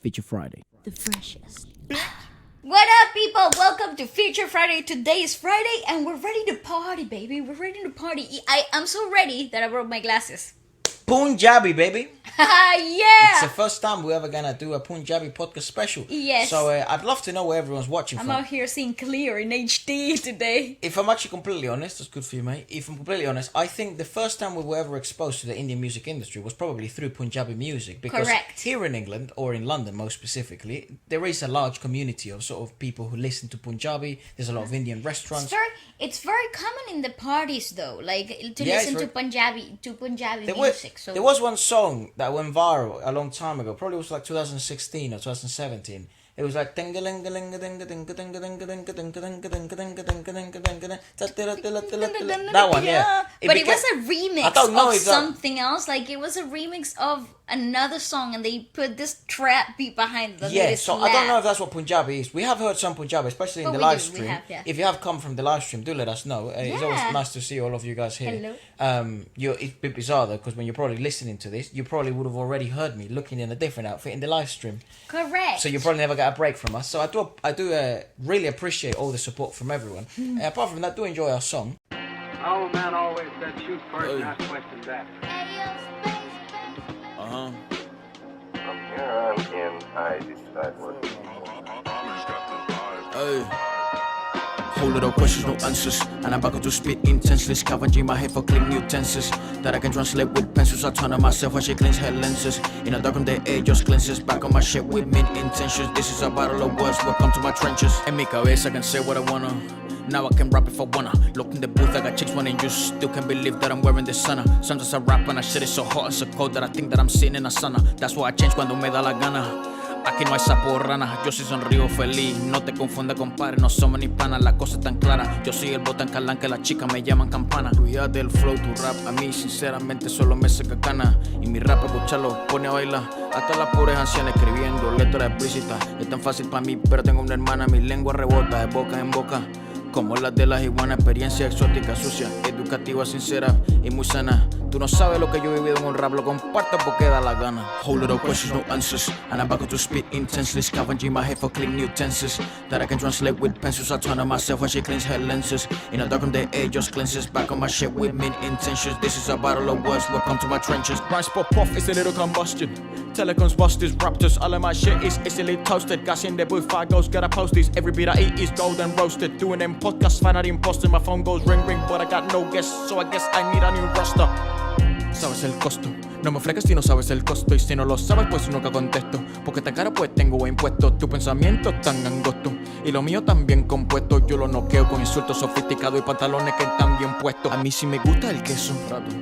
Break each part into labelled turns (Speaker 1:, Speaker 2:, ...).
Speaker 1: Feature Friday.
Speaker 2: The freshest. What up, people? Welcome to Feature Friday. Today is Friday and we're ready to party, baby. We're ready to party. I'm so ready that I brought my glasses.
Speaker 3: Punjabi, baby.
Speaker 2: Yeah!
Speaker 3: It's the first time we're ever gonna do a Punjabi podcast special.
Speaker 2: Yes.
Speaker 3: So I'd love to know where everyone's watching
Speaker 2: I'm
Speaker 3: from.
Speaker 2: out here seeing clear in HD today.
Speaker 3: If I'm actually completely honest, that's good for you, mate. If I'm completely honest, I think the first time we were ever exposed to the Indian music industry was probably through Punjabi music. Because
Speaker 2: Correct.
Speaker 3: Here in England, or in London most specifically, there is a large community of sort of people who listen to Punjabi. There's a lot of Indian restaurants.
Speaker 2: It's very common in the parties, though, like to
Speaker 3: Yeah,
Speaker 2: listen
Speaker 3: it's
Speaker 2: to Punjabi
Speaker 3: There
Speaker 2: music. So
Speaker 3: there was one song that went viral a long time ago. Probably was like 2016 or 2017. It was like that one, yeah.
Speaker 2: But it was a remix
Speaker 3: I don't know
Speaker 2: of
Speaker 3: if that-
Speaker 2: something else. Like it was a remix of another song, and they put this trap beat behind the
Speaker 3: Yeah,
Speaker 2: latest
Speaker 3: so I don't know if that's what Punjabi is. We have heard some Punjabi, especially in
Speaker 2: But
Speaker 3: the
Speaker 2: we
Speaker 3: live
Speaker 2: do, we
Speaker 3: stream.
Speaker 2: have, yeah.
Speaker 3: If you have come from the live stream, do let us know. It's always
Speaker 2: Yeah.
Speaker 3: nice to see all of you guys here.
Speaker 2: Hello.
Speaker 3: It's a bit bizarre though, because when you're probably listening to this, you probably would have already heard me looking in a different outfit in the live stream.
Speaker 2: Correct.
Speaker 3: So you probably never get a break from us. So I do really appreciate all the support from everyone. Apart from that, do enjoy our song.
Speaker 4: Our old man always said, shoot first, not question back.
Speaker 5: From here on in, I decide what to do.
Speaker 1: Whole lot of questions, no answers. And I'm back to spit intensely, scavenging my head for clean new tenses that I can translate with pencils. I turn on myself as she cleans her lenses. In a dark room, the air just cleanses. Back on my shit with mean intentions. This is a battle of words, welcome to my trenches. En mi cabeza I can say what I wanna. Now I can rap if I wanna. Look in the booth, I got chicks wanting you still can't believe that I'm wearing this sauna. Sometimes I rap and I shit is so hot and so cold that I think that I'm sitting in a sauna. That's why I change cuando me da la gana. Aquí no hay sapo o rana, yo sí sonrío feliz. No te confunda, compadre, no somos ni panas. La cosa es tan clara, yo soy el botán calán que las chicas me llaman campana. Tu idea del flow, tu rap, a mí sinceramente solo me saca cana. Y mi rap, escucharlo, pone a bailar. Hasta las pobres ancianas escribiendo letras explícitas. Es tan fácil para mí, pero tengo una hermana, mi lengua rebota de boca en boca. Como las de las iguanas, experiencia exótica, sucia, educativa, sincera y muy sana. Tú no sabes lo que yo he vivido en un rap, lo comparto porque da la gana. Whole lot of questions, no answers. And I'm back to spit intensely, scavenging my head for clean new tenses that I can translate with pencils. I turn on myself as she cleans her lenses. In a dark room, the air just cleanses. Back on my shit with mean intentions. This is a battle of words, welcome to my trenches.
Speaker 6: Rice pop off, it's a little combustion. Telecoms busters, raptors, all of my shit is instantly toasted. Gas in the booth, fire goes, gotta post these. Every beat I eat is golden roasted. Doing them podcasts, find out imposter. My phone goes ring ring, but I got no guests, so I guess I need a new roster. Sabes el costo, no me fleques si no sabes el costo. Y si no lo sabes pues nunca contesto, porque tan caro pues tengo impuestos. Tu pensamiento tan angosto y lo mío también compuesto. Yo lo noqueo con insultos sofisticados y pantalones que están bien puestos. A mí sí me gusta el queso,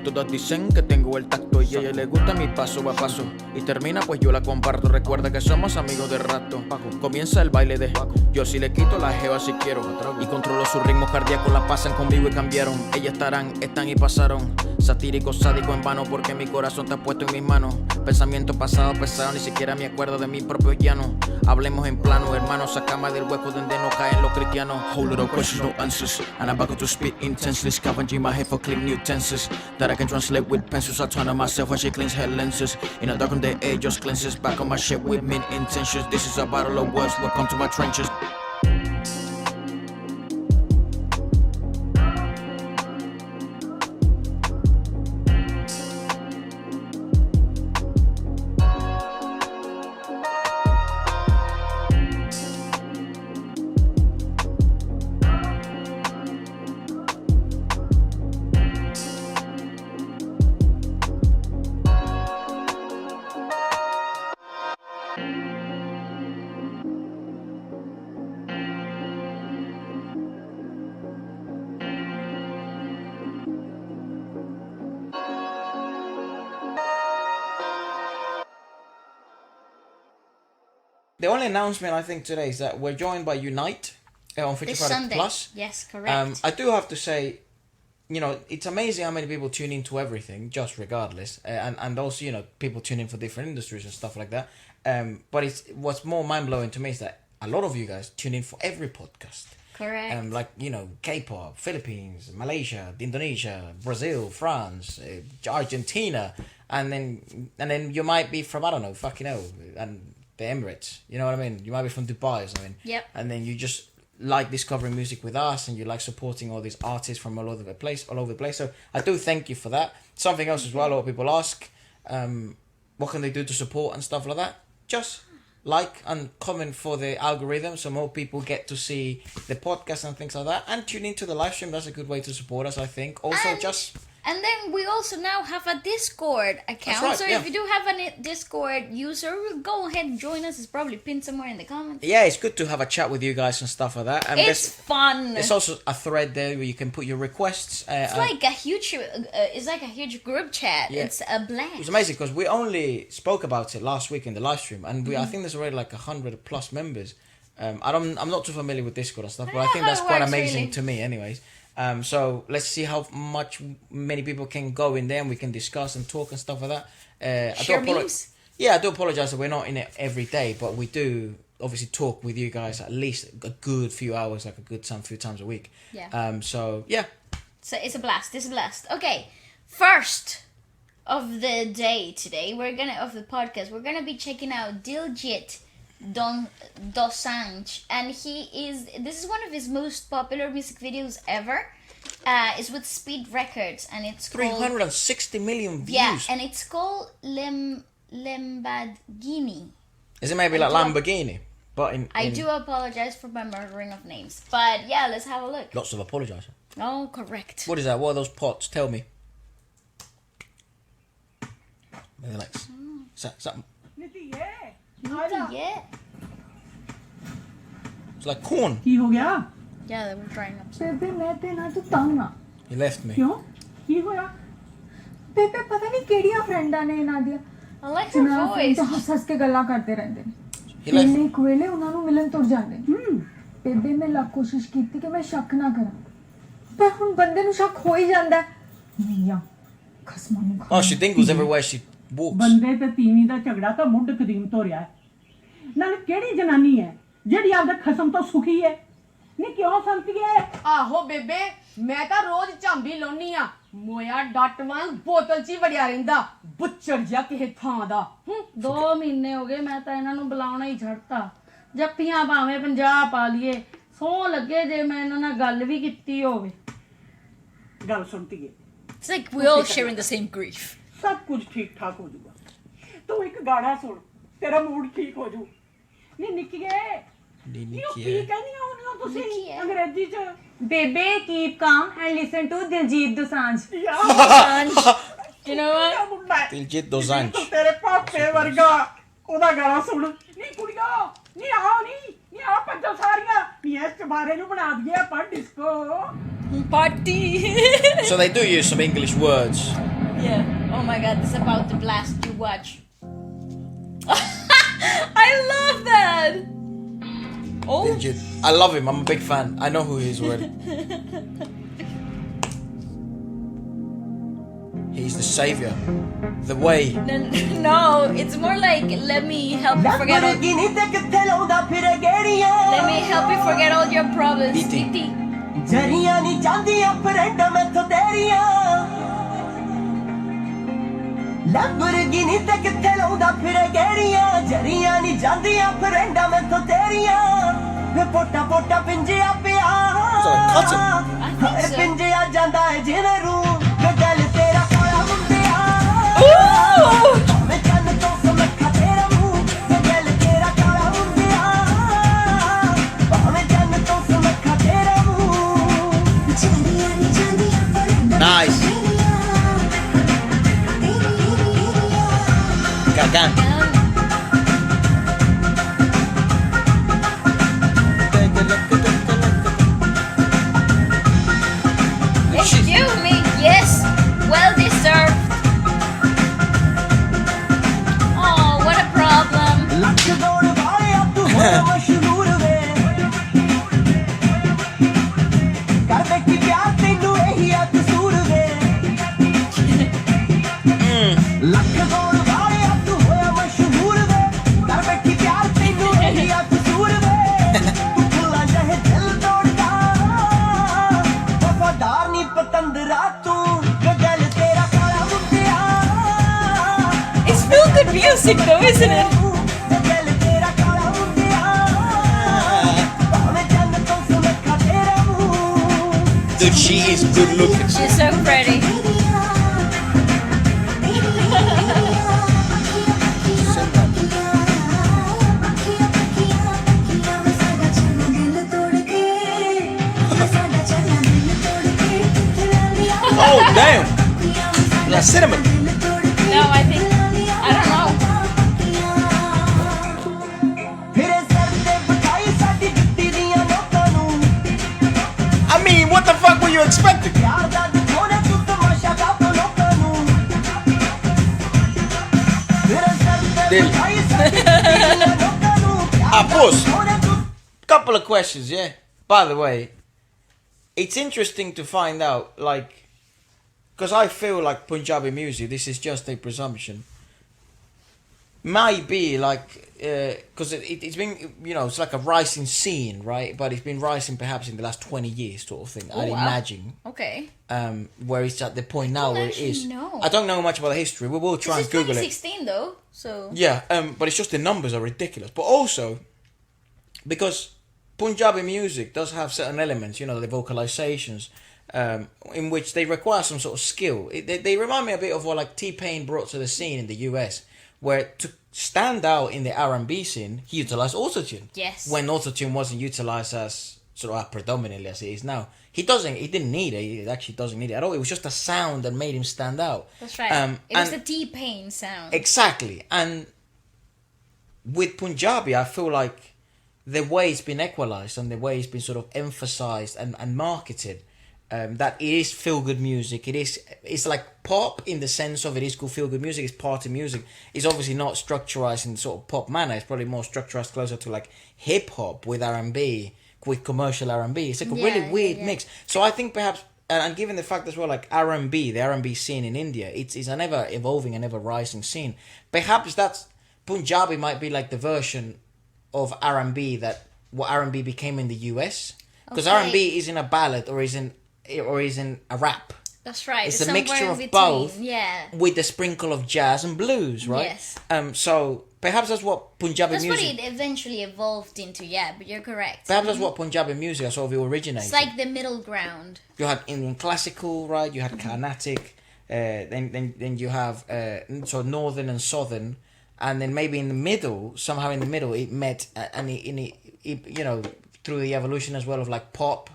Speaker 6: todas dicen que tengo el tacto y a ella le gusta mi paso a paso. Y termina pues yo la comparto, recuerda que somos amigos de rato. Comienza el baile de yo si le quito la jeva si quiero. Y controlo sus ritmos cardíacos, la pasan conmigo y cambiaron. Ellas están y pasaron. Satírico, sádico en vano, porque mi corazón está puesto en mis manos. Pensamiento pasado pesado, ni siquiera me acuerdo de mi propio llano. Hablemos en plano, hermanos, sacame del hueco donde no caen los cristianos.
Speaker 1: Whole lot of questions, no answers. And I'm back to spit intensely, scavenging my head for clean new tenses that I can translate with pencils. I turn on myself as she cleans her lenses. In a dark room, the air just cleanses. Back on my shit with mean intentions. This is a battle of words, welcome to my trenches.
Speaker 3: The only announcement I think today is that we're joined by Unite on Feature
Speaker 2: this
Speaker 3: Friday
Speaker 2: Sunday.
Speaker 3: Plus.
Speaker 2: Yes, correct.
Speaker 3: I do have to say, you know, it's amazing how many people tune into everything, just regardless, and also, you know, people tune in for different industries and stuff like that. But what's more mind blowing to me is that a lot of you guys tune in for every podcast.
Speaker 2: Correct.
Speaker 3: Like, you know, K-pop, Philippines, Malaysia, Indonesia, Brazil, France, Argentina, and then you might be from, I don't know, fucking hell, and the Emirates. You know what I mean? You might be from Dubai or something.
Speaker 2: Yep.
Speaker 3: And then you just like discovering music with us, and you like supporting all these artists from all over the place. So I do thank you for that. Something else as well. A lot of people ask, what can they do to support and stuff like that? Just like and comment for the algorithm, so more people get to see the podcast and things like that, and tune into the live stream. That's a good way to support us, I think. Also,
Speaker 2: and then we also now have a Discord account.
Speaker 3: Right,
Speaker 2: so if you do have a Discord user, go ahead and join us. It's probably pinned somewhere in the comments.
Speaker 3: Yeah, it's good to have a chat with you guys and stuff like that. And
Speaker 2: it's fun.
Speaker 3: There's also a thread there where you can put your requests.
Speaker 2: It's like a huge group chat.
Speaker 3: Yeah.
Speaker 2: It's a blast.
Speaker 3: It's amazing because we only spoke about it last week in the live stream, and I think there's already like 100+ members. I'm not too familiar with Discord and stuff, but I think that's quite amazing to me, anyways. So let's see how many people can go in there, and we can discuss and talk and stuff like that.
Speaker 2: Share memes?
Speaker 3: Yeah, I do apologize that we're not in it every day, but we do obviously talk with you guys at least a good few hours, like a good few times a week.
Speaker 2: Yeah.
Speaker 3: So yeah.
Speaker 2: So it's a blast. Okay, first of the day today, of the podcast, we're gonna be checking out Diljit Dosanjh, and this is one of his most popular music videos ever. It's with Speed Records, and it's
Speaker 3: 360 million views.
Speaker 2: Yeah, and it's called Laembadgini.
Speaker 3: Is it maybe like Lamborghini? But
Speaker 2: I do apologize for my murdering of names, but yeah, let's have a look.
Speaker 3: Lots of apologizing.
Speaker 2: Oh, correct.
Speaker 3: What is that? What are those pots? Tell me. Maybe like something.
Speaker 2: Yeah.
Speaker 3: It's like corn.
Speaker 7: ਕੀ ਹੋ ਗਿਆ?
Speaker 2: Yeah, they were trying up.
Speaker 7: ਬੇਬੇ ਮੈਂ ਤੇ ਨਾ ਤੂੰ ਤੰਗ ਆ
Speaker 3: You left me.
Speaker 7: ਕਿਉਂ ਕੀ ਹੋਇਆ? ਬੇਬੇ ਪਤਾ ਨਹੀਂ ਕਿਹੜੀਆਂ ਫਰੈਂਡਾਂ ਨੇ ਇਹਨਾਂ ਦੀਆਂ
Speaker 2: I like her voice.
Speaker 7: ਹੱਸ ਕੇ ਗੱਲਾਂ ਕਰਦੇ ਰਹਿੰਦੇ ਨੇ
Speaker 3: He left.
Speaker 7: ਇੰਨੇ ਇੱਕ ਵੇਲੇ ਉਹਨਾਂ ਨੂੰ ਮਿਲਣ ਤੁਰ ਜਾਂਦੇ ਨੇ ਬੇਬੇ ਮੈਂ ਲੱਖ ਕੋਸ਼ਿਸ਼ ਕੀਤੀ ਕਿ ਮੈਂ ਸ਼ੱਕ ਨਾ ਕਰਾਂ ਪਰ ਹੁਣ ਬੰਦੇ ਨੂੰ ਸ਼ੱਕ ਹੋ ਹੀ ਜਾਂਦਾ ਮੀਆਂ ਖਸਮਾਂ ਨੂੰ
Speaker 3: Oh, she dingles everywhere she walks.
Speaker 8: ਬੰਦੇ ਤੇ ਤੀਵੀਂ ਦਾ ਝਗੜਾ ਤਾਂ ਮੁੱਢ ਕਦੀਮ ਤੋਂ ਰਿਹਾ ਹੈ ਨਾਲ ਕਿਹੜੀ ਜਨਾਨੀ ਹੈ ਜਿਹੜੀ ਆਪਦੇ ਖਸਮ ਤੋਂ ਸੁਖੀ ਹੈ ਨਹੀਂ ਕਿਉਂ ਸੰਤੀਏ
Speaker 9: ਆਹੋ ਬੇਬੇ ਮੈਂ ਤਾਂ ਰੋਜ਼ ਝਾਂਬੀ ਲਾਉਣੀ ਆ ਮੋਇਆ ਡੱਟ ਵਾਂਗ ਬੋਤਲ 'ਚ ਹੀ ਵੜਿਆ ਰਹਿੰਦਾ ਬੁੱਚੜ ਜਿਹਾ ਕਿਸੇ ਥਾਂ ਦਾ
Speaker 10: 2 ਮਹੀਨੇ ਹੋ ਗਏ ਮੈਂ ਤਾਂ ਇਹਨਾਂ ਨੂੰ ਬੁਲਾਉਣਾ ਹੀ ਛੱਡਤਾ ਜੱਫੀਆਂ ਭਾਵੇਂ 50 ਪਾ ਲਈਏ ਸੌ ਲੱਗੇ ਜੇ ਮੈਂ ਇਹਨਾਂ ਨਾਲ ਗੱਲ ਵੀ ਕੀਤੀ ਹੋਵੇ
Speaker 8: ਗੱਲ ਸੁਣਤੀਏ
Speaker 2: It's like we're all sharing the same grief.
Speaker 8: ਸਭ ਕੁਝ ਠੀਕ ਠਾਕ ਹੋ ਜਾਊਗਾ ਤੂੰ ਇੱਕ ਗਾਣਾ ਸੁਣ ਤੇਰਾ ਮੂਡ ਠੀਕ ਹੋ ਜਾਊ ਨਹੀਂ ਨਿੱਕੀਏ ਨਹੀਂ ਕੀ ਕਹਿੰਦੀਆਂ ਹੁੰਦੀਆਂ ਤੁਸੀਂ ਅੰਗਰੇਜ਼ੀ 'ਚ
Speaker 7: ਬੇਬੇ keep calm and listen to Diljit Dosanjh
Speaker 2: You know what?
Speaker 3: Diljit Dosanjh.
Speaker 8: ਤੂੰ ਤੇਰੇ ਪਾਪੇ ਵਰਗਾ ਉਹਦਾ ਗਾਣਾ ਸੁਣ ਨਹੀਂ ਕੁੜੀਓ ਨਹੀਂ ਆ ਪੰਜੋ ਸਾਰੀਆਂ ਨਹੀਂ ਇਸ ਬਾਰੇ ਨੂੰ ਬਣਾ ਦਈਏ ਆਪਾਂ disco
Speaker 2: Party.
Speaker 3: So they do use some English words.
Speaker 2: Yeah. Oh my god, this is about to blast you. Watch. I love that. Oh.
Speaker 3: Diljit. I love him. I'm a big fan. I know who he is already. He's the savior. The way.
Speaker 2: No, it's more like let me help you forget all your problems.
Speaker 3: Titi.
Speaker 11: ਜਰੀਆਂ ਨਹੀਂ ਜਾਂਦੀਆਂ ਫਰੈਂਡਾਂ ਮੈਥੋਂ ਤੇਰੀਆਂ Lamborghini ਤੇ ਕਿੱਥੇ ਲਾਉਂਦਾ ਫਿਰੇ ਗੇੜੀਆਂ ਜਰੀਆਂ ਨਹੀਂ ਜਾਂਦੀਆਂ ਫਰੈਂਡਾਂ ਮੈਥੋਂ ਤੇਰੀਆਂ ਵੇ ਪੋਟਾ ਪੋਟਾ ਪਿੰਜਿਆ ਪਿਆ ਪਿੰਜਿਆ ਜਾਂਦਾ ਹੈ ਜਿਵੇਂ ਰੂ ਗਦਲ ਤੇਰਾ ਕਾਲਾ ਮੁੰਡਿਆ ਮੈਂ ਚੰਨ ਤੋਂ ਸਮੱਖਾ ਤੇਰਾ ਮੂੰਹ ਗਦਲ ਤੇਰਾ ਕਾਲਾ ਮੁੰਡਿਆ ਮੈਂ ਚੰਨ ਤੋਂ ਸਮੱਖਾ ਤੇਰਾ
Speaker 3: Nice. Karan.
Speaker 2: Excuse me. Yes. Well deserved. Oh, what a problem. It's real good music though, isn't it?
Speaker 3: Dude, she is good looking.
Speaker 2: She's so pretty.
Speaker 3: Oh damn! Like cinnamon.
Speaker 2: No, I think I don't know.
Speaker 3: I mean, what the fuck were you expecting? Of course. Couple of questions, yeah. By the way, it's interesting to find out, like, because I feel like Punjabi music, this is just a presumption, might be like, because it's been, you know, it's like a rising scene, right? But it's been rising perhaps in the last 20 years, sort of thing, I'd imagine.
Speaker 2: Okay.
Speaker 3: Where it's at the point now where it is.
Speaker 2: Know.
Speaker 3: I don't know much about the history. We will try and Google it.
Speaker 2: This is 2016 though, so.
Speaker 3: Yeah, but it's just the numbers are ridiculous. But also, because Punjabi music does have certain elements, you know, the vocalizations, in which they require some sort of skill. They remind me a bit of what like T-Pain brought to the scene in the US, where to stand out in the R&B scene, he utilized autotune.
Speaker 2: Yes.
Speaker 3: When autotune wasn't utilized as sort of predominantly as it is now. He didn't need it. He actually doesn't need it at all. It was just a sound that made him stand out.
Speaker 2: That's right. It was the T-Pain sound.
Speaker 3: Exactly. And with Punjabi, I feel like the way it's been equalized and the way it's been sort of emphasized and marketed, that it is feel-good music. It's like pop in the sense of it is good feel-good music. It's party music. It's obviously not structurized in sort of pop manner. It's probably more structurized closer to like hip-hop with R&B, with commercial R&B. It's like a really weird mix. So I think perhaps, and given the fact as well, like R&B, the R&B scene in India, it's an ever-evolving and ever-rising scene. Perhaps that's, Punjabi might be like the version of R&B that what R&B became in the US. Because R&B is in a ballad or is in a rap.
Speaker 2: That's right.
Speaker 3: It's a mixture of both, with a sprinkle of jazz and blues, right?
Speaker 2: Yes.
Speaker 3: So perhaps that's what Punjabi music.
Speaker 2: That's what it eventually evolved into. Yeah, but you're correct.
Speaker 3: Perhaps that's what Punjabi music sort of originated.
Speaker 2: It's like the middle ground.
Speaker 3: You had Indian classical, right? You had Carnatic. Then you have so northern and southern, and then maybe in the middle, somehow in the middle, it met and it you know, through the evolution as well of like pop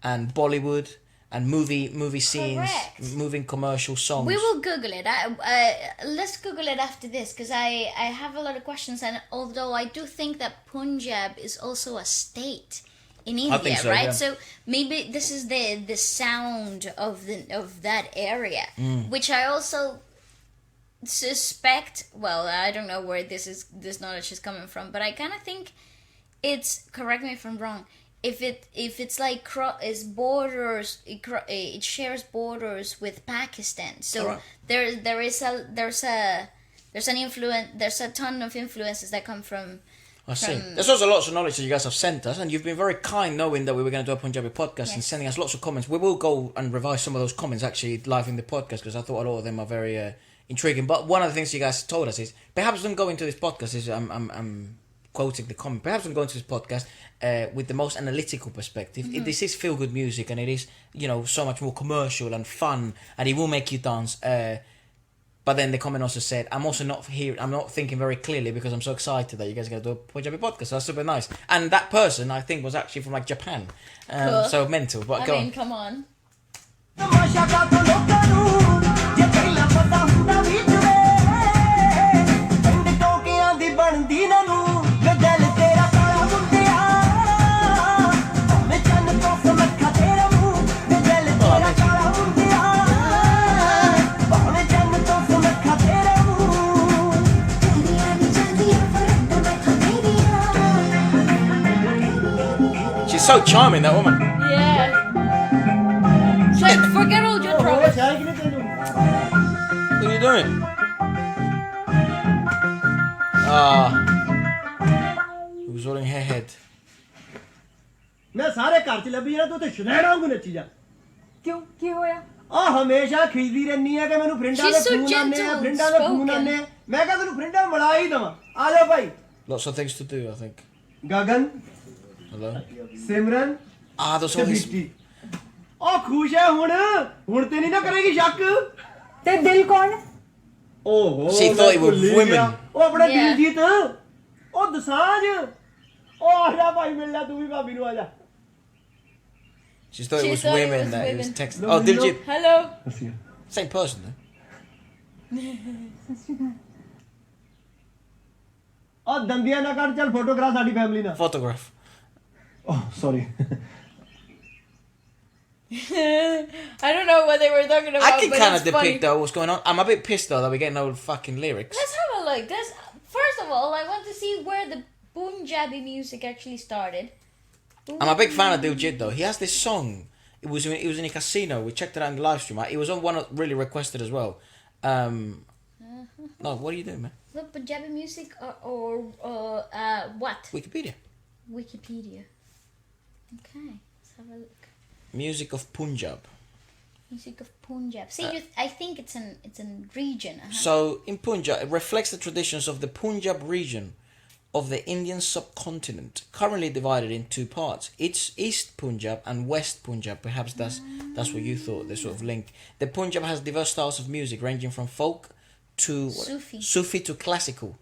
Speaker 3: and Bollywood. And movie scenes, moving commercial songs.
Speaker 2: We will Google it. Let's Google it after this, because I have a lot of questions. And although I do think that Punjab is also a state in India,
Speaker 3: so,
Speaker 2: right?
Speaker 3: Yeah.
Speaker 2: So maybe this is the sound of that area, which I also suspect. Well, I don't know where this knowledge is coming from, but I kind of think it's. Correct me if I'm wrong. If it's like it shares borders with Pakistan, so there's a ton of influences that come from.
Speaker 3: I see. There's also lots of knowledge that you guys have sent us, and you've been very kind knowing that we were going to do a Punjabi podcast and sending us lots of comments. We will go and revise some of those comments actually live in the podcast because I thought a lot of them are very intriguing. But one of the things you guys told us is perhaps don't go into this podcast. I'm quoting the comment. Perhaps I'm going to this podcast with the most analytical perspective. This is feel good music, and it is, you know, so much more commercial and fun, and it will make you dance. But then the comment also said, I'm not thinking very clearly because I'm so excited that you guys are going to do a Punjabi podcast. So that's super nice. And that person, I think, was actually from like Japan.
Speaker 2: Cool.
Speaker 3: So mental. But
Speaker 2: I
Speaker 3: go
Speaker 2: mean,
Speaker 3: on.
Speaker 2: come on.
Speaker 3: She's so charming, that woman.
Speaker 2: Yeah. So forget all your troubles.
Speaker 3: What are you doing? Who's holding her head?
Speaker 11: मैं सारे घर च लभी जाना तू ते शनैड़ा वांगू नच्ची जा
Speaker 7: क्यों की होया
Speaker 11: आ हमेशा खिजदी रहनी है कि मैनू फ्रेंडां दे फोन आने हैं फ्रेंडां दे फोन आने हैं मैं कहा तैनू फ्रेंडां मिला ही दवां आ जा भाई
Speaker 3: Lots of things to do, I think.
Speaker 11: Gagan
Speaker 3: Hello.
Speaker 11: Simran
Speaker 3: There's all these.
Speaker 11: ਉਹ ਖੁਸ਼ ਹੈ ਹੁਣ ਤੇ ਨਹੀਂ ਨਾ ਕਰੇਗੀ ਸ਼ੱਕ
Speaker 7: ਤੇ ਦਿਲ ਕੌਣ ਹੈ?
Speaker 11: ਓਹੋ
Speaker 3: She thought it was women.
Speaker 11: ਉਹ ਆਪਣਾ
Speaker 2: Yeah.
Speaker 11: ਦਿਲਜੀਤ ਉਹ ਦਸਾਂਝ ਉਹ ਆ ਜਾ ਭਾਈ ਮਿਲ ਲੈ ਤੂੰ ਵੀ ਭਾਬੀ ਨੂੰ ਆ ਜਾ
Speaker 3: She thought it
Speaker 2: She
Speaker 3: was
Speaker 2: thought it
Speaker 3: women
Speaker 2: was
Speaker 3: that he was
Speaker 2: women.
Speaker 3: texting.
Speaker 11: No,
Speaker 3: Oh,
Speaker 11: no.
Speaker 3: Diljit.
Speaker 2: Hello.
Speaker 3: Same person, though.
Speaker 7: ਸਤਿ ਸ਼੍ਰੀ ਅਕਾਲ।
Speaker 11: ਉਹ ਦੰਦੀਆਂ ਨਾ ਕੱਢ ਚੱਲ ਫੋਟੋ ਕਰਾ ਸਾਡੀ ਫੈਮਿਲੀ ਨਾਲ
Speaker 3: Photograph.
Speaker 11: ਓਹ sorry
Speaker 2: I don't know what they were talking about.
Speaker 3: I can
Speaker 2: but
Speaker 3: kind of
Speaker 2: it's funny.
Speaker 3: depict though what's going on. I'm a bit pissed though that we're getting old fucking lyrics.
Speaker 2: Let's have a look. First of all, I want to see where the Punjabi music actually started.
Speaker 3: I'm a big fan of Diljit though. He has this song. It was in a casino. We checked it out in the live stream. It was on one really requested as well. No, what are you doing, man?
Speaker 2: Look, Punjabi music or what?
Speaker 3: Wikipedia.
Speaker 2: Wikipedia. Okay, let's have a look.
Speaker 3: Music of Punjab.
Speaker 2: Music of Punjab. See, I think it's an region.
Speaker 3: So in Punjab, it reflects the traditions of the Punjab region of the Indian subcontinent, currently divided in two parts. It's East Punjab and West Punjab. Perhaps that's what you thought, the sort of link. The Punjab has diverse styles of music ranging from folk to Sufi to classical,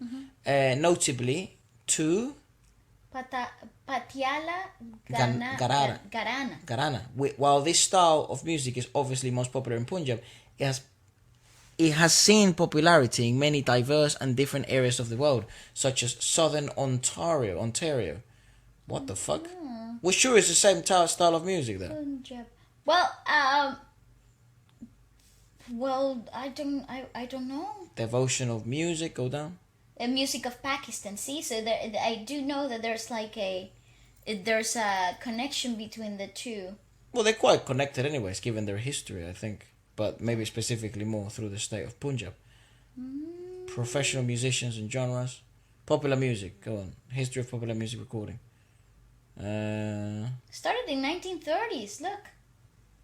Speaker 3: notably to
Speaker 2: Patiala
Speaker 3: Gharana. While this style of music is obviously most popular in Punjab, it has seen popularity in many diverse and different areas of the world, such as southern Ontario. What the fuck? We're sure it's the same style of music though.
Speaker 2: Punjab. Well, I don't know.
Speaker 3: Devotional music, go down.
Speaker 2: The music of Pakistan. See, so I do know that there's there's a connection between the two.
Speaker 3: Well, they're quite connected anyways, given their history, I think. But maybe specifically more through the state of Punjab. Professional musicians and genres. Popular music, go on. History of popular music recording.
Speaker 2: Started in 1930s, look.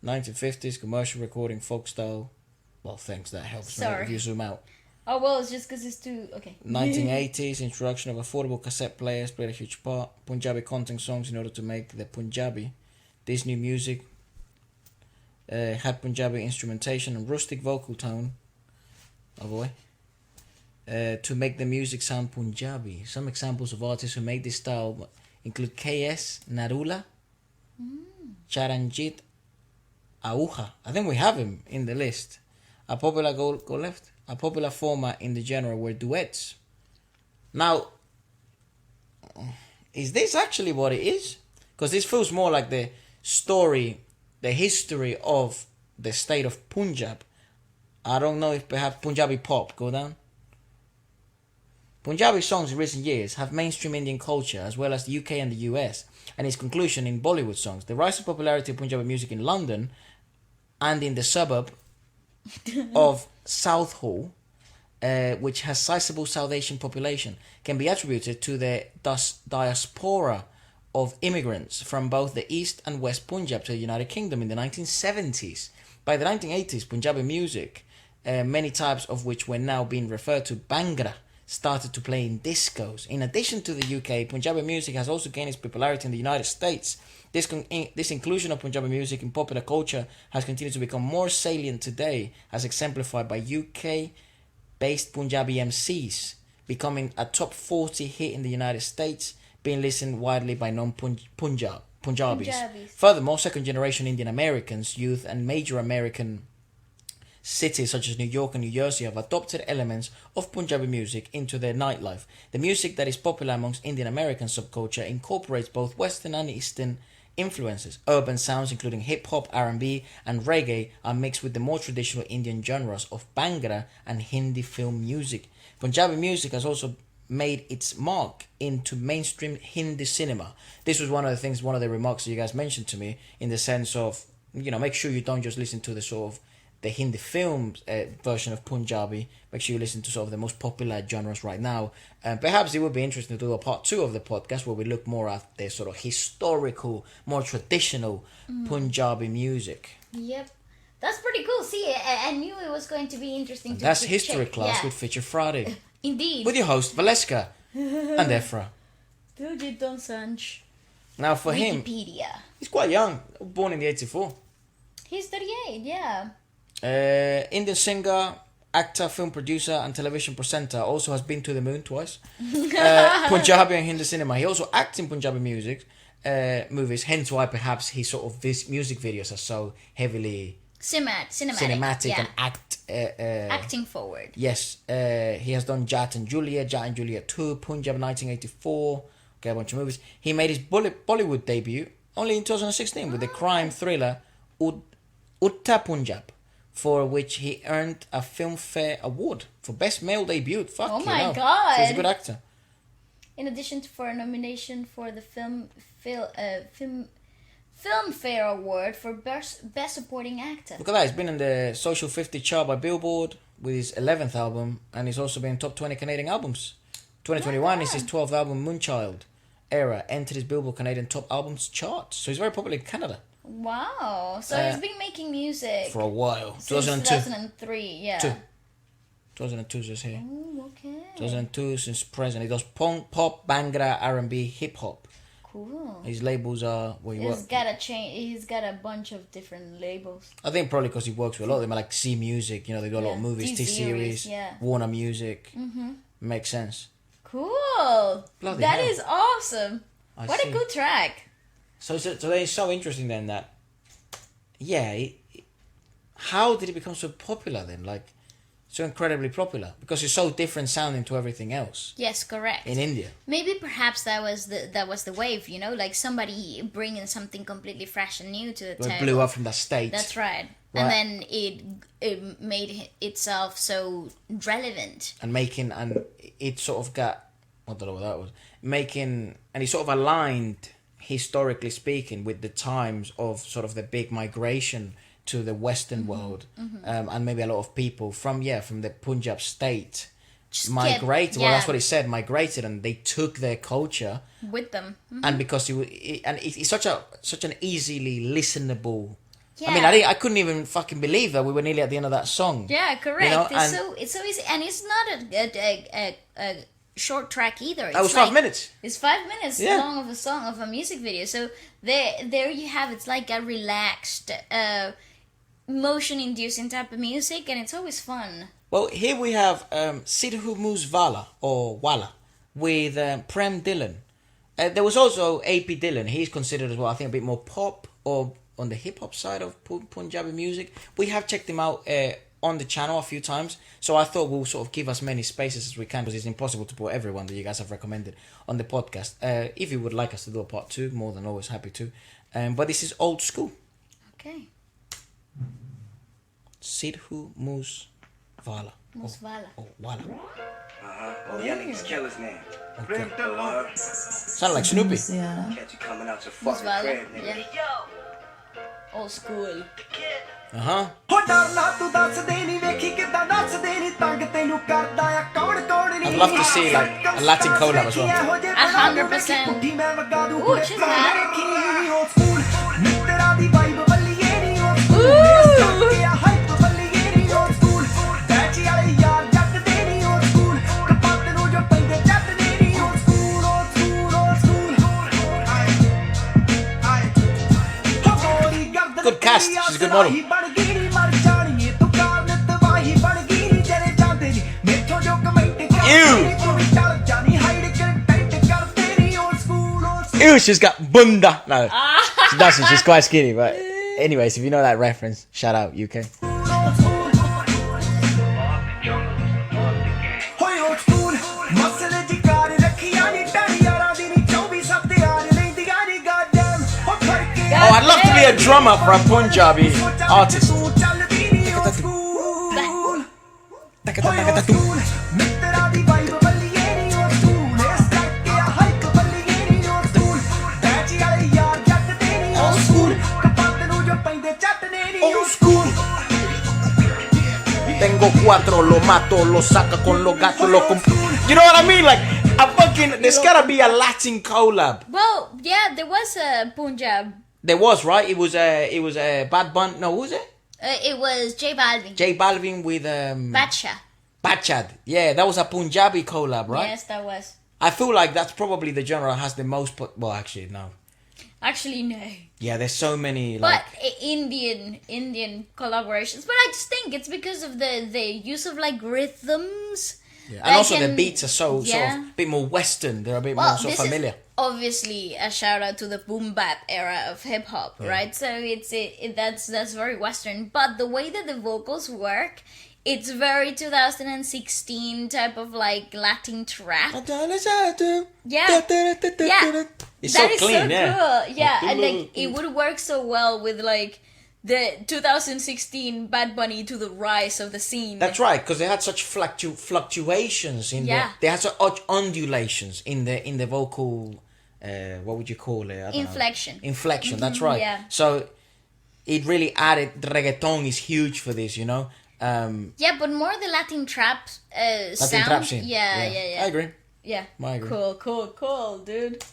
Speaker 3: 1950s, commercial recording, folk style. Well, thanks, that helps me if you zoom out.
Speaker 2: Oh, well, it's just because it's too... Okay.
Speaker 3: 1980s, introduction of affordable cassette players played a huge part. Punjabi content songs in order to make the Punjabi. This new music had Punjabi instrumentation and rustic vocal tone. Oh boy. To make the music sound Punjabi. Some examples of artists who made this style include K.S. Narula, Charanjit Auha. I think we have him in the list. A popular go left. A popular format in the genre were duets. Now, is this actually what it is? Because this feels more like the story, the history of the state of Punjab. I don't know if perhaps Punjabi pop, go down. Punjabi songs in recent years have mainstream Indian culture as well as the UK and the US, and its conclusion in Bollywood songs. The rise of popularity of Punjabi music in London and in the suburb of Southall, which has sizable South Asian population, can be attributed to the diaspora of immigrants from both the East and West Punjab to the United Kingdom in the 1970s. By the 1980s, Punjabi music, many types of which were now being referred to Bhangra, started to play in discos. In addition to the UK, Punjabi music has also gained its popularity in the United States. This inclusion of Punjabi music in popular culture has continued to become more salient today, as exemplified by UK-based Punjabi MCs, becoming a top 40 hit in the United States, being listened widely by non-Punjabis. Furthermore, second-generation Indian Americans, youth, and major American cities such as New York and New Jersey have adopted elements of Punjabi music into their nightlife. The music that is popular amongst Indian American subculture incorporates both Western and Eastern influences. Urban sounds including hip-hop, R&B, and reggae are mixed with the more traditional Indian genres of Bhangra and Hindi film music. Punjabi music has also made its mark into mainstream Hindi cinema. This was one of the remarks that you guys mentioned to me, in the sense of, make sure you don't just listen to the sort of the Hindi film version of Punjabi. Make sure you listen to sort of the most popular genres right now. Perhaps it would be interesting to do a part 2 of the podcast where we look more at the sort of historical, more traditional Punjabi music.
Speaker 2: Yep. That's pretty cool. See, I knew it was going to be interesting to
Speaker 3: That's
Speaker 2: to
Speaker 3: History
Speaker 2: check.
Speaker 3: Class
Speaker 2: Yeah.
Speaker 3: with Feature Friday.
Speaker 2: Indeed.
Speaker 3: With your host, Valeska and Efra.
Speaker 2: Diljit Dosanjh.
Speaker 3: Now for him,
Speaker 2: Wikipedia.
Speaker 3: he's quite young, born in the 84.
Speaker 2: He's 38, yeah.
Speaker 3: Indian singer, actor, film producer, and television presenter. Also has been to the moon twice. Punjabi and Hindi cinema. He also acts in Punjabi music, movies. Hence why perhaps his sort of these music videos are so heavily cinematic
Speaker 2: yeah.
Speaker 3: and
Speaker 2: acting forward.
Speaker 3: Yes, he has done Jat and Juliet 2, Punjab 1984. Okay, a bunch of movies. He made his Bollywood debut only in 2016 with the crime thriller Utta Punjab, for which he earned a Filmfare Award for Best Male Debut. Fuck,
Speaker 2: oh my god!
Speaker 3: So he's a good actor.
Speaker 2: In addition for a nomination for the Filmfare Award for Best Supporting Actor.
Speaker 3: Look at that! He's been in the Social 50 chart by Billboard with his 11th album, and he's also been in top 20 Canadian albums. 2021 is his 12th album, Moonchild Era, entered his Billboard Canadian Top Albums chart. So he's very popular in Canada.
Speaker 2: Wow. So he's been making music
Speaker 3: for a while.
Speaker 2: Since 2003, yeah.
Speaker 3: 2002 is here.
Speaker 2: Oh, okay.
Speaker 3: 2002 since present. He does pop, bhangra, R&B, hip hop.
Speaker 2: Cool.
Speaker 3: His labels are where he works.
Speaker 2: He's got a bunch of different labels.
Speaker 3: I think probably because he works with a lot of them, like C Music. You know, they do a lot of movies, T-Series, Warner Music. Mm-hmm. Makes sense.
Speaker 2: Cool.
Speaker 3: Bloody
Speaker 2: that
Speaker 3: hell.
Speaker 2: is awesome. What a good track.
Speaker 3: So it's so interesting then that, how did it become so popular then? Like, so incredibly popular because it's so different sounding to everything else.
Speaker 2: Yes, correct.
Speaker 3: In India.
Speaker 2: Maybe perhaps that was the wave, you know, like somebody bringing something completely fresh and new to the table.
Speaker 3: It blew up from the States.
Speaker 2: That's right. And then it made itself so relevant.
Speaker 3: And it sort of got, I don't know what that was, and it sort of aligned, historically speaking, with the times of sort of the big migration to the Western world, and maybe a lot of people from the Punjab state migrated. Well, that's what he said. Migrated, and they took their culture
Speaker 2: with them. Mm-hmm.
Speaker 3: And because it's such an easily listenable.
Speaker 2: Yeah.
Speaker 3: I mean, I couldn't even fucking believe that we were nearly at the end of that song.
Speaker 2: Yeah, correct.
Speaker 3: You know?
Speaker 2: It's so easy, and it's not a short track either.
Speaker 3: That was 5 minutes.
Speaker 2: It's 5 minutes long of a song, of a music video. So there you have. It's like a relaxed, motion-inducing type of music, and it's always fun.
Speaker 3: Well, here we have Sidhu Moosewala or Wala with Prem Dhillon. There was also AP Dhillon. He's considered as well, I think, a bit more pop or on the hip hop side of Punjabi music. We have checked him out on the channel a few times, so I thought we'll sort of give as many spaces as we can because it's impossible to put everyone that you guys have recommended on the podcast. If you would like us to do a part 2, more than always happy to. But this is old school.
Speaker 2: Okay.
Speaker 3: Sidhu Moosewala.
Speaker 2: Moosewala.
Speaker 3: Oh, Wala.
Speaker 11: Oh, y'all niggas killers now.
Speaker 3: Okay. Sound like Snoopy.
Speaker 11: Catch you coming out your fucking crib, nigga.
Speaker 2: Old school.
Speaker 3: Uh-huh. I'd love to see like a Latin collab as well.
Speaker 2: 100%. Ooh, check that.
Speaker 3: Good cast. She's a good model. Ew, she's got bunda. No, she doesn't. She's quite skinny. But anyways, if you know that reference, shout out UK. Oh, I'd love to be a drummer for a Punjabi artist. Tengo cuatro, lo mato, lo saca con lo gato, lo You know what I mean? Like, there's gotta be a Latin collab.
Speaker 2: Well, yeah, there was a Punjab.
Speaker 3: There was, right? It was Bad Bun. No, who was it?
Speaker 2: It was J Balvin.
Speaker 3: J Balvin with Bachad. Yeah, that was a Punjabi collab, right?
Speaker 2: Yes, that was.
Speaker 3: I feel like that's probably the genre that has the most. Well, actually, no.
Speaker 2: Actually, no.
Speaker 3: Yeah, there's so many
Speaker 2: But Indian collaborations. But I just think it's because of the use of like rhythms.
Speaker 3: Yeah. And also the beats are so sort of a bit more Western. They're a bit more sort of familiar.
Speaker 2: Is obviously a shout out to the boom bap era of hip hop, right? So that's very Western. But the way that the vocals work, it's very 2016 type of like Latin trap. Yeah.
Speaker 3: It's so clean,
Speaker 2: cool. Yeah, and like it would work so well with like the 2016 Bad Bunny to the rise of the scene.
Speaker 3: That's right, because they had such fluctuations in they had such undulations in the vocal. What would you call it? I don't
Speaker 2: Inflection.
Speaker 3: know. Inflection. That's right.
Speaker 2: Yeah.
Speaker 3: So it really added. The reggaeton is huge for this, you know.
Speaker 2: Yeah, but more the Latin trap sound.
Speaker 3: Latin trap scene.
Speaker 2: Yeah.
Speaker 3: I agree.
Speaker 2: Yeah.
Speaker 3: I agree.
Speaker 2: Cool, dude.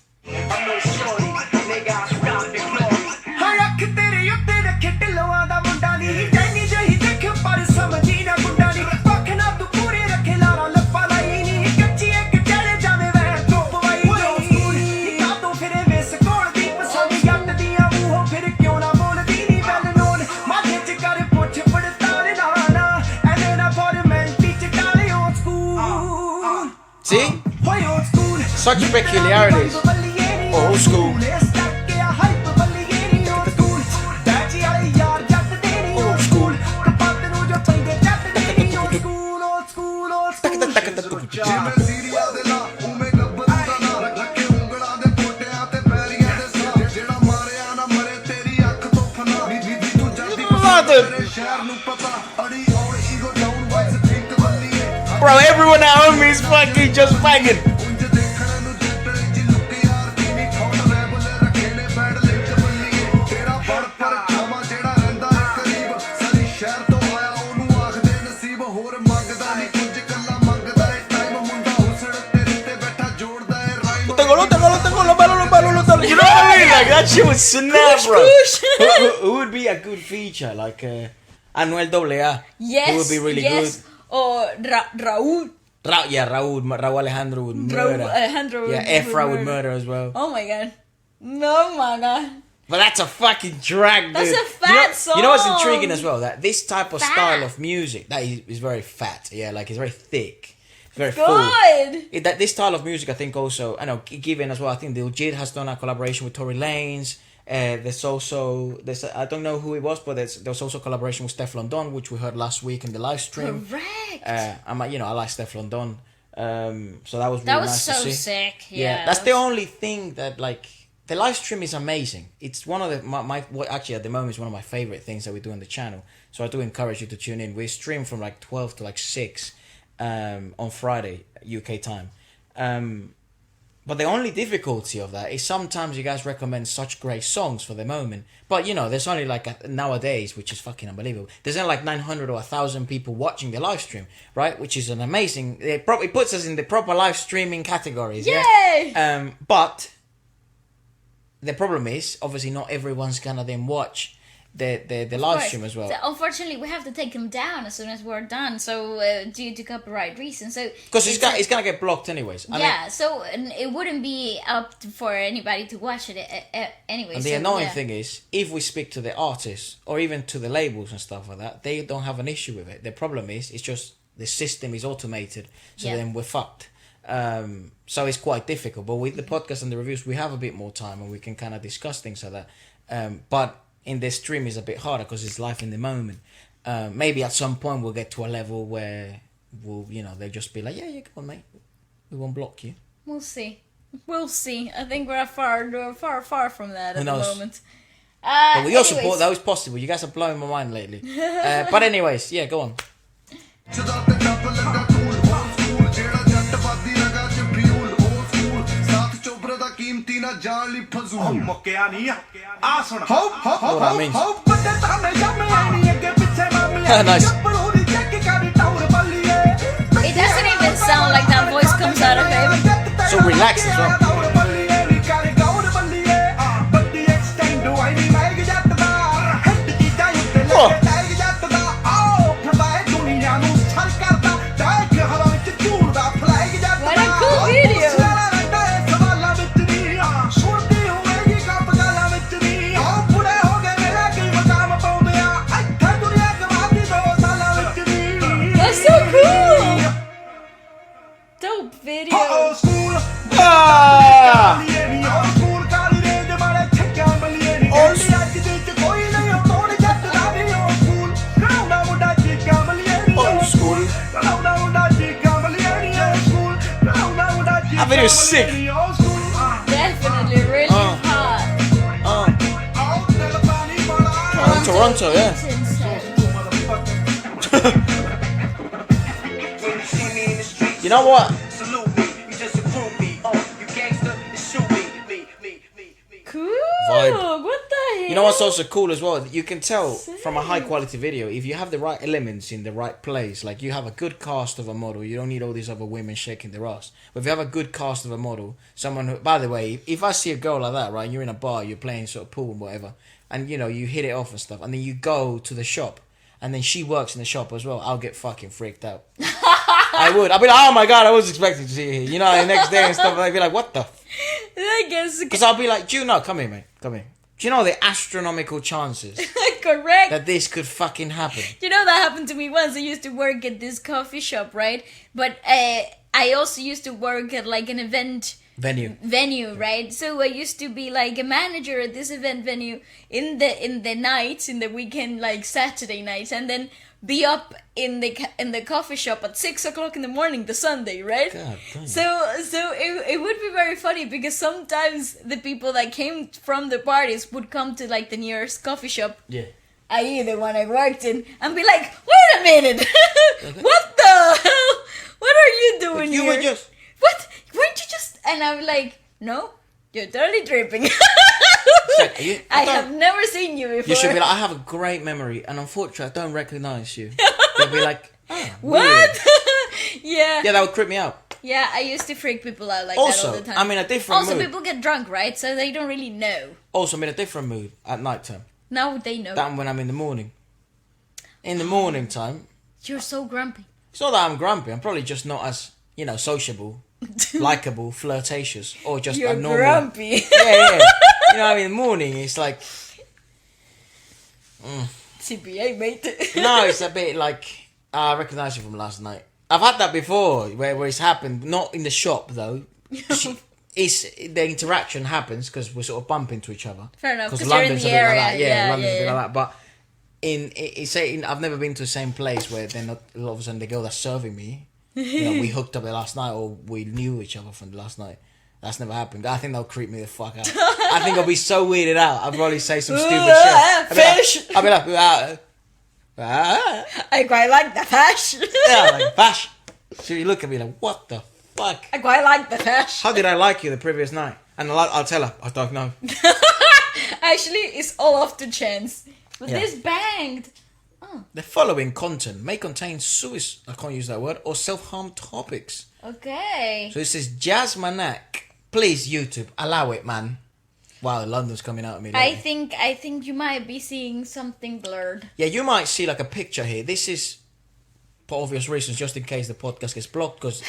Speaker 3: See? Such peculiarities. Old school. Old school. Bro, everyone at home is fucking just banging. You know what I mean? Like that shit would snap, bro. Who would be a good feature? Like Anuel AA.
Speaker 2: Yes.
Speaker 3: Who would be really good?
Speaker 2: Or Rahul.
Speaker 3: Raul Alejandro would murder. Efra would murder as well.
Speaker 2: Oh my god. No, my god.
Speaker 3: But that's a fucking track, dude.
Speaker 2: That's a fat song.
Speaker 3: You know what's intriguing as well? That this type of style of music that is very fat. Yeah, like it's very thick. Very full. That this style of music, I think also, I know, given as well, I think Diljit has done a collaboration with Tory Lanez. There's I don't know who it was, but there's also a collaboration with Stefflon Don, which we heard last week in the live stream.
Speaker 2: Correct.
Speaker 3: I like Stefflon Don. So that was really nice to see.
Speaker 2: That was so sick. Yeah.
Speaker 3: That's the only thing that like the live stream is amazing. It's one of actually at the moment is one of my favorite things that we do on the channel. So I do encourage you to tune in. We stream from like 12 to like 6 on Friday UK time. But the only difficulty of that is sometimes you guys recommend such great songs for the moment. But, you know, there's only like nowadays, which is fucking unbelievable. There's only like 900 or 1,000 people watching the live stream, right? Which is an amazing... It puts us in the proper live streaming categories.
Speaker 2: Yay!
Speaker 3: Yeah? But the problem is, obviously, not everyone's going to then watch the live stream as well.
Speaker 2: So unfortunately, we have to take them down as soon as we're done. So due to copyright reasons, so
Speaker 3: because it's gonna get blocked anyways.
Speaker 2: So it wouldn't be up for anybody to watch it anyway.
Speaker 3: And the annoying thing is, if we speak to the artists or even to the labels and stuff like that, they don't have an issue with it. The problem is, it's just the system is automated, so then we're fucked. So it's quite difficult. But with the podcast and the reviews, we have a bit more time and we can kind of discuss things like that. But in the stream is a bit harder because it's life in the moment. Maybe at some point we'll get to a level where they'll just be like, yeah, go on, mate. We won't block you.
Speaker 2: We'll see. I think we're far from that at the moment.
Speaker 3: But we all support that. It's possible. You guys are blowing my mind lately. But anyways, yeah, go on. Nice.
Speaker 2: It doesn't even sound like that voice comes out of him.
Speaker 3: So relaxed as well. Toronto, yeah.
Speaker 2: It's insane.
Speaker 3: You know what?
Speaker 10: Cool.
Speaker 3: Vibe.
Speaker 10: What the hell?
Speaker 3: You know what's also cool as well? You can tell from a high quality video if you have the right elements in the right place. Like you have a good cast of a model. You don't need all these other women shaking their ass. But if you have a good cast of a model, someone who, by the way, if I see a girl like that, right, you're in a bar, you're playing sort of pool and whatever, and you know, you hit it off and stuff, and then you go to the shop, and then she works in the shop as well, I'll get fucking freaked out. I would. I'll be like, oh my god, I was expecting to see you here. You know, the next day and stuff, I'd be like, what the?
Speaker 2: I guess.
Speaker 3: Because I'll be like, do you know, come here, mate, come here. Do you know the astronomical chances
Speaker 2: Correct.
Speaker 3: that this could fucking happen?
Speaker 2: You know, that happened to me once. I used to work at this coffee shop, right? But I also used to work at like an event venue, right? So I used to be like a manager at this event venue in the nights, in the weekend, like Saturday nights, and then be up in the coffee shop at 6 o'clock in the morning, the Sunday, right?
Speaker 3: God damn.
Speaker 2: So it would be very funny because sometimes the people that came from the parties would come to like the nearest coffee shop.
Speaker 3: Yeah.
Speaker 2: I.e. the one I worked in, and be like, wait a minute, what the hell? What are you doing
Speaker 3: You
Speaker 2: here?
Speaker 3: were just...
Speaker 2: What? Weren't you just... And I'm like, no, you're totally tripping. I have never seen you before.
Speaker 3: You should be like, I have a great memory, and unfortunately, I don't recognise you. They'll be like, oh,
Speaker 2: what? Yeah.
Speaker 3: Yeah, that would creep me out.
Speaker 2: Yeah, I used to freak people out like
Speaker 3: Also,
Speaker 2: that all the time.
Speaker 3: I'm in a different
Speaker 2: Also,
Speaker 3: mood.
Speaker 2: people get drunk, right? So they don't really know.
Speaker 3: Also, I'm in a different mood at night time.
Speaker 2: Now they know.
Speaker 3: Than when I'm in the morning. In the morning time,
Speaker 2: You're so grumpy.
Speaker 3: it's not that I'm grumpy. I'm probably just not as, you know, sociable, likable, flirtatious, or just
Speaker 2: You're
Speaker 3: a normal.
Speaker 2: grumpy.
Speaker 3: Yeah. You know, what I mean, in the morning, it's like.
Speaker 2: CPA, mate.
Speaker 3: No, it's a bit like I recognise you from last night. I've had that before, where it's happened. Not in the shop though. The interaction happens because we sort of bump into each other.
Speaker 2: Fair enough,
Speaker 3: Because
Speaker 2: 'cause you're in
Speaker 3: London's
Speaker 2: the
Speaker 3: a bit
Speaker 2: area.
Speaker 3: like that.
Speaker 2: Yeah,
Speaker 3: London's a bit
Speaker 2: yeah.
Speaker 3: like that. But I've never been to the same place where then all of a sudden the girl that's serving me, you know, we hooked up the last night or we knew each other from the last night. That's never happened. I think that'll creep me the fuck out. I think I'll be so weirded out. I'll probably say some stupid shit.
Speaker 2: Fish.
Speaker 3: I'll be like,
Speaker 2: I quite like the fish.
Speaker 3: yeah, like bash. So you look at me like, what the fuck?
Speaker 2: I quite like the fish.
Speaker 3: How did I like you the previous night? And I'll tell her, I don't know.
Speaker 2: Actually, it's all off to chance. But
Speaker 3: Yeah.
Speaker 2: this banged.
Speaker 3: The following content may contain suicide, I can't use that word, or self-harm topics.
Speaker 2: Okay.
Speaker 3: So it says Jazz MANAK. Please, YouTube, allow it, man. Wow, London's coming out at me.
Speaker 2: I
Speaker 3: lately.
Speaker 2: think you might be seeing something blurred.
Speaker 3: Yeah, you might see like a picture here. This is, for obvious reasons, just in case the podcast gets blocked, because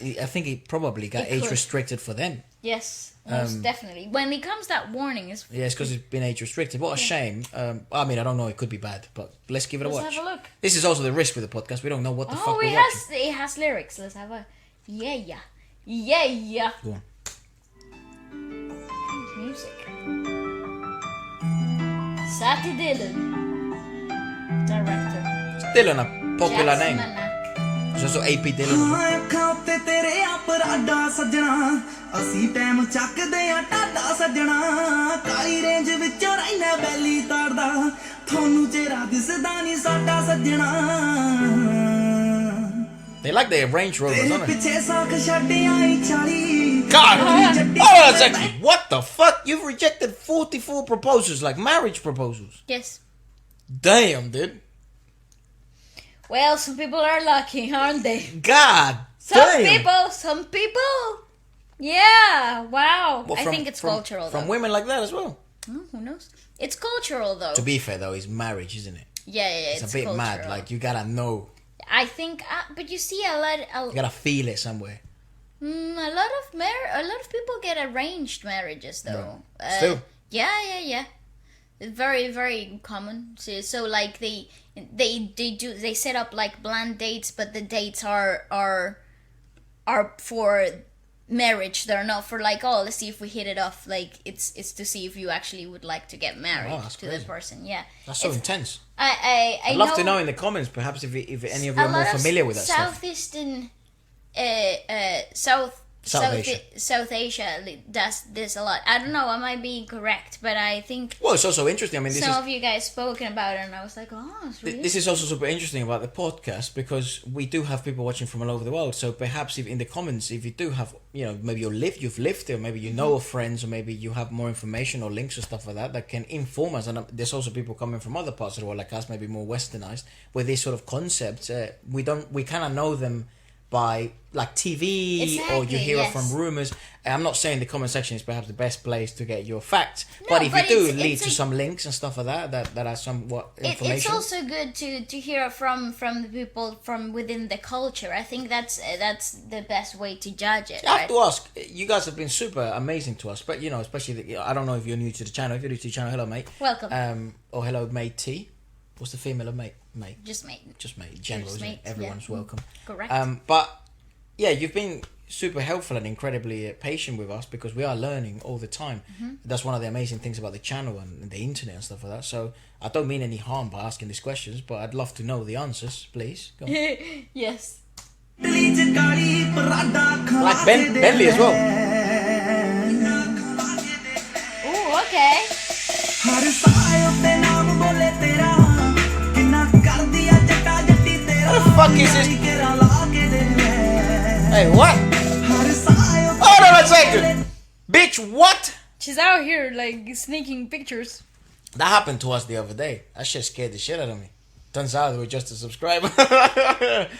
Speaker 3: I think it probably got
Speaker 2: It
Speaker 3: age
Speaker 2: could.
Speaker 3: restricted for them.
Speaker 2: Yes, most definitely. When it comes that warning, is
Speaker 3: Yeah, it's because it's been age restricted. What a shame. I mean, I don't know. It could be bad, but let's give it a
Speaker 2: Let's
Speaker 3: watch.
Speaker 2: have a look.
Speaker 3: This is also the risk with the podcast. We don't know what the fuck
Speaker 2: oh,
Speaker 3: we're
Speaker 2: it
Speaker 3: watching.
Speaker 2: has lyrics. Let's have a yeah.
Speaker 3: Go on.
Speaker 2: Music. Sati Dhillon, director.
Speaker 3: Dhillon, a popular
Speaker 2: Jazz
Speaker 3: name.
Speaker 2: MANAK.
Speaker 3: There's also AP Dhillon.
Speaker 11: ਅੱਖਾਂ ਉੱਤੇ ਤੇਰੇ ਆ Prada ਸੱਜਣਾ ਅਸੀਂ time ਚੱਕਦੇ ਆ ਟਾਡਾ ਸੱਜਣਾ ਕਾਲੀ range ਵਿੱਚੋਂ ਰਹਿਣਾ ਬੈਲੀ ਤਾੜਦਾ ਤੁਹਾਨੂੰ ਚਿਹਰਾ ਦਿਸਦਾ ਨਹੀਂ ਸਾਡਾ ਸੱਜਣਾ
Speaker 3: They like their Range Rovers,
Speaker 11: ਤੇਰੇ
Speaker 3: don't they?
Speaker 11: ਪਿੱਛੇ ਸਾਖ ਛੱਡ ਆਈ 40
Speaker 3: God! Hold on a second. What the fuck? You've rejected 44 proposals, like marriage proposals.
Speaker 2: Yes.
Speaker 3: Damn, dude.
Speaker 2: Well, some people are lucky, aren't they?
Speaker 3: God
Speaker 2: Some people. Yeah. Wow.
Speaker 3: What,
Speaker 2: I think it's cultural.
Speaker 3: From
Speaker 2: though.
Speaker 3: women like that as well.
Speaker 2: Who knows? It's cultural, though.
Speaker 3: To be fair, though, it's marriage, isn't it?
Speaker 2: Yeah.
Speaker 3: It's a bit
Speaker 2: cultural.
Speaker 3: mad. Like, you gotta know.
Speaker 2: I think, but you see a lot.
Speaker 3: You gotta feel it somewhere.
Speaker 2: A lot of people get arranged marriages, though.
Speaker 3: Still?
Speaker 2: Yeah. It's very, very common. So like they set up like blind dates, but the dates are for marriage. They're not for like, oh, let's see if we hit it off. Like it's to see if you actually would like to get married
Speaker 3: that's
Speaker 2: to
Speaker 3: crazy.
Speaker 2: the person. Yeah.
Speaker 3: That's so intense.
Speaker 2: I'd
Speaker 3: I'd love to know in the comments, perhaps, if any of you are more familiar with that stuff.
Speaker 2: Southeastern, South South Asia does this a lot. I don't know, I might be incorrect, but I think
Speaker 3: Well, it's also interesting. I mean,
Speaker 2: some of you guys spoken about it, and I was like, oh, it's really.
Speaker 3: This is also super interesting about the podcast because we do have people watching from all over the world. So perhaps if in the comments, if you do have, maybe you've lived there, maybe you know of friends, or maybe you have more information or links or stuff like that can inform us. And there's also people coming from other parts of the world, like us, maybe more westernized, where these sort of concepts we kind of know them by like TV or you hear it from rumors. I'm not saying the comment section is perhaps the best place to get your facts, but if you do lead to some links and stuff like that are somewhat information.
Speaker 2: It's also good to hear from the people from within the culture. I think that's the best way to judge it.
Speaker 3: I have to ask, you guys have been super amazing to us, but especially I don't know if you're new to the channel. If you're new to the channel, hello mate.
Speaker 2: Welcome.
Speaker 3: Or hello mate T. What's the female of mate?
Speaker 2: Just mate.
Speaker 3: Just mate. General, isn't it? Everyone's welcome.
Speaker 2: Correct.
Speaker 3: But yeah, you've been super helpful and incredibly patient with us because we are learning all the time. That's one of the amazing things about the channel and the internet and stuff like that. So I don't mean any harm by asking these questions, but I'd love to know the answers, please. Go on.
Speaker 2: Yes.
Speaker 3: Like Bentley as well.
Speaker 2: Ooh, okay.
Speaker 3: What the fuck is this? Hey, what? Hold on a second! Bitch, what?
Speaker 10: She's out here like sneaking pictures.
Speaker 3: That happened to us the other day. That shit scared the shit out of me. Turns out they were just a subscriber.
Speaker 2: It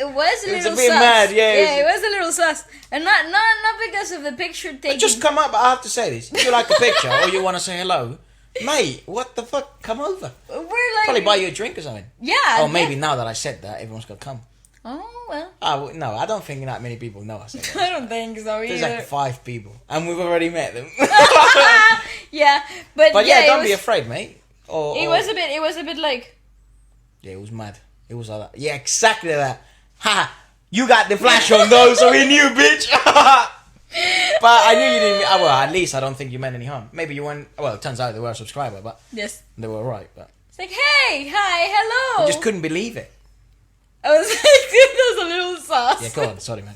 Speaker 2: was a little
Speaker 3: It's a bit
Speaker 2: sus.
Speaker 3: mad, yeah.
Speaker 2: Yeah, it was a little sus. And not because of the picture taking.
Speaker 3: Just come up, I have to say this. If you like a picture or you want to say hello, mate, what the fuck? Come over.
Speaker 2: We're like.
Speaker 3: Probably buy you a drink or something.
Speaker 2: Yeah.
Speaker 3: Or maybe now that I said that, everyone's going to come.
Speaker 2: Oh, well.
Speaker 3: No, I don't think that many people know us.
Speaker 10: I don't think so either.
Speaker 3: There's like 5 people. And we've already met them.
Speaker 2: Yeah, but
Speaker 3: yeah, don't be afraid, mate.
Speaker 10: It was a bit like.
Speaker 3: Yeah, it was mad. It was like that. Yeah, exactly that. Ha! You got the flash on though, so we knew, bitch. But I knew you didn't. Well, at least I don't think you meant any harm. Maybe you weren't. Well, it turns out they were a subscriber, but
Speaker 10: Yes.
Speaker 3: they were right. But
Speaker 10: It's like, hey, hi, hello.
Speaker 3: I just couldn't believe it.
Speaker 10: I was like, that was a little sus.
Speaker 3: Yeah, go on. Sorry, man.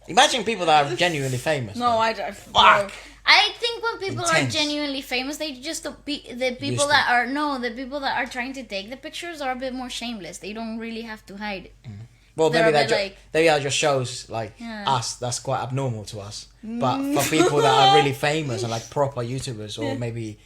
Speaker 3: Imagine people that are genuinely famous.
Speaker 10: No,
Speaker 3: man.
Speaker 10: I don't.
Speaker 3: Fuck.
Speaker 2: I think when people
Speaker 3: Intense.
Speaker 2: are genuinely famous, they just don't be the people
Speaker 3: Used to.
Speaker 2: the people that are trying to take the pictures are a bit more shameless. They don't really have to hide it.
Speaker 3: Well,
Speaker 2: They're
Speaker 3: maybe
Speaker 2: a bit
Speaker 3: that just shows like
Speaker 2: Yeah.
Speaker 3: us. That's quite abnormal to us. But for people that are really famous and like proper YouTubers or maybe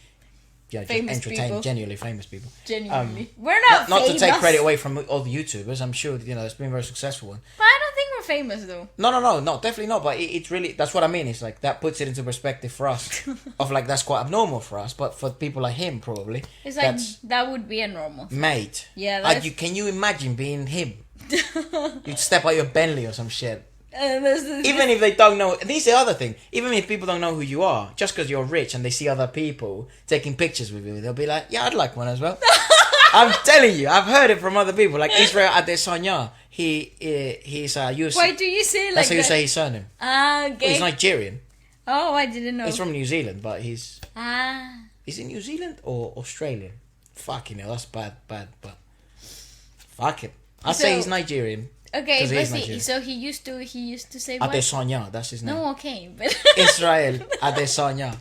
Speaker 3: just
Speaker 10: Famous
Speaker 3: entertain
Speaker 10: people.
Speaker 3: genuinely famous people.
Speaker 10: Genuinely. We're not
Speaker 3: Not
Speaker 10: famous.
Speaker 3: to take credit away from all the YouTubers. I'm sure it's been a very successful one.
Speaker 10: But I don't think we're famous though.
Speaker 3: No, definitely not. But it's really, that's what I mean. It's like that puts it into perspective for us. Of like that's quite abnormal for us, but for people like him probably.
Speaker 2: It's like that would be a normal thing.
Speaker 3: Mate.
Speaker 2: Yeah,
Speaker 3: Like
Speaker 2: that's-
Speaker 3: can you imagine being him? You'd step out your Bentley or some shit.
Speaker 2: Even
Speaker 3: Even if they don't know, this is the other thing. Even if people don't know who you are, just because you're rich and they see other people taking pictures with you, they'll be like, "Yeah, I'd like one as well." I'm telling you, I've heard it from other people. Like Israel Adesanya, he's
Speaker 2: Why do you say like
Speaker 3: that's how you
Speaker 2: that?
Speaker 3: say his surname.
Speaker 2: Okay.
Speaker 3: Well, he's Nigerian.
Speaker 2: Oh, I didn't know.
Speaker 3: He's from New Zealand, but he's
Speaker 2: Ah.
Speaker 3: is it New Zealand or Australian? Fucking hell, that's bad. But fuck it. I say he's Nigerian.
Speaker 2: Okay,
Speaker 3: 'Cause he
Speaker 2: but
Speaker 3: is
Speaker 2: see,
Speaker 3: Nigerian.
Speaker 2: so he used to say what?
Speaker 3: Adesanya, that's his name.
Speaker 2: No, okay, but
Speaker 3: Israel Adesanya.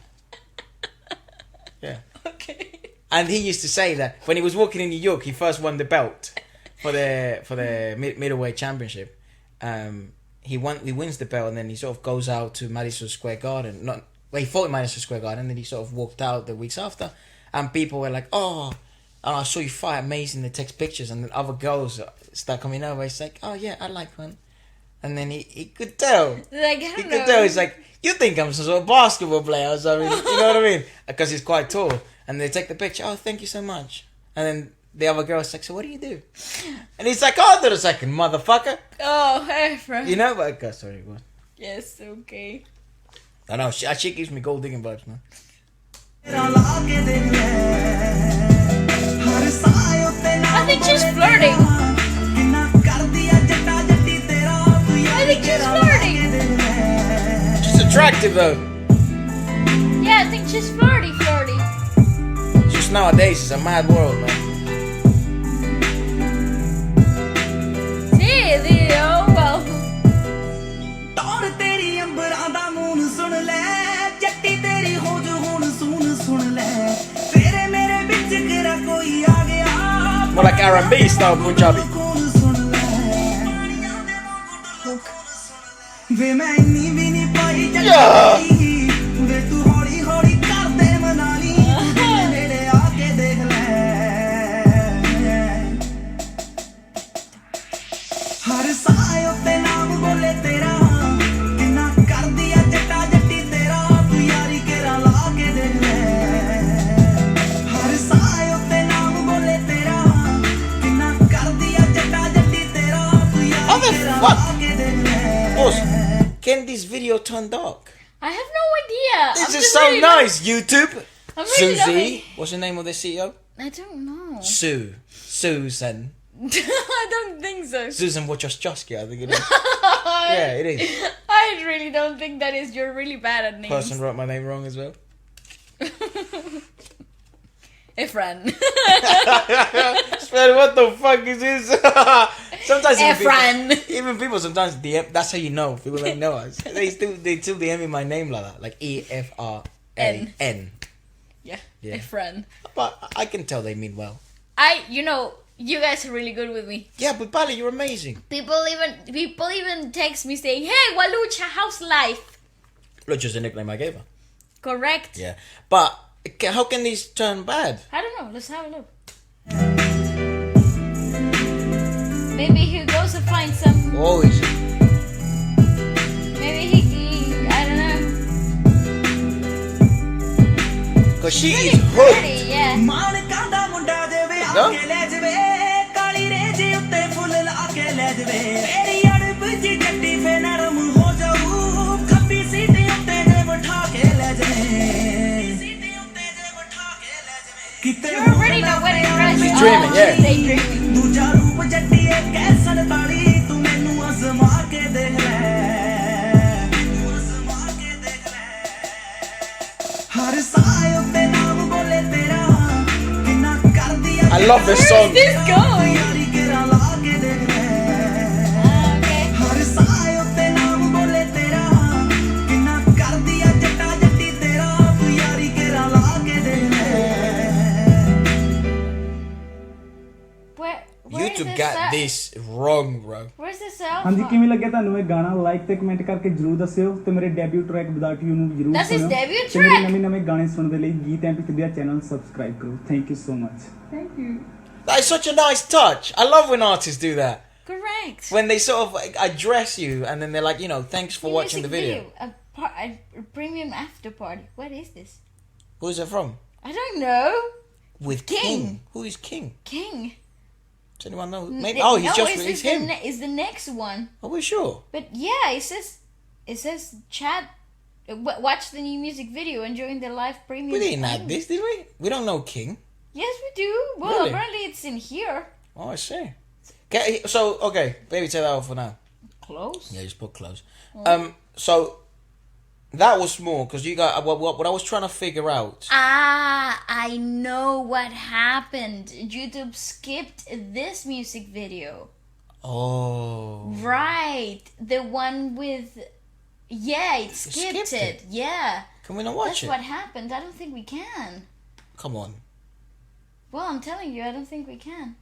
Speaker 3: Yeah.
Speaker 10: Okay.
Speaker 3: And he used to say that when he was walking in New York, he first won the belt for the middleweight championship. He wins the belt, and then he sort of goes out to Madison Square Garden. He fought in Madison Square Garden, and then he sort of walked out the weeks after, and people were like, "Oh, I saw you fight, amazing." They takes pictures, and then other girls start coming over. He's like, "Oh yeah, I like one," and then he could tell.
Speaker 2: like I
Speaker 3: He
Speaker 2: don't
Speaker 3: could
Speaker 2: know.
Speaker 3: tell. He's like, "You think I'm some sort of basketball player or something?" You know what I mean? Because he's quite tall. And they take the picture. "Oh, thank you so much." And then the other girl's like, "So what do you do?" And he's like, "Hold on a second, motherfucker."
Speaker 2: Oh, hey, friend.
Speaker 3: You know what? God, sorry, what?
Speaker 2: Yes, okay.
Speaker 3: I know. She gives me gold digging vibes, man.
Speaker 2: I think she's flirting. I think she's flirting.
Speaker 3: She's attractive though.
Speaker 2: Yeah, I think she's flirty.
Speaker 3: Just nowadays, it's a mad world, man.
Speaker 2: See, oh well.
Speaker 3: like R&B style Punjabi. Yeah. What? Boss, can this video turn dark?
Speaker 2: I have no idea.
Speaker 3: This
Speaker 2: I'm
Speaker 3: is
Speaker 2: just
Speaker 3: so
Speaker 2: really
Speaker 3: nice, YouTube.
Speaker 2: I'm really
Speaker 3: Susie, what's the name of the CEO?
Speaker 2: I don't know.
Speaker 3: Susan.
Speaker 2: I don't think so.
Speaker 3: Susan Wojciechowski, I think it is. Yeah, it is.
Speaker 2: I really don't think that is. You're really bad at names.
Speaker 3: Person wrote my name wrong as well.
Speaker 2: Efran.
Speaker 3: Man, what the fuck is this? Sometimes
Speaker 2: Efran.
Speaker 3: even people sometimes DM. That's how you know people don't know us. They still DM me my name like that, like EFRAN.
Speaker 2: Yeah.
Speaker 3: Yeah.
Speaker 2: Efran.
Speaker 3: But I can tell they mean well.
Speaker 2: You guys are really good with me.
Speaker 3: Yeah, but Bali, you're amazing.
Speaker 2: People even text me saying, "Hey, Walucha, how's life?"
Speaker 3: Which is the nickname I gave her.
Speaker 2: Correct.
Speaker 3: Yeah, but how can these turn bad?
Speaker 2: I don't know. Let's have a look. Maybe he goes to find some.
Speaker 3: Oh, is it?
Speaker 2: Maybe he I don't know.
Speaker 3: Because she
Speaker 2: Really
Speaker 3: is hooked.
Speaker 2: pretty, yeah.
Speaker 3: No?
Speaker 2: You already know what it's right.
Speaker 3: She's dreaming, yeah. I love this song.
Speaker 2: Where is this going?
Speaker 3: YouTube got this wrong, bro.
Speaker 2: Where's the cell
Speaker 12: ਹਾਂਜੀ
Speaker 2: phone?
Speaker 12: ਕਿਵੇਂ ਲੱਗਿਆ ਤੁਹਾਨੂੰ ਇਹ ਗਾਣਾ like ਤੇ comment ਕਰਕੇ ਜਰੂਰ ਦੱਸਿਓ ਤੇ ਮੇਰੇ ਡੈਬਿਊ ਟਰੈਕ ਵਿਦਆਊਟ ਯੂ ਨੂੰ ਵੀ ਜਰੂਰ
Speaker 2: That's his
Speaker 12: ਸੁਣਿਓ
Speaker 2: debut
Speaker 12: ਤੇ ਮੇਰੇ
Speaker 2: track?
Speaker 12: ਨਵੇਂ ਗਾਣੇ ਸੁਣਨ ਦੇ ਲਈ ਗੀਤ MP3 ਚੈਨਲ ਸਬਸਕ੍ਰਾਈਬ ਕਰੋ thank you so much
Speaker 7: Thank you.
Speaker 3: That is such a nice touch. I love when artists do that.
Speaker 2: Correct.
Speaker 3: When they sort of like, address you and then they're like, you know, thanks for watching the video.
Speaker 2: A premium after party. What is this?
Speaker 3: Who's it from?
Speaker 2: I don't know.
Speaker 3: With King. Who is King?
Speaker 2: King.
Speaker 3: Does anyone know? Maybe. Oh, he's just it's him.
Speaker 2: Is the next one?
Speaker 3: Are we sure?
Speaker 2: But yeah, it says chat. Watch the new music video, enjoying the live premium.
Speaker 3: We didn't
Speaker 2: thing.
Speaker 3: add this, did we? We don't know King.
Speaker 2: Yes, we do. Well,
Speaker 3: Really?
Speaker 2: apparently it's in here.
Speaker 3: Oh, I see. Okay, so okay, maybe take that off for now.
Speaker 2: Close.
Speaker 3: Yeah, just put close. So that was small because you got what I was trying to figure out.
Speaker 2: I know what happened. YouTube skipped this music video.
Speaker 3: Oh.
Speaker 2: Right, the one with. Yeah, it skipped it. Yeah.
Speaker 3: Can we not watch
Speaker 2: That's
Speaker 3: it?
Speaker 2: what happened. I don't think we can.
Speaker 3: Come on.
Speaker 2: Well, I'm telling you, I don't think we can.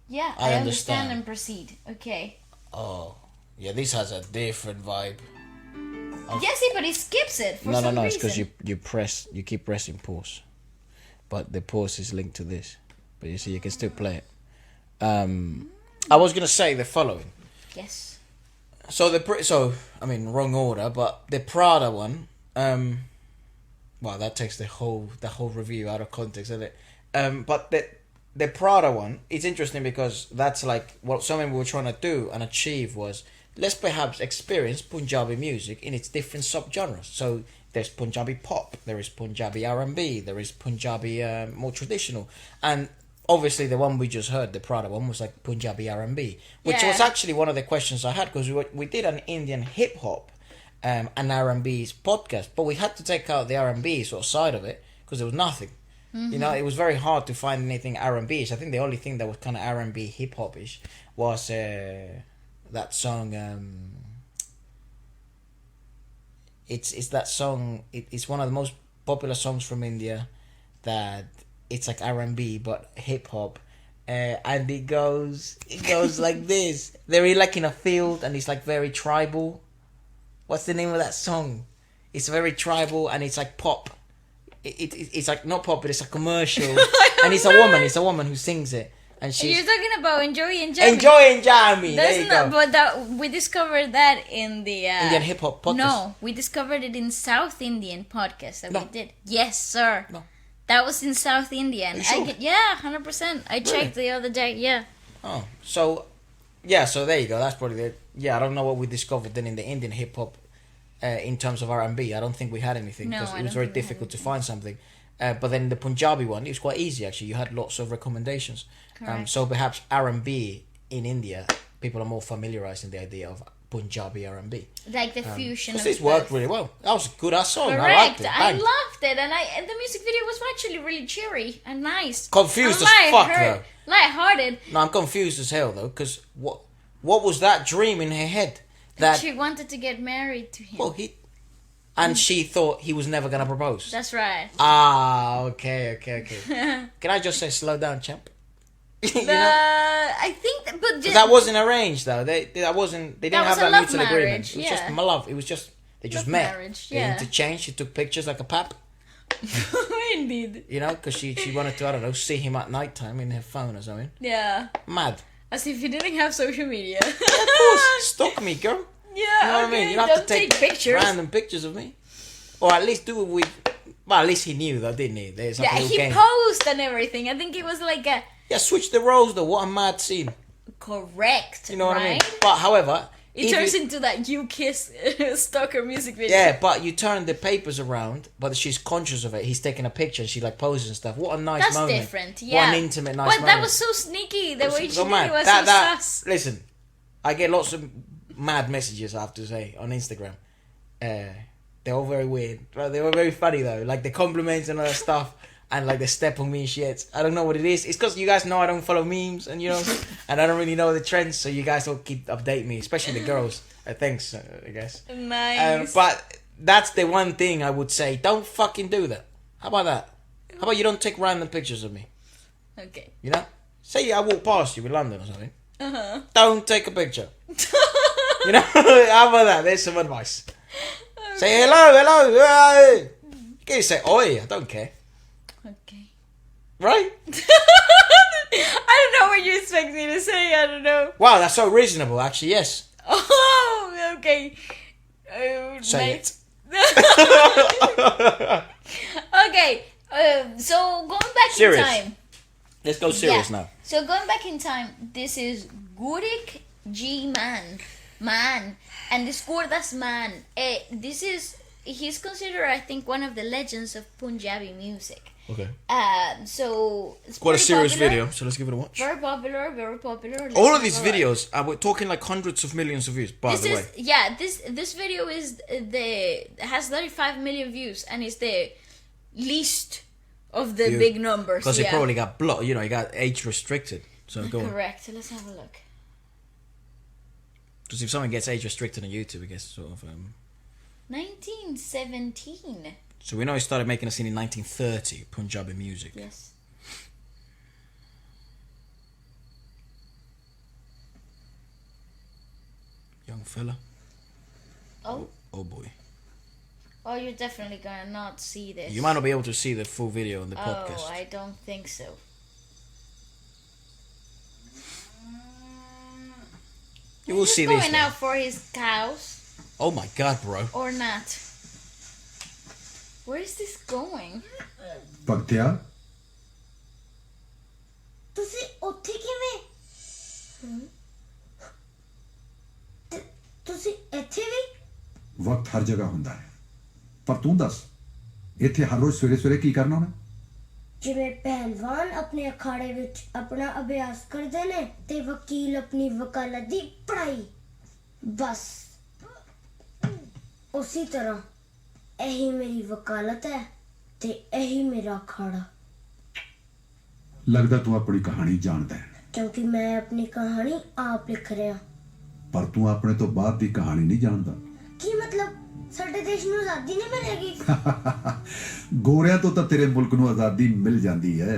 Speaker 2: Yeah,
Speaker 3: I
Speaker 2: I understand
Speaker 3: understand
Speaker 2: and proceed. Okay.
Speaker 3: Oh, yeah. This has a different vibe.
Speaker 2: Yes, but he skips it for some
Speaker 3: No.
Speaker 2: reason.
Speaker 3: It's because you keep pressing pause, but the pause is linked to this. But you see, you can still play it. I was gonna say the following.
Speaker 2: Yes.
Speaker 3: So I mean, wrong order, but the Prada one. Well, that takes the whole review out of context, doesn't it? But the Prada one, it's interesting because that's like what something we were trying to do and achieve was let's perhaps experience Punjabi music in its different subgenres. So there's Punjabi pop, there is Punjabi R&B, there is Punjabi more traditional, and obviously the one we just heard, the Prada one, was like Punjabi R&B, which was actually one of the questions I had because we did an Indian hip hop and R&B's podcast, but we had to take out the R&B sort of side of it because there was nothing. Mm-hmm. You know, it was very hard to find anything R&B-ish. I think the only thing that was kind of R&B hip hop-ish was that song. It's that song. It's one of the most popular songs from India. That it's like R&B but hip hop, and it goes like this. They're like in a field, and it's like very tribal. What's the name of that song? It's very tribal, and it's like pop. It's like not pop, but it's a commercial. And it's a woman who sings it, and she's.
Speaker 2: You're talking about Enjoy and Jamie.
Speaker 3: Enjoy and Jamie. There you go.
Speaker 2: But we discovered that in the
Speaker 3: Indian hip hop podcast.
Speaker 2: No, we discovered it in South Indian podcast that we did. Yes, sir. No. That was in South Indian.
Speaker 3: Are you sure?
Speaker 2: 100%. I checked the other day. Yeah.
Speaker 3: Oh, so there you go. That's probably it. Yeah, I don't know what we discovered then in the Indian hip hop. In terms of R&B, I don't think we had anything because it was very difficult to find something. But then the Punjabi one, it was quite easy actually. You had lots of recommendations. So perhaps R&B in India, people are more familiarized in the idea of Punjabi R&B.
Speaker 2: Like the fusion of
Speaker 3: this worked really well. That was a good ass song.
Speaker 2: Correct.
Speaker 3: I liked it.
Speaker 2: I loved it, and the music video was actually really cheery and nice.
Speaker 3: Confused as fuck though.
Speaker 2: Lighthearted.
Speaker 3: No, I'm confused as hell though, because what was that dream in her head? That
Speaker 2: she wanted to get married to him.
Speaker 3: Well, and she thought he was never gonna propose.
Speaker 2: That's right.
Speaker 3: Ah, okay. Can I just say, slow down, champ?
Speaker 2: I think, but
Speaker 3: that wasn't arranged though. They didn't have that mutual agreement. It was just my love. It was just they just met.
Speaker 2: Marriage,
Speaker 3: they interchanged. She took pictures like a pap.
Speaker 2: Indeed.
Speaker 3: You know, because she wanted to, I don't know, see him at night time in her phone or something.
Speaker 2: Yeah.
Speaker 3: Mad.
Speaker 2: As if he didn't have social media.
Speaker 3: Yeah, of course. Stalk me, girl.
Speaker 2: Yeah,
Speaker 3: you know what I mean? You don't have to take
Speaker 2: pictures.
Speaker 3: Random pictures of me. Or at least do it with... Well, at least he knew though, didn't he? There's like
Speaker 2: he posed and everything. I think it was like a...
Speaker 3: Yeah, switch the roles though. What a mad scene.
Speaker 2: Correct.
Speaker 3: You know what I mean? But however...
Speaker 2: It turns into that You Kiss stalker music video.
Speaker 3: Yeah, but you turn the papers around, but she's conscious of it. He's taking a picture and she like poses and stuff. What a nice moment.
Speaker 2: That's different, yeah.
Speaker 3: What an intimate, nice moment.
Speaker 2: But that was so sneaky. The way she did it was so sus.
Speaker 3: Listen, I get lots of mad messages, I have to say, on Instagram. They're all very weird. They were very funny though. Like the compliments and all that stuff. And like the step on me shit. I don't know what it is. It's because you guys know I don't follow memes and and I don't really know the trends. So you guys don't keep update me, especially the girls. Thanks, I guess.
Speaker 2: Nice.
Speaker 3: But that's the one thing I would say. Don't fucking do that. How about that? How about you don't take random pictures of me?
Speaker 2: Okay.
Speaker 3: You know? Say I walk past you in London or something.
Speaker 2: Uh-huh.
Speaker 3: Don't take a picture. You know? How about that? There's some advice. Okay. Say hello. You can say oi. I don't care.
Speaker 2: Okay.
Speaker 3: Right?
Speaker 2: I don't know what you expect me to say. I don't know.
Speaker 3: Wow, that's so reasonable, actually. Yes.
Speaker 2: Oh, okay.
Speaker 3: Say it.
Speaker 2: Okay. So going back
Speaker 3: serious.
Speaker 2: in time.
Speaker 3: Let's go serious now.
Speaker 2: So going back in time, this is Gurickk G Man, and this Gurdas Man. He's considered, I think, one of the legends of Punjabi music.
Speaker 3: Okay.
Speaker 2: So it's
Speaker 3: quite a serious
Speaker 2: popular,
Speaker 3: video, so let's give it a watch.
Speaker 2: Very popular.
Speaker 3: All of these videos, we're talking like hundreds of millions of views. By the way,
Speaker 2: yeah, this video has 35 million views and is the least of the big numbers.
Speaker 3: Because it probably got blocked. You know, it got age restricted. So go on.
Speaker 2: Correct. Let's have a look.
Speaker 3: Because if someone gets age restricted on YouTube, it gets sort of
Speaker 2: 1917.
Speaker 3: So we know he started making a scene in 1930, Punjabi music.
Speaker 2: Yes.
Speaker 3: Young fella.
Speaker 2: Oh.
Speaker 3: Oh boy.
Speaker 2: Oh, you're definitely gonna not see this.
Speaker 3: You might not be able to see the full video on the podcast.
Speaker 2: Oh, I don't think so.
Speaker 3: You will see this.
Speaker 2: Going out for his cows.
Speaker 3: Oh my god, bro.
Speaker 2: Or not. Where is this going?
Speaker 13: ਭਗਤਿਆ
Speaker 14: ਤੁਸੀਂ ਉੱਥੇ ਕਿਵੇਂ ਤੁਸੀਂ ਇੱਥੇ ਵੀ
Speaker 13: ਵਕਤ ਹਰ ਜਗ੍ਹਾ ਹੁੰਦਾ ਹੈ ਪਰ ਤੂੰ ਦੱਸ ਇੱਥੇ ਹਰ ਰੋਜ਼ ਸਵੇਰੇ ਸਵੇਰੇ ਕੀ ਕਰਨਾ ਉਹਨੇ
Speaker 14: ਜਿਵੇਂ ਪਹਿਲਵਾਨ ਆਪਣੇ ਅਖਾੜੇ ਵਿੱਚ ਆਪਣਾ ਅਭਿਆਸ ਕਰਦੇ ਨੇ ਤੇ ਵਕੀਲ ਆਪਣੀ ਵਕਾਲਤ ਦੀ ਪੜ੍ਹਾਈ ਬਸ ਉਸੇ ਤਰ੍ਹਾਂ ਇਹੀ ਮੇਰੀ ਵਕਾਲਤ ਹੈ ਤੇ ਇਹੀ ਮੇਰਾ ਅਖਾੜਾ
Speaker 13: ਲੱਗਦਾ ਤੂੰ ਆਪਣੀ ਕਹਾਣੀ ਜਾਣਦਾ ਹੈ
Speaker 14: ਕਿਉਂਕਿ ਮੈਂ ਆਪਣੀ ਕਹਾਣੀ ਆਪ ਲਿਖ ਰਿਹਾ
Speaker 13: ਪਰ ਤੂੰ ਆਪਣੇ ਤੋਂ ਬਾਅਦ ਦੀ ਕਹਾਣੀ ਨਹੀਂ ਜਾਣਦਾ
Speaker 14: ਕੀ ਮਤਲਬ ਸਾਡੇ ਦੇਸ਼ ਨੂੰ ਆਜ਼ਾਦੀ ਨਹੀਂ ਮਿਲੇਗੀ
Speaker 13: ਗੋਰਿਆਂ ਤੋਂ ਤਾਂ ਤੇਰੇ ਮੁਲਕ ਨੂੰ ਆਜ਼ਾਦੀ ਮਿਲ ਜਾਂਦੀ ਹੈ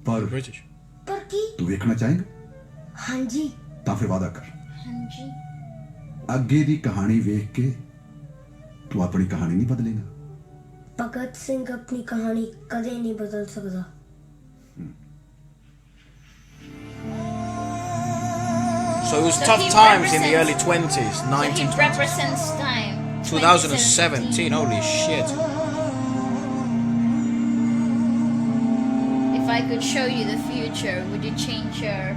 Speaker 13: ਪਰ और
Speaker 3: British.
Speaker 14: पर की
Speaker 13: तू वेखना चाहेगा
Speaker 14: हाँ जी
Speaker 13: ਤਾਂ ਫਿਰ ਵਾਦਾ ਕਰ
Speaker 2: हाँ जी
Speaker 13: ਅੱਗੇ ਦੀ ਕਹਾਣੀ ਵੇਖ ਕੇ ਤੂੰ ਆਪਣੀ ਕਹਾਣੀ ਨਹੀਂ ਬਦਲੇਗਾ
Speaker 14: भगत सिंह अपनी कहानी कदे नहीं बदल सकता
Speaker 3: So it was
Speaker 2: So
Speaker 3: tough
Speaker 2: he
Speaker 3: times in the
Speaker 2: represents-
Speaker 3: early 20s,
Speaker 2: So he
Speaker 3: 1920s.
Speaker 2: represents time.
Speaker 3: 2017, holy shit.
Speaker 2: If I could show you the future, would you change your?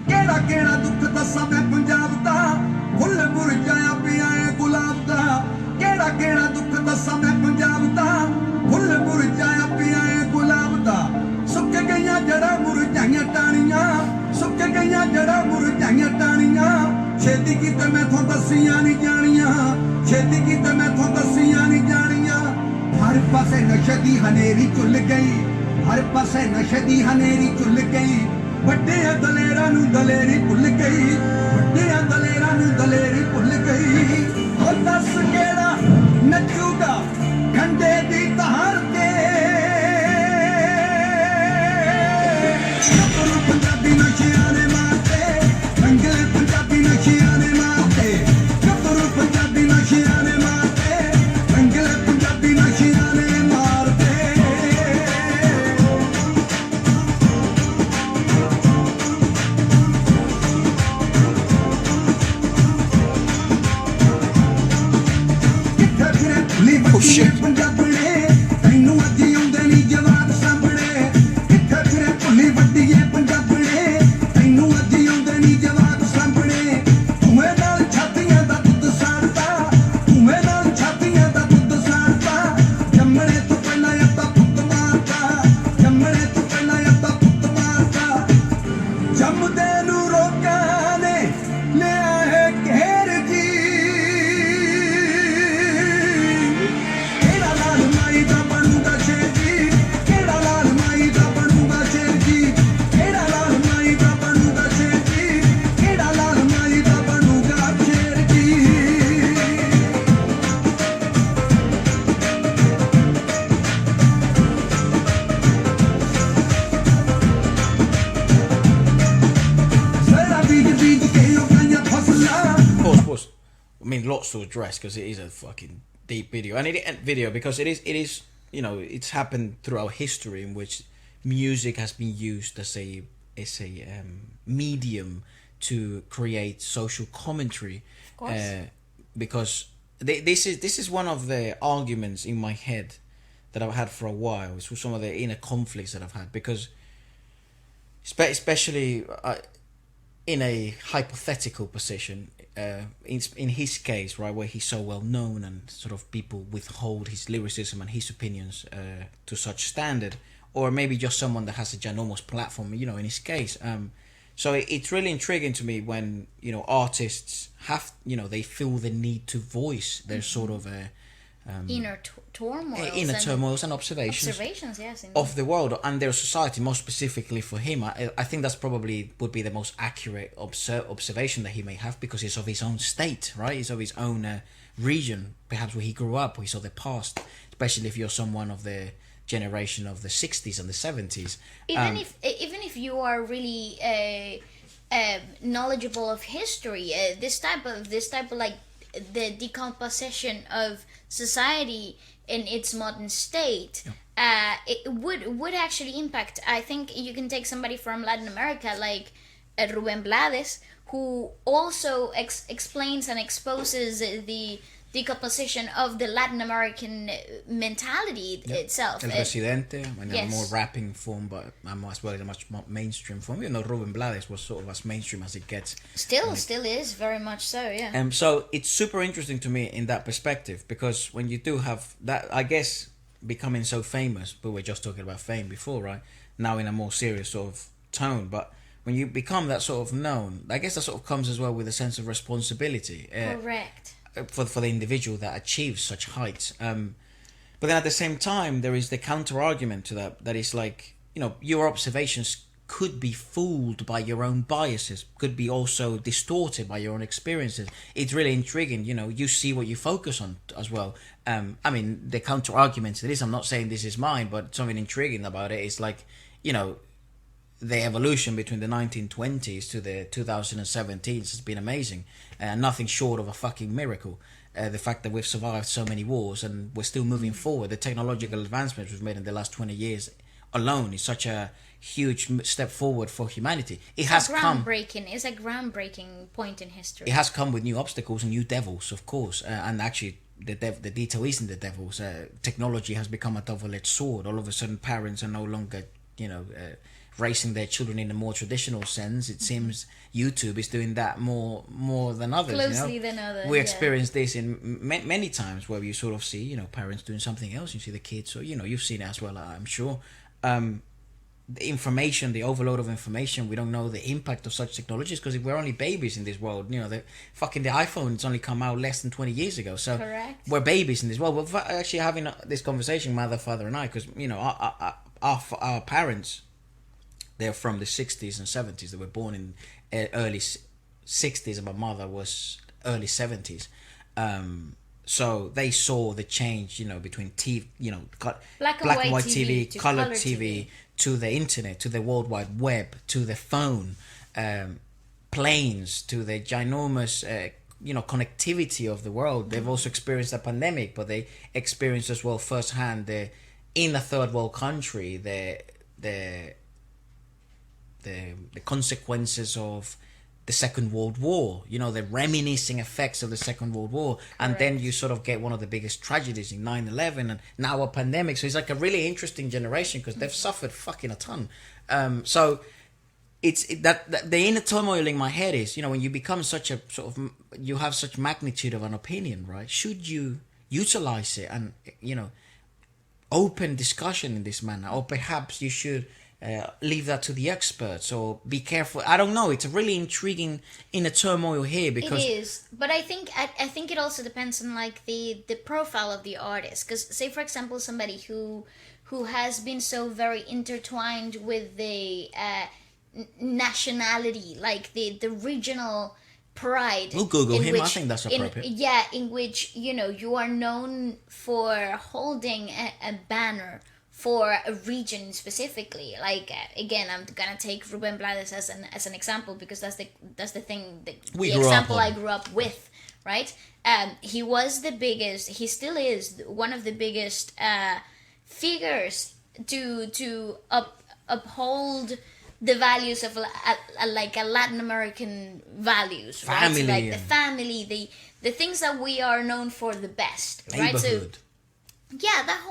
Speaker 11: ਕਿਹੜਾ ਕਿਹੜਾ ਦੁੱਖ ਦੱਸਾਂ ਮੈਂ ਪੰਜਾਬ ਦਾ ਫੁੱਲ ਮੁਰਝਾਇਆ ਪਿਆ ਏ ਗੁਲਾਬ ਦਾ ਕਿਹੜਾ ਕਿਹੜਾ ਦੁੱਖ ਦੱਸਾਂ ਮੈਂ ਪੰਜਾਬ ਦਾ ਫੁੱਲ ਮੁਰਝਾਇਆ ਪਿਆ ਏ ਗੁਲਾਬ ਦਾ ਸੁੱਕ ਗਈਆਂ ਜੜਾਂ ਮੁਰਝਾਈਆਂ ਟਾਣੀਆਂ ਸੁੱਕ ਗਈਆਂ ਜੜਾਂ ਮੁਰਝਾਈਆਂ ਟਾਣੀਆਂ ਛੇਤੀ ਕੀਤੇ ਮੈਥੋਂ ਦੱਸੀਆਂ ਨਹੀਂ ਜਾਣੀਆਂ ਛੇਤੀ ਕੀਤੇ ਮੈਥੋਂ ਦੱਸੀਆਂ ਨਹੀਂ ਜਾਣੀਆਂ ਹਰ ਪਾਸੇ ਨਸ਼ੇ ਦੀ ਹਨੇਰੀ ਝੁੱਲ ਗਈ ਹਰ ਪਾਸੇ ਨਸ਼ੇ ਦੀ ਹਨੇਰੀ ਝੁੱਲ ਗਈ ਵੱਡਿਆਂ ਦਲੇਰਾਂ ਨੂੰ ਦਲੇਰੀ ਭੁੱਲ ਗਈ ਵੱਡਿਆਂ ਦਲੇਰਾਂ ਨੂੰ ਦਲੇਰੀ ਭੁੱਲ ਗਈ ਉਹ ਦੱਸ ਕਿਹੜਾ ਨੱਚੂਗਾ ਖੰਡੇ ਦੀ ਧਾਰ ਤੇ ਗੱਭਰੂ ਪੰਜਾਬੀ ਨਸ਼ਿਆਂ ਨੇ ਮਾਰਤੇ ਰੰਗਲੇ ਪੰਜਾਬੀ ਨਸ਼ਿਆਂ ਨੇ ਮਾਰਤੇ ਗੱਭਰੂ ਪੰਜਾਬੀ ਨਸ਼ਿਆਂ ਨੇ ਮਾਰਤੇ ਰੰਗਲੇ ਪੰਜਾਬੀ ਨਸ਼ਿਆਂ ਨੇ ਮਾਰਤੇ
Speaker 3: Oh shit.
Speaker 11: ਪੰਜਾਬਣੇ ਤੈਨੂੰ ਅੱਜ ਆਉਂਦੇ ਨਹੀਂ ਜਵਾਬ ਸਾਹਮਣੇ ਕਿੱਥੇ ਫਿਰੇ ਭੁੱਲੀ ਵੱਡੀਏ ਪੰਜਾਬਣੇ ਤੈਨੂੰ ਅੱਜ ਆਉਂਦੇ ਨਹੀਂ ਜਵਾਬ ਸਾਹਮਣੇ ਧੂਏ ਨਾਲ ਛਾਤੀਆਂ ਦਾ ਦੁੱਧ ਸਾੜਦਾ ਧੂਏ ਨਾਲ ਛਾਤੀਆਂ ਦਾ ਦੁੱਧ ਸਾੜਦਾ ਜੰਮਣੇ ਤੋਂ ਪਹਿਲਾਂ ਅੱਤਾ ਪੁੱਤ ਮਾਰਦਾ ਜੰਮਣੇ ਤੋਂ ਪਹਿਲਾਂ ਅੱਤਾ ਪੁੱਤ ਮਾਰਦਾ ਜੰਮਦੇ ਨੂੰ ਰੋਕਾਂ ਨੇ ਲਿਆ ਹੈ ਘੇਰ ਜੀ ਕਿਹੜਾ ਲਾਲ ਮਾਈ ਦਾ ਬਣੂਗਾ ਸ਼ੇਰ ਜੀ ਕਿਹੜਾ ਲਾਲ ਮਾਈ ਦਾ ਬਣੂਗਾ ਸ਼ੇਰ ਜੀ ਕਿਹੜਾ ਲਾਲ ਮਾਈ ਦਾ ਬਣੂਗਾ ਸ਼ੇਰ ਜੀ ਕਿਹੜਾ ਲਾਲ ਮਾਈ ਦਾ ਬਣੂਗਾ ਸ਼ੇਰ ਜੀ ਜ਼ਰਾ ਬੀਜ ਬੀਜ ਕੇ ਉਗਾਈਆਂ ਫਸਲਾਂ
Speaker 3: Pause. I mean, lots to address because it is a fucking deep video, and because it is it's happened throughout history in which music has been used as a medium to create social commentary.
Speaker 2: Of course.
Speaker 3: Because this is one of the arguments in my head that I've had for a while. It's some of the inner conflicts that I've had because, especially in a hypothetical position. In his case, right, where he's so well known and sort of people withhold his lyricism and his opinions to such standard, or maybe just someone that has a ginormous platform, in his case. So it's really intriguing to me when, artists have, they feel the need to voice their sort of
Speaker 2: Inner
Speaker 3: turmoils and observations
Speaker 2: yes,
Speaker 3: of the world and their society, more specifically for him. I think that's probably would be the most accurate observation that he may have because it's of his own state, right? It's of his own region, perhaps where he grew up, where he saw the past, especially if you're someone of the generation of the 60s and the 70s.
Speaker 2: Even if you are really knowledgeable of history, this type of like the decomposition of society in its modern state, it would actually impact. I think you can take somebody from Latin America like Rubén Blades, who also explains and exposes the decomposition of the Latin American mentality itself.
Speaker 3: El Presidente, in a
Speaker 2: Yes.
Speaker 3: more rapping form, but as well in a much more mainstream form. Rubén Blades was sort of as mainstream as it gets.
Speaker 2: Still is very much so, yeah.
Speaker 3: So it's super interesting to me in that perspective because when you do have that, I guess, becoming so famous, but we're just talking about fame before, right? Now in a more serious sort of tone, but when you become that sort of known, I guess that sort of comes as well with a sense of responsibility.
Speaker 2: Correct.
Speaker 3: For the individual that achieves such heights. But then at the same time, there is the counter argument to that is like, your observations could be fooled by your own biases, could be also distorted by your own experiences. It's really intriguing, you see what you focus on as well. I mean, the counter argument to this, I'm not saying this is mine, but something intriguing about it is like, you know, the evolution between the 1920s to the 2017s has been amazing, and nothing short of a fucking miracle. The fact that we've survived so many wars and we're still moving forward, the technological advancements we've made in the last 20 years alone is such a huge step forward for humanity.
Speaker 2: It's a groundbreaking point in history.
Speaker 3: It has come with new obstacles and new devils, of course, and actually the detail isn't the devils. Technology has become a double-edged sword. All of a sudden parents are no longer, raising their children in a more traditional sense. It seems YouTube is doing that more than others.
Speaker 2: Closely than others.
Speaker 3: We experience this in many times where you sort of see, parents doing something else. You see the kids, so you've seen it as well, I'm sure. The information, the overload of information, we don't know the impact of such technologies because we're only babies in this world. The iPhone, it's only come out less than 20 years ago. So
Speaker 2: correct.
Speaker 3: We're babies in this world. We're actually having this conversation, my other father and I, because, our parents, they're from the 60s and 70s. They were born in early 60s, and my mother was early 70s. So they saw the change, between TV,
Speaker 2: black and white
Speaker 3: TV,
Speaker 2: to
Speaker 3: colored TV, to the internet, to the World Wide Web, to the phone, planes, to the ginormous, connectivity of the world. They've also experienced a pandemic, but they experienced as well firsthand in a third world country the consequences of the Second World War, the reminiscing effects of the Second World War. And then you sort of get one of the biggest tragedies in 9/11 and now a pandemic. So it's like a really interesting generation because they've suffered fucking a ton. So it's that the inner turmoil in my head is, when you become such a sort of, you have such magnitude of an opinion, right? Should you utilize it and, open discussion in this manner? Or perhaps you should leave that to the experts, or be careful. I don't know. It's a really intriguing inner turmoil here because
Speaker 2: it is. But I think it also depends on like the profile of the artist. Because say for example somebody who has been so very intertwined with the nationality, like the regional pride.
Speaker 3: We'll Google him.
Speaker 2: Which,
Speaker 3: I think that's appropriate.
Speaker 2: In which you are known for holding a banner for a region specifically. Like again, I'm gonna take Ruben Blades as an example because that's the thing the example I grew up with, right? He was the biggest. He still is one of the biggest figures to uphold the values of like a Latin American values,
Speaker 3: family,
Speaker 2: right? So like the family, the things that we are known for the best, right? So yeah, that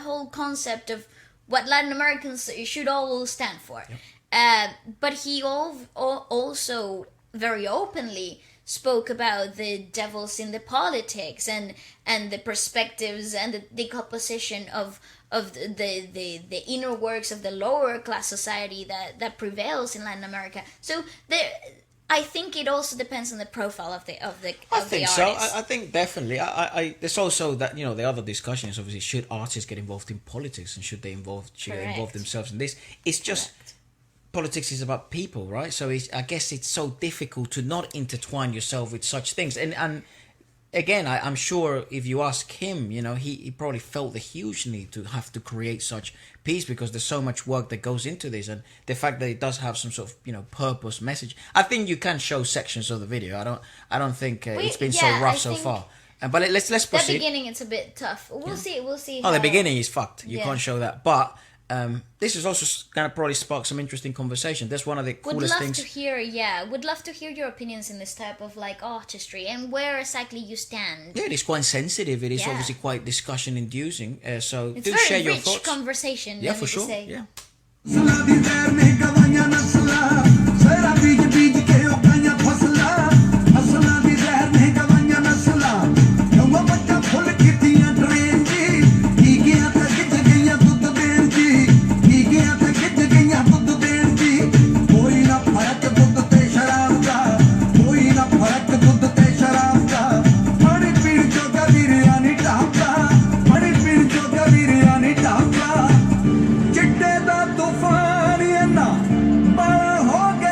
Speaker 2: whole concept of what Latin Americans should all stand for. Yep. But he also very openly spoke about the devils in the politics and the perspectives and the decomposition of the inner works of the lower class society that prevails in Latin America. So there, I think it also depends on the profile of the artist.
Speaker 3: So. I think definitely. There's also that the other discussion is obviously should artists get involved in politics and should they involve themselves in this. It's just politics is about people, right? So I guess it's so difficult to not intertwine yourself with such things. And again, I'm sure if you ask him, he probably felt the huge need to have to create such piece because there's so much work that goes into this, and the fact that it does have some sort of purpose message. I think you can show sections of the video. I don't think it's been so rough so far. But let's proceed.
Speaker 2: The beginning it's a bit tough. We'll see.
Speaker 3: Oh, the beginning is fucked. You can't show that. But this is also going to probably spark some interesting conversation. That's one of the coolest things.
Speaker 2: Would love to hear your opinions in this type of like artistry and where exactly you stand.
Speaker 3: Yeah, it is quite sensitive. It is obviously quite discussion inducing. So
Speaker 2: it's
Speaker 3: do
Speaker 2: very
Speaker 3: share your
Speaker 2: rich
Speaker 3: thoughts.
Speaker 2: Conversation.
Speaker 3: Yeah, for sure. Yeah.
Speaker 11: ਚਿੱਟੇ ਦਾ ਤੂਫਾਨ ਇੰਨਾ ਬਾਲਾ ਹੋ ਗਿਆ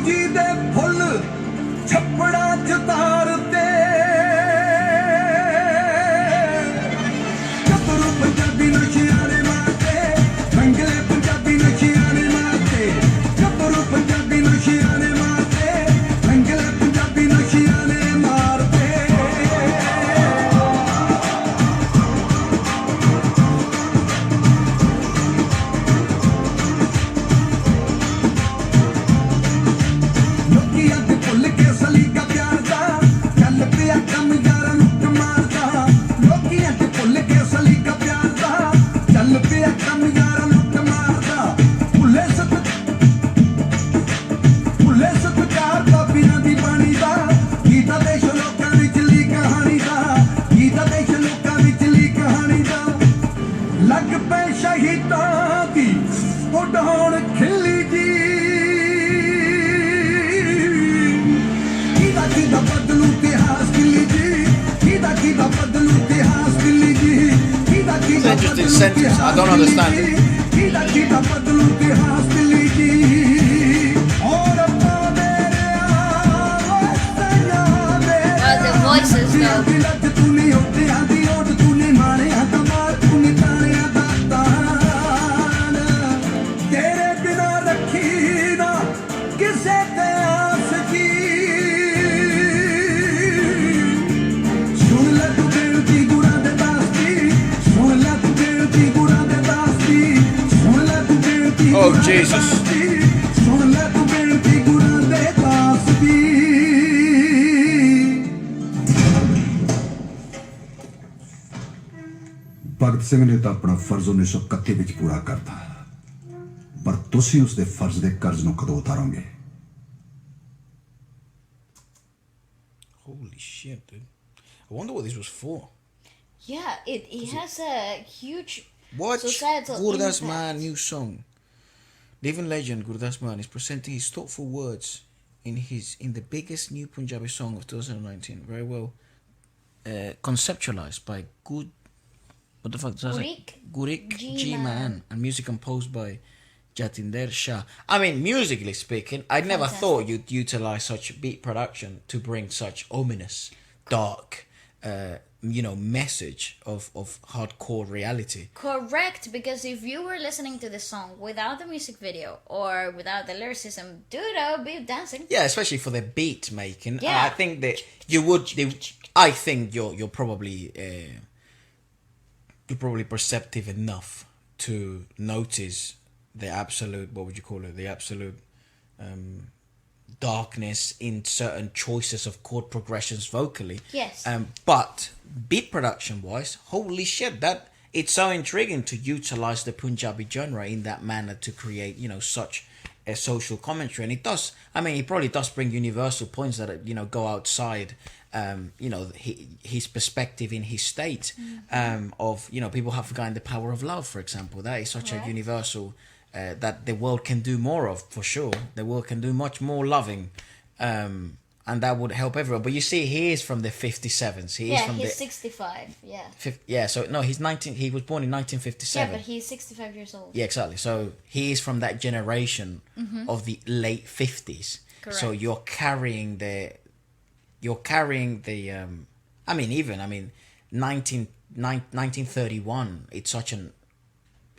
Speaker 13: ਜੀ ਦੇ ਫੁੱਲ ਛੱਪੜਾਂ ਚ ਤਾਰਦੇ ਗੱਭਰੂ ਪੰਜਾਬੀ ਨਸ਼ਿਆਂ ਨੇ ਮਾਰਦੇ ਰੰਗਲੇ ਪੰਜਾਬੀ ਨਸ਼ਿਆਂ ਨੇ ਮਾਰਦੇ ਗੱਭਰੂ ਪੰਜਾਬੀ ਨਸ਼ਿਆਂ ਨੇ ਮਾਰਦੇ ਰੰਗਲੇ ਪੰਜਾਬੀ ਨਸ਼ਿਆਂ ਨੇ ਮਾਰਦੇ ਲੋਕੀ ਅੱਜ ਭੁੱਲ ਕੇ ਸਲੀਕਾ ਪਿਆਰ ਦਾ ਚੱਲ ਪਿਆ ਕੰਮ ਯਾਰਾਂ ਲੁੱਟ ਮਾਰਦਾ ਲੋਕੀ ਅੱਜ ਭੁੱਲ ਕੇ ਸਲੀਕਾ ਪਿਆਰ ਦਾ ਚੱਲ ਪਿਆ ਕੰਮ ਯਾਰਾਂ ਲੁੱਟ ਮਾਰਦਾ ਭੁੱਲੇ ਸਤਿਕਾਰ ਦਾ ਬਿਨਾਂ ਦੀ ਬਾਣੀ ਦਾ ਗੀਤਾ ਦੇਸ਼ ਲੋਕਾਂ ਵਿਚਲੀ ਕਹਾਣੀ ਦਾ ਗੀਤਾ ਦੇਸ਼ ਲੋਕਾਂ ਵਿਚਲੀ ਕਹਾਣੀ ਦਾ ਲੱਗ ਪਏ ਸ਼ਹੀਦਾਂ ਦੀ ਉਡਾਉਣ ਖਿੱਲੀ ਜੀ ਕਿਦਾ ਬਦਲੂ ਇਤਿਹਾਸ ਦਿੱਲੀ ਜੀ ਕਿਦਾ ਬਦਲੂ ਇਤਿਹਾਸ ਦਿੱਲੀ ਜੀ ਕਿਦਾ
Speaker 3: Interesting sentence. I don't understand it.
Speaker 13: ਕਿਦਾ ਬਦਲੂ ਇਤਿਹਾਸ ਦਿੱਲੀ ਜੀ ਔਰ ਮੇਰੇ
Speaker 2: the voices though.
Speaker 13: ਲੱਜ ਤੂੰ ਨਹੀਂ ਉੱਡਿਆਂ ਦੀ ਓਟ ਤੂੰ ਨਹੀਂ ਮਾਰਿਆ ਕਮਾਲ ਤੂੰ ਨਹੀਂ ਤਾਰਿਆ ਦਾ ਤਾਨ ਤੇਰੇ ਬਿਨਾ ਰੱਖੀ ਨਾ ਕਿਸੇ ਤੇ ਆਸ ਕੀ ਸੁਣ ਲੈ ਤੂੰ ਬੇਨਤੀ ਗੁਰਾਂ ਦੇ ਦਾਸ ਦੀ ਸੁਣ ਲੈ ਤੂੰ ਬੇਨਤੀ ਗੁਰਾਂ ਦੇ ਦਾਸ ਦੀ ਸੁਣ ਲੈ ਤੂੰ ਬੇਨਤੀ
Speaker 3: Oh, Jesus.
Speaker 13: ਸੁਣ ਲੈ ਤੂੰ ਬੇਨਤੀ ਗੁਰਾਂ ਦੇ ਦਾਸ ਦੀ ਭਗਤ ਸਿੰਘ ਨੇ ਤਾਂ ਆਪਣਾ ਫਰਜ਼ 1931 ਵਿੱਚ ਪੂਰਾ ਕਰਤਾ ਪਰ ਤੁਸੀਂ ਉਸ ਦੇ ਫਰਜ਼ ਦੇ ਕਰਜ਼ ਨੂੰ ਕਦੋਂ ਉਤਾਰੋਗੇ
Speaker 3: Holy shit, dude. I wonder what this was for.
Speaker 2: Yeah, it has a huge
Speaker 3: Watch
Speaker 2: societal
Speaker 3: Gurdas
Speaker 2: impact.
Speaker 3: Maan new song. Living legend Gurdas Maan is presenting his thoughtful words in the biggest new Punjabi song of 2019. Very well conceptualized by what the fuck does it? Gurickk G Man and music composed by Jatinder Shah. I mean, musically speaking, I never thought you'd utilize such beat production to bring such ominous, dark, message of hardcore reality.
Speaker 2: Correct, because if you were listening to this song without the music video or without the lyricism, dude, I would be dancing.
Speaker 3: Yeah, especially for the beat making.
Speaker 2: Yeah.
Speaker 3: I think that I think you're probably perceptive enough to notice the absolute, what would you call it? The absolute darkness in certain choices of chord progressions vocally.
Speaker 2: Yes.
Speaker 3: But beat production wise, holy shit, that it's so intriguing to utilize the Punjabi genre in that manner to create, such a social commentary. And it does, it probably does bring universal points that, go outside, his perspective in his state, of, people have forgotten the power of love, for example. That is such a universal, that the world can do more of, for sure. The world can do much more loving, and that would help everyone. But you see, he is from the 57s.
Speaker 2: He's 65. Yeah.
Speaker 3: So no, he's 19. He was born in 1957.
Speaker 2: Yeah, but he's 65 years old.
Speaker 3: Yeah, exactly. So he is from that generation of the late 50s.
Speaker 2: Correct.
Speaker 3: So you're carrying the 1931. It's such an.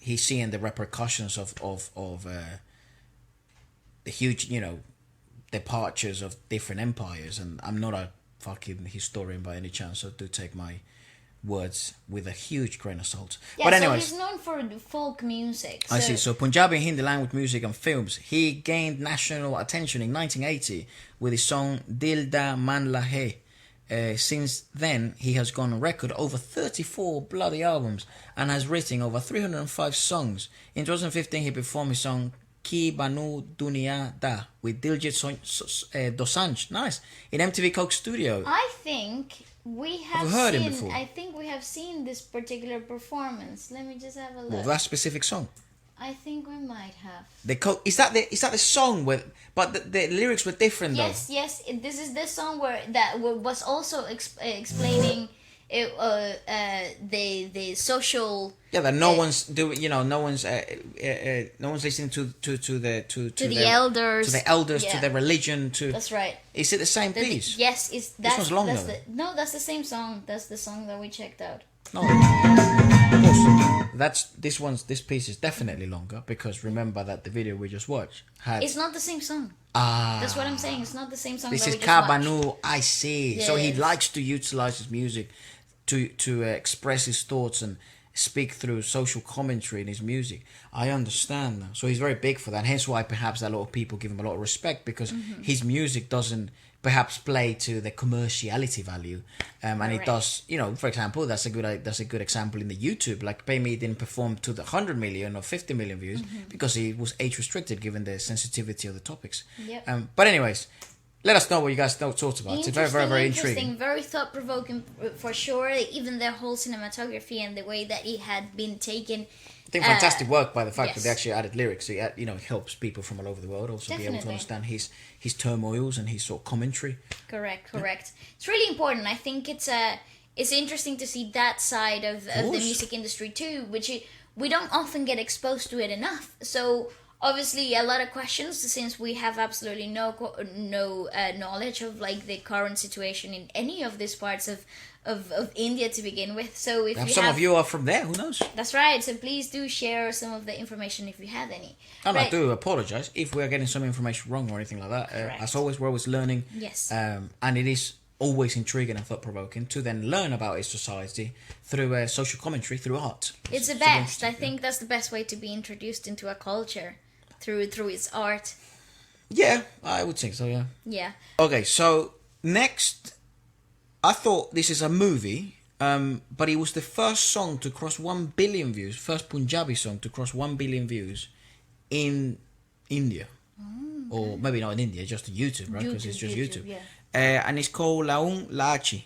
Speaker 3: He's seeing the repercussions of the huge, departures of different empires. And I'm not a fucking historian by any chance, so do take my words with a huge grain of salt.
Speaker 2: Yeah,
Speaker 3: but anyways,
Speaker 2: so he's known for folk music.
Speaker 3: I see. So Punjabi and Hindi language music and films. He gained national attention in 1980 with his song Dil Da Man Lahe. Since then, he has gone on record over 34 bloody albums and has written over 305 songs. In 2015, he performed his song Ki Banu Duniya Da with Diljit Dosanjh. Nice. In MTV Coke Studio.
Speaker 2: I think we have
Speaker 3: heard him
Speaker 2: seen.
Speaker 3: before.
Speaker 2: I think we have seen this particular performance. Let me just have a look.
Speaker 3: Well, that specific song.
Speaker 2: I think we might have.
Speaker 3: Is that the song with? But the lyrics were different though.
Speaker 2: Yes. This is the song where that was also explaining the social.
Speaker 3: Yeah, that no one's doing. No one's listening to
Speaker 2: the elders,
Speaker 3: to the elders, to the religion.
Speaker 2: That's right.
Speaker 3: Is it the same piece?
Speaker 2: Yes,
Speaker 3: this one's longer.
Speaker 2: That's the same song. That's the song that we checked out.
Speaker 3: No, of course. This piece is definitely longer because remember that the video we just watched had.
Speaker 2: It's not the same song. That's what I'm saying. It's not the same song.
Speaker 3: This
Speaker 2: that
Speaker 3: is
Speaker 2: we just watched.
Speaker 3: Kabanu. I see.
Speaker 2: Yes.
Speaker 3: So he likes to utilize his music to express his thoughts and speak through social commentary in his music. I understand that. So he's very big for that. Hence why perhaps a lot of people give him a lot of respect because his music doesn't perhaps play to the commerciality value, and it does. For example, that's a good example in the YouTube. Like Pay Me didn't perform to the 100 million or 50 million views because he was age restricted given the sensitivity of the topics.
Speaker 2: Yep.
Speaker 3: But anyways, let us know what you guys thought about. It's very, very, very intriguing.
Speaker 2: Very thought provoking for sure. Even the whole cinematography and the way that it had been taken.
Speaker 3: I think fantastic work by the fact that they actually added lyrics. So it helps people from all over the world also be able to understand his turmoils and his sort of commentary.
Speaker 2: Correct. It's really important. I think it's interesting to see that side of the music industry too, which we don't often get exposed to it enough. So obviously a lot of questions since we have absolutely no knowledge of like the current situation in any of these parts of India to begin with. So if
Speaker 3: some of you are from there, who knows?
Speaker 2: That's right. So please do share some of the information if you have any.
Speaker 3: And I do apologize if we are getting some information wrong or anything like that. As always, we're always learning.
Speaker 2: Yes.
Speaker 3: And it is always intriguing and thought-provoking to then learn about its society through social commentary, through art.
Speaker 2: It's the best. I think that's the best way to be introduced into a culture through its art.
Speaker 3: Yeah, I would think so, yeah.
Speaker 2: Yeah.
Speaker 3: Okay, so next, I thought this is a movie, but it was the first song to cross 1 billion views, first Punjabi song to cross 1 billion views in India.
Speaker 2: Okay.
Speaker 3: Or maybe not in India, just on YouTube, right? Because it's just YouTube.
Speaker 2: Yeah.
Speaker 3: And it's called Laung, Laachi.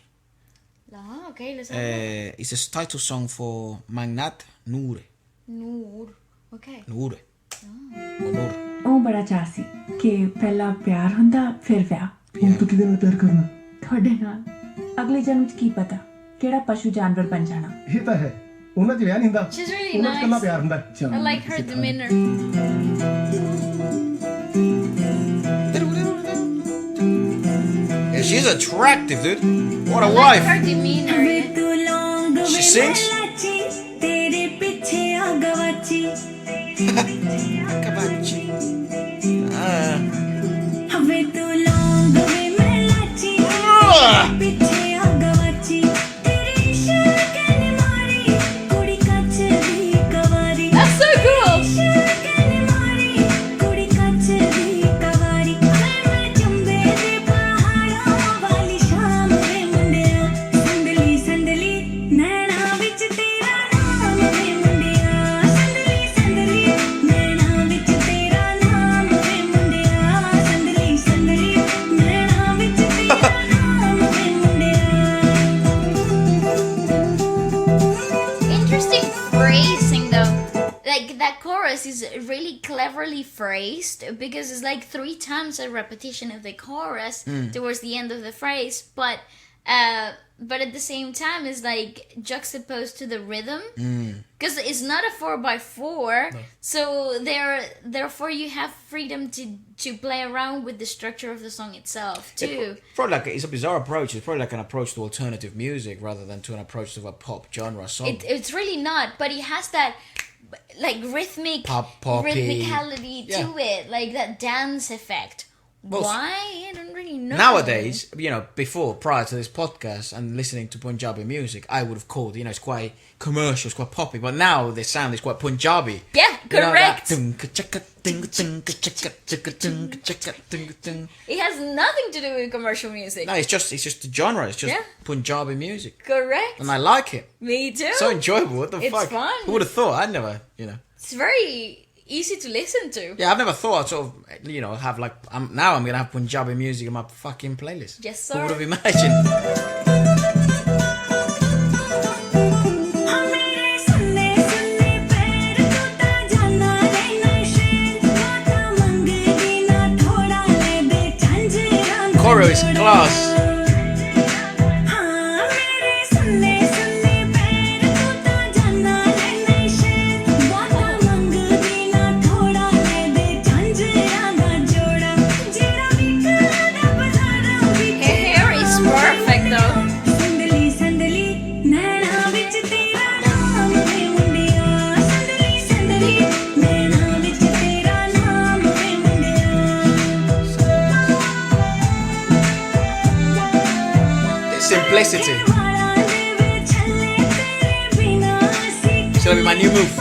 Speaker 2: Okay, let's have a look.
Speaker 3: It's a title song for Mannat, Noor.
Speaker 2: Noor. Okay.
Speaker 3: Noor.
Speaker 7: ਉਹ ਬੜਾ ਚਾਹ ਸੀ ਕਿ ਪਹਿਲਾਂ ਪਿਆਰ ਹੁੰਦਾ ਫਿਰ ਵਿਆਹ
Speaker 12: ਹੁਣ ਤੂੰ ਕਿਹਦੇ ਨਾਲ ਪਿਆਰ ਕਰਨਾ
Speaker 7: ਤੁਹਾਡੇ ਨਾਲ ਅਗਲੇ ਜਨਮ ਚ ਕੀ ਪਤਾ ਕਿਹੜਾ ਪਸ਼ੂ ਜਾਨਵਰ ਬਣ ਜਾਣਾ
Speaker 12: ਇਹ ਤਾਂ ਹੈ ਉਹਨਾਂ 'ਚ ਵਿਆਹ ਨਹੀਂ ਹੁੰਦਾ
Speaker 2: She's really
Speaker 12: ਉਹਨਾਂ 'ਚ ਕੱਲਾ
Speaker 2: nice.
Speaker 12: ਪਿਆਰ ਹੁੰਦਾ
Speaker 2: I like her demeanor.
Speaker 3: Yeah, she's attractive, dude. What a
Speaker 2: I
Speaker 3: wife.
Speaker 2: like her demeanor.
Speaker 3: She sings.
Speaker 2: That's so cool. Interesting phrasing though. Like that chorus is really cleverly phrased because it's like 3 times a repetition of the chorus towards the end of the phrase, but at the same time it's like juxtaposed to the rhythm because it's not a 4x4, so therefore you have freedom to play around with the structure of the song itself too.
Speaker 3: It's a bizarre approach. It's probably like an approach to alternative music rather than to an approach to a pop genre song.
Speaker 2: It's really not, but it has that like rhythmicality to it, like that dance effect.
Speaker 3: Well,
Speaker 2: why? I don't really know.
Speaker 3: Nowadays, prior to this podcast and listening to Punjabi music, I would have called, it's quite commercial, it's quite poppy, but now the sound is quite Punjabi.
Speaker 2: Yeah, correct. It has nothing to do with commercial music.
Speaker 3: No, it's just the genre, it's just Punjabi music.
Speaker 2: Correct.
Speaker 3: And I like it.
Speaker 2: Me too.
Speaker 3: So enjoyable, what the fuck?
Speaker 2: It's fun.
Speaker 3: Who would have thought? I'd never,
Speaker 2: It's very easy to listen to.
Speaker 3: Yeah, I've never thought I'd sort of, have like, now I'm going to have Punjabi music in my fucking playlist.
Speaker 2: Yes, sir.
Speaker 3: Who would have imagined? Choreo is class. simplicity. It's gonna be my new move.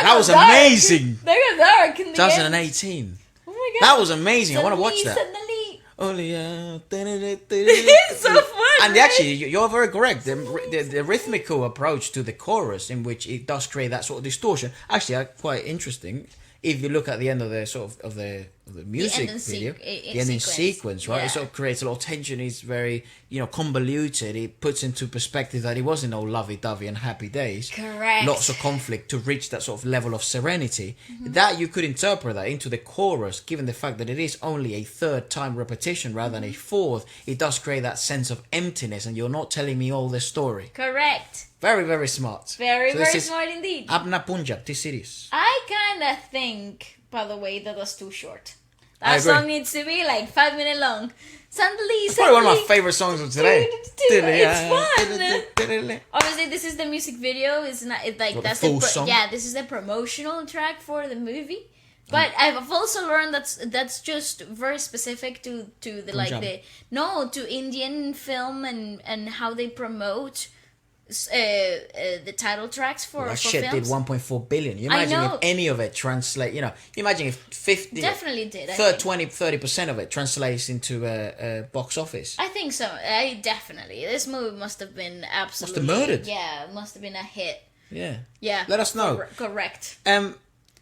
Speaker 3: That was amazing.
Speaker 2: They were dark in the
Speaker 3: 2018.
Speaker 2: Oh my god.
Speaker 3: That was amazing. I want to watch that. Only
Speaker 2: It's so fun.
Speaker 3: And actually, you're very correct. The rhythmical approach to the chorus, in which it does create that sort of distortion, actually are quite interesting. If you look at the end of the of the music video, the ending sequence, right?
Speaker 2: Yeah.
Speaker 3: It sort of creates a lot of tension. It's very, convoluted. It puts into perspective that it wasn't all lovey-dovey and happy days.
Speaker 2: Correct.
Speaker 3: Lots of conflict to reach that sort of level of serenity.
Speaker 2: Mm-hmm.
Speaker 3: That you could interpret that into the chorus, given the fact that it is only a third time repetition rather than a fourth. It does create that sense of emptiness, and you're not telling me all the story.
Speaker 2: Correct.
Speaker 3: Very, very smart.
Speaker 2: Very,
Speaker 3: So this
Speaker 2: very
Speaker 3: is
Speaker 2: smart indeed.
Speaker 3: Abna Punjab, this series.
Speaker 2: I kind of think, by the way, that was too short.
Speaker 3: I
Speaker 2: That
Speaker 3: agree.
Speaker 2: song needs to be like 5 minutes long. Suddenly,
Speaker 3: It's probably one of my favorite songs of today.
Speaker 2: It's fun. Obviously, this is the music video. It's not. It's like
Speaker 3: What,
Speaker 2: that's
Speaker 3: the full song?
Speaker 2: Yeah, this is the promotional track for the movie. But I've also learned that's just very specific to the like
Speaker 3: Punjab.
Speaker 2: to Indian film and how they promote the title tracks for
Speaker 3: That
Speaker 2: for
Speaker 3: shit
Speaker 2: films.
Speaker 3: did 1.4 billion. You
Speaker 2: I
Speaker 3: imagine
Speaker 2: know.
Speaker 3: if any of it translate, you imagine if 50,
Speaker 2: Definitely did, I think.
Speaker 3: 30% of it translates into a box office.
Speaker 2: I think so. Definitely. This movie must have been absolutely...
Speaker 3: murdered.
Speaker 2: Yeah, must have been a hit.
Speaker 3: Yeah.
Speaker 2: Yeah.
Speaker 3: Let us know.
Speaker 2: Correct.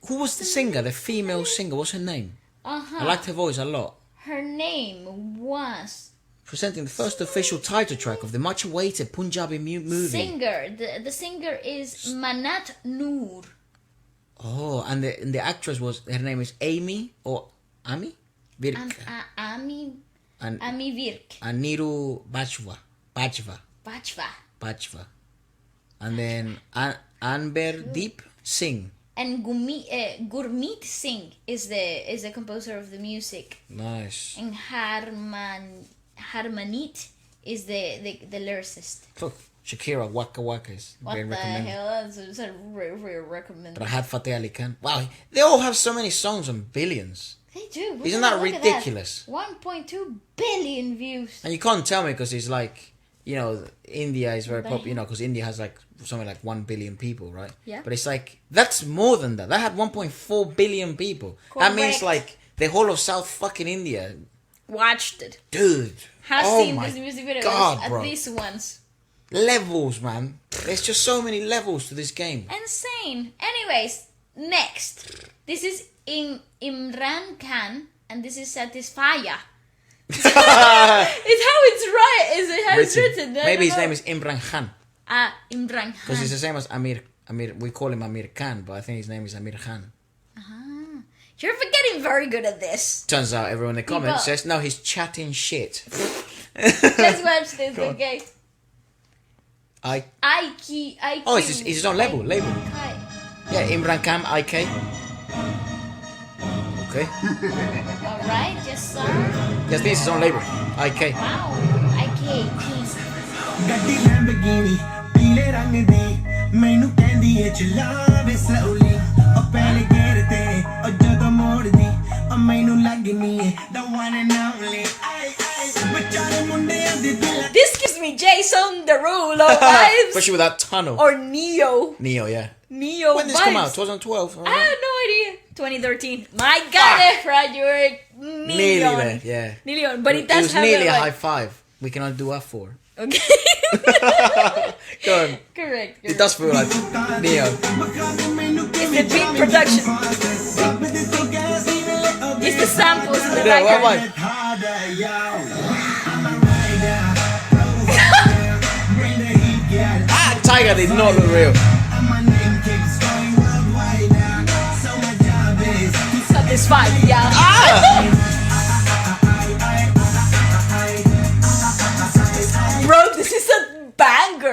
Speaker 3: Who was the singer, the female singer? What's her name?
Speaker 2: Uh-huh.
Speaker 3: I liked her voice a lot.
Speaker 2: Her name was...
Speaker 3: Presenting the first official title track of the much-awaited Punjabi movie.
Speaker 2: Singer. The singer is Mannat Noor.
Speaker 3: Oh, and the actress was, her name is Amy or Ami? Virk.
Speaker 2: Ami
Speaker 3: And
Speaker 2: Virk.
Speaker 3: and Niru Bajwa.
Speaker 2: Bajwa.
Speaker 3: And then Anber Deep Singh.
Speaker 2: And Gurmeet Singh is the composer of the music.
Speaker 3: Nice.
Speaker 2: And Harmanit is the lyricist.
Speaker 3: Look, Shakira Waka Waka is
Speaker 2: What
Speaker 3: being
Speaker 2: the
Speaker 3: recommended.
Speaker 2: hell? That's a very recommended.
Speaker 3: Rahat Fateh Ali Khan. Wow, they all have so many songs on billions.
Speaker 2: They do.
Speaker 3: Isn't that ridiculous?
Speaker 2: 1.2 billion views.
Speaker 3: And you can't tell me because it's like, India is very popular, because India has like something like 1 billion people, right?
Speaker 2: Yeah.
Speaker 3: But it's like, that's more than that. That had 1.4 billion people. That means
Speaker 2: Correct.
Speaker 3: like the whole of South fucking India.
Speaker 2: Watched it.
Speaker 3: Dude.
Speaker 2: Has
Speaker 3: oh
Speaker 2: seen
Speaker 3: my
Speaker 2: this music video
Speaker 3: God,
Speaker 2: at
Speaker 3: bro.
Speaker 2: least once.
Speaker 3: Levels, man. There's just so many levels to this game.
Speaker 2: Insane. Anyways, next. This is Imran Khan, and this is Satisfya. It's how it's right. Is it how it's written? I
Speaker 3: Maybe
Speaker 2: don't
Speaker 3: his
Speaker 2: know.
Speaker 3: name is Imran Khan.
Speaker 2: Imran Khan.
Speaker 3: Because it's the same as Amir. We call him Amir Khan, but I think his name is Amir Khan.
Speaker 2: You're getting very good at this.
Speaker 3: Turns out everyone in the comments
Speaker 2: People-
Speaker 3: says, no, he's chatting shit.
Speaker 2: Let's watch this,
Speaker 3: Go on.
Speaker 2: okay?
Speaker 3: I.
Speaker 2: IQ.
Speaker 3: Oh, it's his own label.
Speaker 2: Okay.
Speaker 3: Yeah, Imran Khan, IK. Okay.
Speaker 2: Alright, yes sir.
Speaker 3: Yes, this is his own label. IK.
Speaker 2: Wow. IK. Please.
Speaker 11: ਗੱਡੀ Lamborghini ਪੀਲੇ ਰੰਗ ਦੀ ਮੈਨੂੰ ਕਹਿੰਦੀ ਏ ਚਲਾਵੇ slowly ਉਹ ਪਹਿਲੇ ਗੇਰ ਤੇ ਉਹ ਜਦੋਂ ਮੋੜਦੀ ਉਹ ਮੈਨੂੰ ਲੱਗਨੀ ਏ the one and only ਵਿਚਾਰੇ ਮੁੰਡਿਆਂ ਦੇ ਦਿਲ
Speaker 2: This gives me Jason Derulo vibes.
Speaker 3: Especially with that tunnel.
Speaker 2: Or Neo.
Speaker 3: Neo, yeah.
Speaker 2: Neo
Speaker 3: When did this
Speaker 2: vibes.
Speaker 3: come out? 2012?
Speaker 2: I have no idea. 2013. My God, Efra, you were
Speaker 3: Nearly
Speaker 2: nearly
Speaker 3: there, yeah.
Speaker 2: Nearly on, but it does
Speaker 3: was
Speaker 2: have
Speaker 3: nearly a
Speaker 2: like-
Speaker 3: high five. We can only do F4.
Speaker 2: Okay.
Speaker 3: Go on.
Speaker 2: Correct.
Speaker 3: It does feel like Neo.
Speaker 2: It's the beat production. It's the samples in the
Speaker 3: Yeah, what am
Speaker 2: background.
Speaker 3: Tiger did not look real.
Speaker 2: Satisfied, yeah.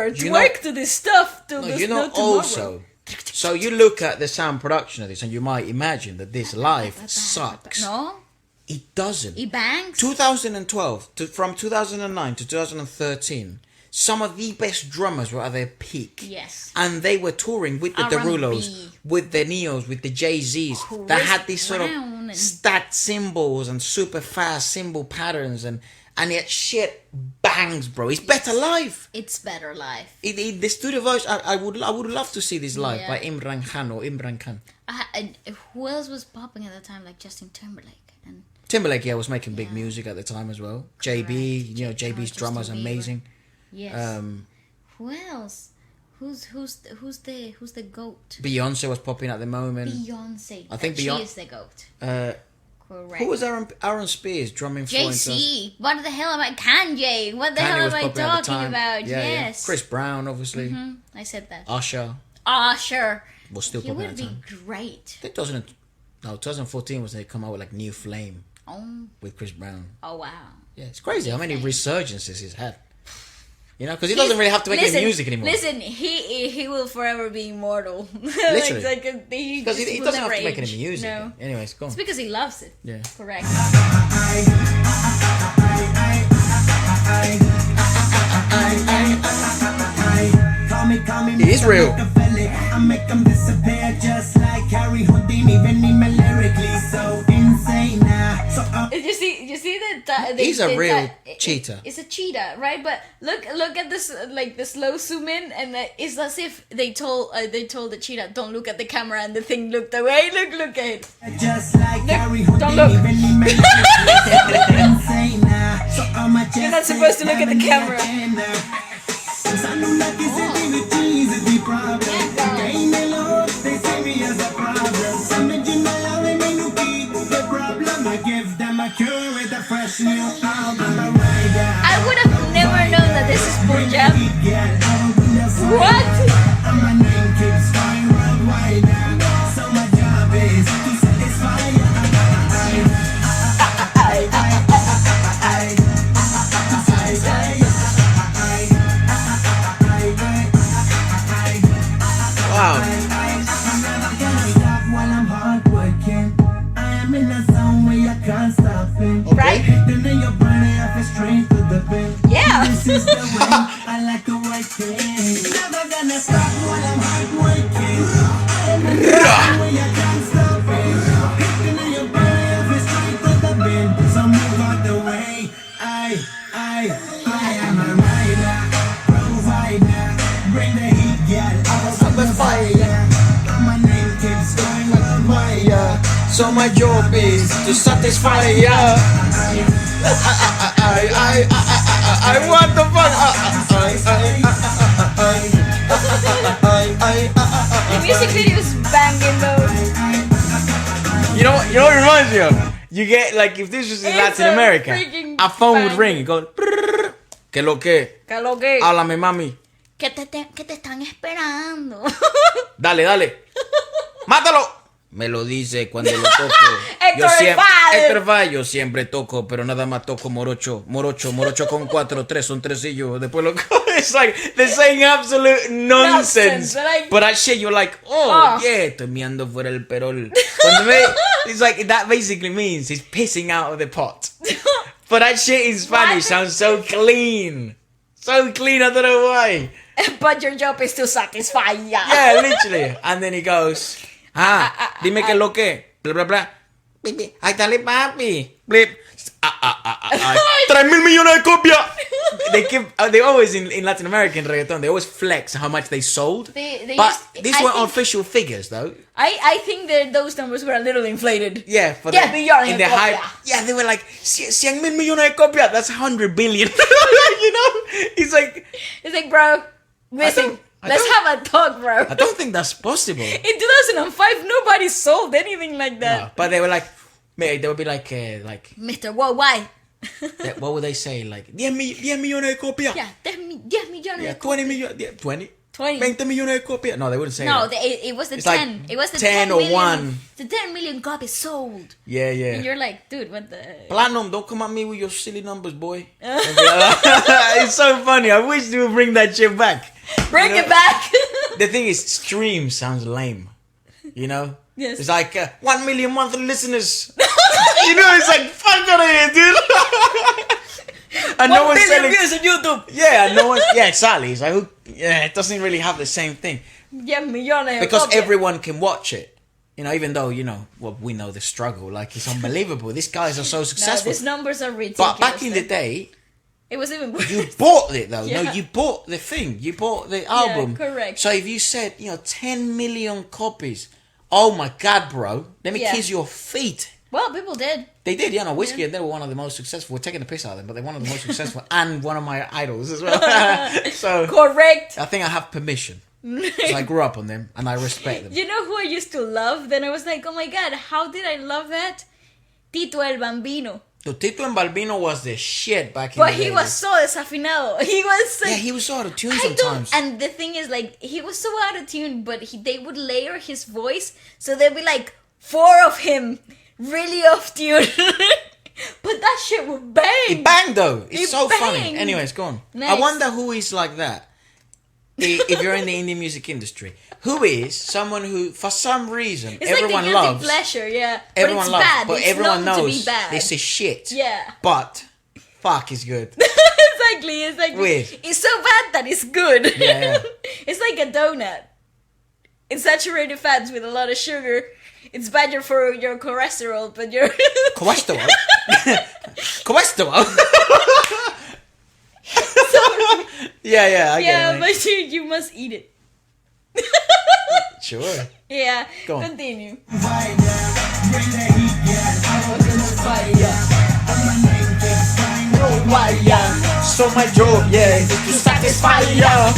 Speaker 2: never twerk to this stuff till
Speaker 3: No,
Speaker 2: this no tomorrow.
Speaker 3: also. So you look at the sound production of this, and you might imagine that this live sucks.
Speaker 2: No,
Speaker 3: It doesn't.
Speaker 2: it bangs.
Speaker 3: 2012 from 2009 to 2013, some of the best drummers were at their peak.
Speaker 2: Yes.
Speaker 3: And they were touring with the
Speaker 2: R&B.
Speaker 3: Derulos, with the Neos, with the Jay-Z's that had these sort of
Speaker 2: Brown and-
Speaker 3: stacked cymbals and super fast cymbal patterns, and yet shit bangs, bro. It's better live.
Speaker 2: It's better live.
Speaker 3: The studio voice, I would love to see this live
Speaker 2: Yeah.
Speaker 3: by Imran Khan.
Speaker 2: Who else was popping at the time? Like Justin Timberlake and
Speaker 3: Timberlake, was making big music at the time as well. JB, JB's drummer's
Speaker 2: Justin Bieber.
Speaker 3: amazing.
Speaker 2: yes. Who else? Who's the goat?
Speaker 3: Beyonce was popping at the moment.
Speaker 2: Beyonce.
Speaker 3: I think
Speaker 2: she
Speaker 3: Beyonce
Speaker 2: is the goat. Correct.
Speaker 3: Who was Aaron Spears drumming for?
Speaker 2: JC. What the hell am I? Kanye. What the
Speaker 3: Kanye
Speaker 2: hell
Speaker 3: was
Speaker 2: am I
Speaker 3: popping at the
Speaker 2: talking
Speaker 3: time.
Speaker 2: about?
Speaker 3: Yeah, yeah.
Speaker 2: Yes.
Speaker 3: Chris Brown, obviously.
Speaker 2: I said that.
Speaker 3: Usher
Speaker 2: Sure.
Speaker 3: was still
Speaker 2: He
Speaker 3: popping
Speaker 2: would
Speaker 3: at the
Speaker 2: be
Speaker 3: time.
Speaker 2: great.
Speaker 3: I think 2014 was they come out with like New Flame
Speaker 2: Oh.
Speaker 3: with Chris Brown.
Speaker 2: Oh wow.
Speaker 3: Yeah, it's crazy how many resurgences he's had. Because he doesn't really have to make any music anymore.
Speaker 2: Listen, he will forever be immortal.
Speaker 3: Literally.
Speaker 2: Because
Speaker 3: he doesn't have to make any music.
Speaker 2: No.
Speaker 3: Anyways, go on.
Speaker 2: It's because he loves it.
Speaker 3: Yeah.
Speaker 2: Correct.
Speaker 3: It is real.
Speaker 11: I make them disappear just like Harry Houdini, even me lyrically so insane now. So
Speaker 2: You see that
Speaker 3: He's a real cheetah.
Speaker 2: It's a cheetah, right? But look at this, like the slow zoom in, and it's as if they told the cheetah, don't look at the camera, and the thing looked away. Look at it.
Speaker 11: just like Harry
Speaker 2: Don't look.
Speaker 11: Houdini, even me lyrically insane now. So
Speaker 2: You're not supposed to look at the camera. I would have never known that this is Punjab. What?
Speaker 3: Wow.
Speaker 2: Right? Yeah.
Speaker 11: I like the way things. Never gonna stop while I'm hard working. You can't stop it. Hitting in your body, every straight to the bin. So move out the way. I am a rider, provider. Bring the heat, girl. I'm a fire. My name keeps going worldwide.
Speaker 3: So my job is to satisfy ya. I want the fun.
Speaker 2: The music video is banging though.
Speaker 3: You know what it reminds me of? You get like if this was in
Speaker 2: It's
Speaker 3: Latin
Speaker 2: a
Speaker 3: America,
Speaker 2: freaking
Speaker 3: a phone would
Speaker 2: bang.
Speaker 3: ring and go, que lo que, háblame mami,
Speaker 2: Que te están esperando.
Speaker 3: dale, mátalo. Me lo dice cuando lo toco.
Speaker 2: Héctor
Speaker 3: Héctor Valle, yo siempre toco, pero nada más toco morocho con 4-3 son tresillos. Después lo it's like they're saying absolute nonsense.
Speaker 2: Like,
Speaker 3: but that shit you're like, yeah, estoy meando fuera el perol. It's like that basically means he's pissing out of the pot. But that shit in Spanish sounds so clean. So clean, I don't know why.
Speaker 2: But your job is to satisfy ya.
Speaker 3: Yeah, literally. And then he goes, dime que lo que, bla bla bla. Ahí dale papi. Blip. 3,000 millones de copias. They always in Latin American reggaeton, they always flex how much they sold. But these weren't official figures though.
Speaker 2: I think that those numbers were a little inflated.
Speaker 3: Yeah, in the hype. Yeah, they were like 100,000 millones de copias. That's 100 billion. It's like, bro, listen. Let's have a talk, bro. I don't think that's possible.
Speaker 2: In 2005, nobody sold anything like that.
Speaker 3: No, but they were like, they would be like
Speaker 2: Mr. Worldwide.
Speaker 3: What would they say? Like 10 millones de copias.
Speaker 2: Yeah, 10 millones
Speaker 3: Yeah,
Speaker 2: de
Speaker 3: 20 million. Yeah, 20.
Speaker 2: 20.
Speaker 3: 20 millones de copias. No, they wouldn't say
Speaker 2: No,
Speaker 3: that.
Speaker 2: it was the
Speaker 3: It's
Speaker 2: 10.
Speaker 3: like
Speaker 2: It was the
Speaker 3: 10 or
Speaker 2: million,
Speaker 3: 1.
Speaker 2: The 10 million copies sold.
Speaker 3: Yeah, yeah.
Speaker 2: And you're like, dude, what the...
Speaker 3: Platinum, don't come at me with your silly numbers, boy. It's so funny. I wish they would bring that shit back.
Speaker 2: Bring it back.
Speaker 3: The thing is, stream sounds lame. You know?
Speaker 2: Yes.
Speaker 3: It's like 1 million monthly listeners. You know, it's like, fuck out of here, dude. And no one's selling
Speaker 2: views on YouTube.
Speaker 3: Yeah, no one. Yeah, exactly. It's like, it doesn't really have the same thing.
Speaker 2: Yeah, millones.
Speaker 3: Because everyone can watch it. You know, even though, well, we know the struggle. Like, it's unbelievable. These guys are so successful.
Speaker 2: No, these numbers are ridiculous.
Speaker 3: But back in the day,
Speaker 2: it was even worse.
Speaker 3: you bought it, though.
Speaker 2: Yeah.
Speaker 3: No, you bought the thing. You bought the album.
Speaker 2: Yeah, correct.
Speaker 3: So if you said, 10 million copies, oh my God, bro, let me kiss your feet.
Speaker 2: Well, people did.
Speaker 3: They did, Whiskey, and they were one of the most successful. We're taking the piss out of them, but they're one of the most successful and one of my idols as well. So
Speaker 2: correct.
Speaker 3: I think I have permission. So I grew up on them and I respect them.
Speaker 2: You know who I used to love? Then I was like, oh my God, how did I love that? Tito el Bambino.
Speaker 3: Tito el Bambino was the shit back in the day.
Speaker 2: But he was so desafinado. He was like,
Speaker 3: he was so out of tune sometimes.
Speaker 2: And the thing is, like, he was so out of tune, but they would layer his voice, so there'd be like 4 of him really off tune. But that shit would bang.
Speaker 3: It banged though. It's
Speaker 2: It
Speaker 3: so funny.
Speaker 2: banged.
Speaker 3: Anyways, go on.
Speaker 2: Nice.
Speaker 3: I wonder who is like that. If you're in the indie music industry, who is someone who, for some reason,
Speaker 2: It's
Speaker 3: everyone
Speaker 2: like the
Speaker 3: loves.
Speaker 2: guilty pleasure, yeah.
Speaker 3: Everyone
Speaker 2: but it's
Speaker 3: loves,
Speaker 2: bad.
Speaker 3: but
Speaker 2: It's
Speaker 3: everyone
Speaker 2: known to be
Speaker 3: knows
Speaker 2: bad.
Speaker 3: this is shit.
Speaker 2: Yeah.
Speaker 3: But fuck is good.
Speaker 2: Exactly.
Speaker 3: Weird.
Speaker 2: It's so bad that it's good.
Speaker 3: Yeah.
Speaker 2: It's like a donut. It's saturated fats with a lot of sugar. It's bad for your cholesterol, but your
Speaker 3: Cholesterol. Cholesterol. Yeah, I get it.
Speaker 2: but you must eat it.
Speaker 3: Sure.
Speaker 2: Yeah.
Speaker 3: Go on.
Speaker 2: Continue.
Speaker 3: So my job, is to satisfy ya.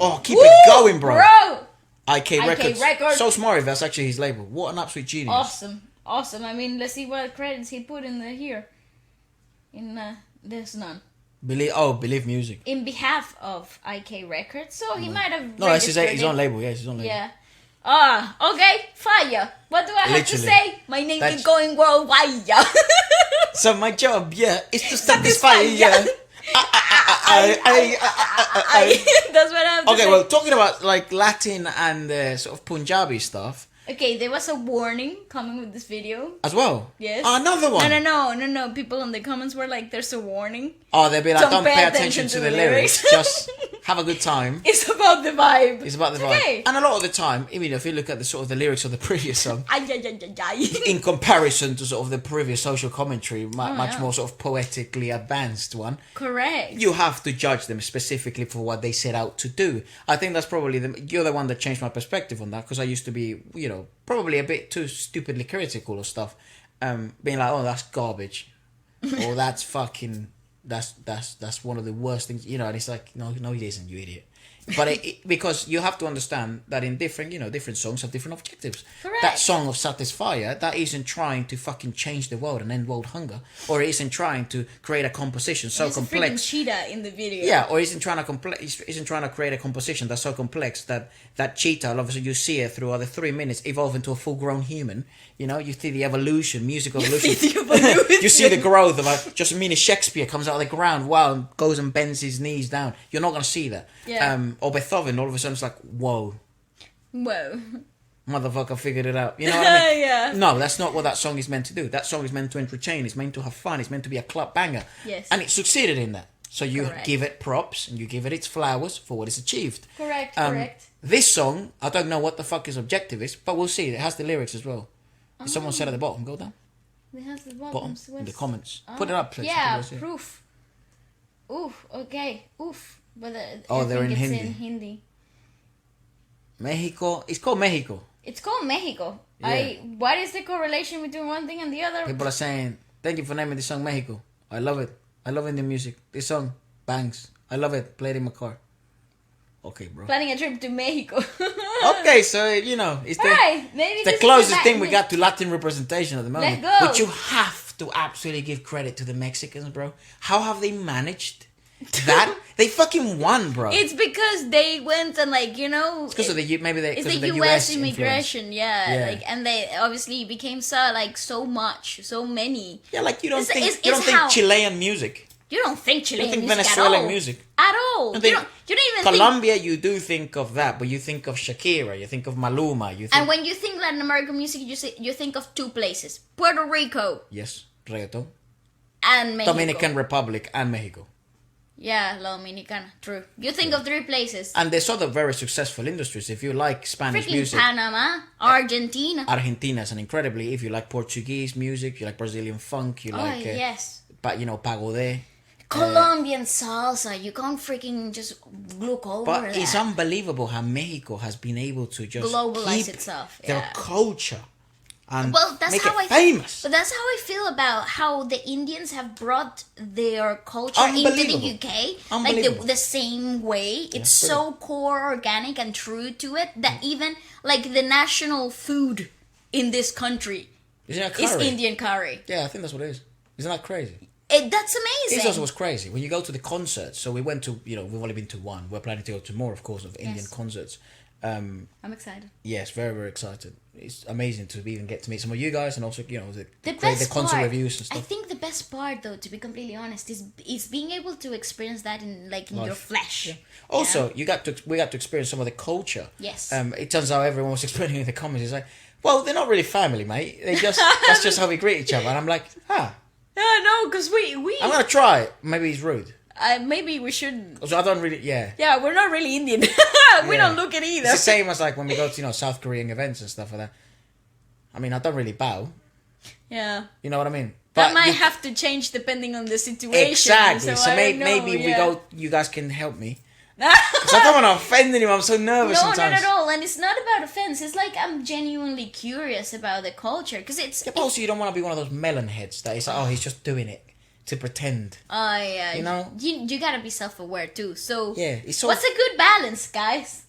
Speaker 3: Oh, keep it going, bro. IK Records.
Speaker 2: Records.
Speaker 3: So smart, that's actually his label. What an absolute genius.
Speaker 2: Awesome. I mean, let's see what credits he put in here. There's none.
Speaker 3: Believe Music.
Speaker 2: In behalf of IK Records, so he might have.
Speaker 3: No, that's his
Speaker 2: registered
Speaker 3: own
Speaker 2: it.
Speaker 3: label. Yeah, it's his own label.
Speaker 2: Yeah. Okay, fire. What do I have to
Speaker 3: Literally.
Speaker 2: say? My name is going worldwide.
Speaker 3: So my job, is to satisfy ya.
Speaker 2: That's what I have to
Speaker 3: Okay,
Speaker 2: say.
Speaker 3: well, talking about like Latin and sort of Punjabi stuff
Speaker 2: Okay, there was a warning coming with this video.
Speaker 3: as well.
Speaker 2: Yes.
Speaker 3: Another one.
Speaker 2: No. People in the comments were like, "There's a warning."
Speaker 3: Oh, they'll be like, don't pay attention to the lyrics. Just have a good time.
Speaker 2: It's about the vibe.
Speaker 3: It's about the vibe.
Speaker 2: Okay.
Speaker 3: And a lot of the time, even if you look at the sort of the lyrics of the previous song,
Speaker 2: Ay.
Speaker 3: in comparison to sort of the previous social commentary, much
Speaker 2: yeah.
Speaker 3: more sort of poetically advanced one,
Speaker 2: Correct.
Speaker 3: you have to judge them specifically for what they set out to do. I think that's probably you're the one that changed my perspective on that, because I used to be, probably a bit too stupidly critical of stuff, being like, oh, that's garbage, or that's fucking, that's one of the worst things, and it's like, no, it isn't, you idiot. But because you have to understand that in different songs have different objectives.
Speaker 2: Correct.
Speaker 3: That song of Satisfya, that isn't trying to fucking change the world and end world hunger, or it isn't trying to create a composition so
Speaker 2: There's
Speaker 3: complex.
Speaker 2: a freaking cheetah in the video.
Speaker 3: Yeah, or isn't trying to create a composition that's so complex that cheetah, obviously you see it through other 3 minutes evolve into a full-grown human. You see the evolution, music evolution. You see the growth of just a mini Shakespeare comes out of the ground, wow, and goes and bends his knees down. You're not going to see that.
Speaker 2: Yeah.
Speaker 3: Or Beethoven, all of a sudden it's like, whoa, motherfucker figured it out. You know what I mean?
Speaker 2: Yeah.
Speaker 3: No, that's not what that song is meant to do. That song is meant to entertain. It's meant to have fun. It's meant to be a club banger.
Speaker 2: Yes.
Speaker 3: And it succeeded in that. So you
Speaker 2: Correct.
Speaker 3: give it props and you give it its flowers for what it's achieved.
Speaker 2: Correct.
Speaker 3: This song, I don't know what the fuck his objective is, but we'll see. It has the lyrics as well. Someone said at the bottom, go down.
Speaker 2: It has the
Speaker 3: Bottom,
Speaker 2: bottom.
Speaker 3: in the comments. Put it up, please.
Speaker 2: Yeah,
Speaker 3: People see it.
Speaker 2: proof. Oof, okay. Oof. But
Speaker 3: They're in
Speaker 2: it's
Speaker 3: Hindi.
Speaker 2: in Hindi.
Speaker 3: Mexico. It's called Mexico.
Speaker 2: It's called Mexico.
Speaker 3: Yeah.
Speaker 2: What is the correlation between one thing and the other?
Speaker 3: People are saying, thank you for naming this song Mexico. I love it. I love Indian music. This song bangs. I love it. Play it in my car. Okay, bro.
Speaker 2: Planning a trip to Mexico.
Speaker 3: Okay, so you know, it's the,
Speaker 2: Alright, maybe
Speaker 3: the
Speaker 2: this is
Speaker 3: closest
Speaker 2: the
Speaker 3: thing we
Speaker 2: back-
Speaker 3: got to Latin representation at the moment.
Speaker 2: Let's go.
Speaker 3: But you have to absolutely give credit to the Mexicans, bro. How have they managed that? They fucking won, bro.
Speaker 2: It's because they went and like, you know,
Speaker 3: It's because of the maybe they
Speaker 2: it's
Speaker 3: because
Speaker 2: the
Speaker 3: of the
Speaker 2: U.S.
Speaker 3: influence.
Speaker 2: immigration, yeah,
Speaker 3: Yeah.
Speaker 2: like, and they obviously became so many.
Speaker 3: Yeah, like you don't
Speaker 2: It's-
Speaker 3: think
Speaker 2: it's-
Speaker 3: you don't
Speaker 2: it's
Speaker 3: think
Speaker 2: how-
Speaker 3: Chilean music.
Speaker 2: You don't think Chilean
Speaker 3: You think
Speaker 2: music
Speaker 3: Venezuelan
Speaker 2: at all.
Speaker 3: music.
Speaker 2: At all.
Speaker 3: You
Speaker 2: You
Speaker 3: think
Speaker 2: don't even think.
Speaker 3: Colombia, you do think of that, but you think of Shakira, you think of Maluma, you think
Speaker 2: And when you think Latin American music, you think of two places: Puerto Rico
Speaker 3: yes, reggaeton,
Speaker 2: and Mexico.
Speaker 3: Dominican Republic, and Mexico.
Speaker 2: Yeah, La Dominicana. True. You think of three places:
Speaker 3: And there's other very successful industries. If you like Spanish
Speaker 2: freaking
Speaker 3: music,
Speaker 2: Panama, Argentina.
Speaker 3: Argentina is an incredibly. If you like Portuguese music, you like Brazilian funk, you
Speaker 2: Oh
Speaker 3: like,
Speaker 2: yes.
Speaker 3: but you know, pagode.
Speaker 2: Colombian salsa. You can't freaking just look over
Speaker 3: But
Speaker 2: that.
Speaker 3: it's unbelievable how Mexico has been able to just
Speaker 2: Globalize
Speaker 3: keep
Speaker 2: itself,
Speaker 3: their
Speaker 2: yeah.
Speaker 3: culture and
Speaker 2: Well, that's
Speaker 3: make
Speaker 2: how
Speaker 3: it
Speaker 2: I
Speaker 3: famous.
Speaker 2: But that's how I feel about how the Indians have brought their culture into the
Speaker 3: Unbelievable.
Speaker 2: UK, like
Speaker 3: Unbelievable.
Speaker 2: the same way. It's so core, organic, and true to it that even like the national food in this country
Speaker 3: Isn't that
Speaker 2: is
Speaker 3: curry?
Speaker 2: Indian curry.
Speaker 3: Yeah, I think that's what it is. Isn't that crazy?
Speaker 2: That's amazing.
Speaker 3: This also was crazy. When you go to the concerts, so we went to, you know, we've only been to one. We're planning to go to more, of course, of Indian concerts.
Speaker 2: I'm excited.
Speaker 3: Yes, very, very excited. It's amazing to even get to meet some of you guys and also, you know,
Speaker 2: The
Speaker 3: create
Speaker 2: best
Speaker 3: the concert
Speaker 2: part,
Speaker 3: reviews and
Speaker 2: I
Speaker 3: stuff.
Speaker 2: think the best part, though, to be completely honest, is being able to experience that in your
Speaker 3: Life.
Speaker 2: flesh.
Speaker 3: Yeah. Also, we got to experience some of the culture.
Speaker 2: Yes.
Speaker 3: It turns out everyone was explaining in the comments. It's like, well, they're not really family, mate. They just that's just how we greet each other. And I'm like,
Speaker 2: Yeah, no, because we
Speaker 3: I'm gonna try it. Maybe he's rude.
Speaker 2: maybe we shouldn't.
Speaker 3: So I don't really, yeah.
Speaker 2: Yeah, we're not really Indian. We
Speaker 3: Yeah.
Speaker 2: don't look it either.
Speaker 3: It's the same as like when we go to, you know, South Korean events and stuff like that. I mean, I don't really bow.
Speaker 2: Yeah.
Speaker 3: You know what I mean?
Speaker 2: That might
Speaker 3: you-
Speaker 2: have to change depending on the situation.
Speaker 3: Exactly. So
Speaker 2: I don't know,
Speaker 3: maybe we
Speaker 2: yeah.
Speaker 3: go. You guys can help me. Because I don't want to offend anyone. I'm so nervous
Speaker 2: No,
Speaker 3: sometimes.
Speaker 2: not at all. And it's not about offense. It's like I'm genuinely curious about the culture because it's.
Speaker 3: Yeah, but also you don't want to be one of those melon heads that is like, oh, he's just doing it to pretend.
Speaker 2: Oh yeah.
Speaker 3: You know?
Speaker 2: You gotta be self-aware too. So.
Speaker 3: Yeah, it's so.
Speaker 2: What's a good balance, guys?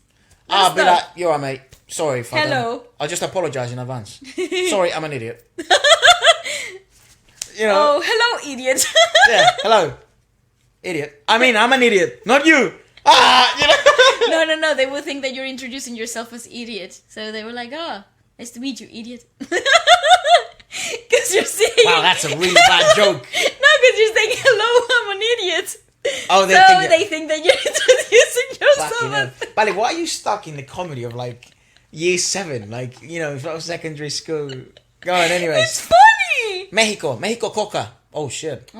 Speaker 3: I'll be
Speaker 2: Let's
Speaker 3: like, you're right, mate. Sorry if I
Speaker 2: Hello.
Speaker 3: don't. I'll just apologise in advance. Sorry, I'm an idiot. You know.
Speaker 2: Oh, hello, idiot.
Speaker 3: Yeah. Hello, idiot. I mean, I'm an idiot, not you. You know.
Speaker 2: No. They will think that you're introducing yourself as idiot. So they were like, oh, nice to meet you, idiot. Because you're saying.
Speaker 3: Wow, that's a really bad joke.
Speaker 2: No, because you're saying, hello, I'm an idiot.
Speaker 3: Oh,
Speaker 2: they think that you're introducing yourself
Speaker 3: Fucking hell.
Speaker 2: as.
Speaker 3: Bali, why are you stuck in the comedy of like year 7? Like, you know, from secondary school. Go on, anyways.
Speaker 2: It's funny!
Speaker 3: Mexico Coca. Oh shit.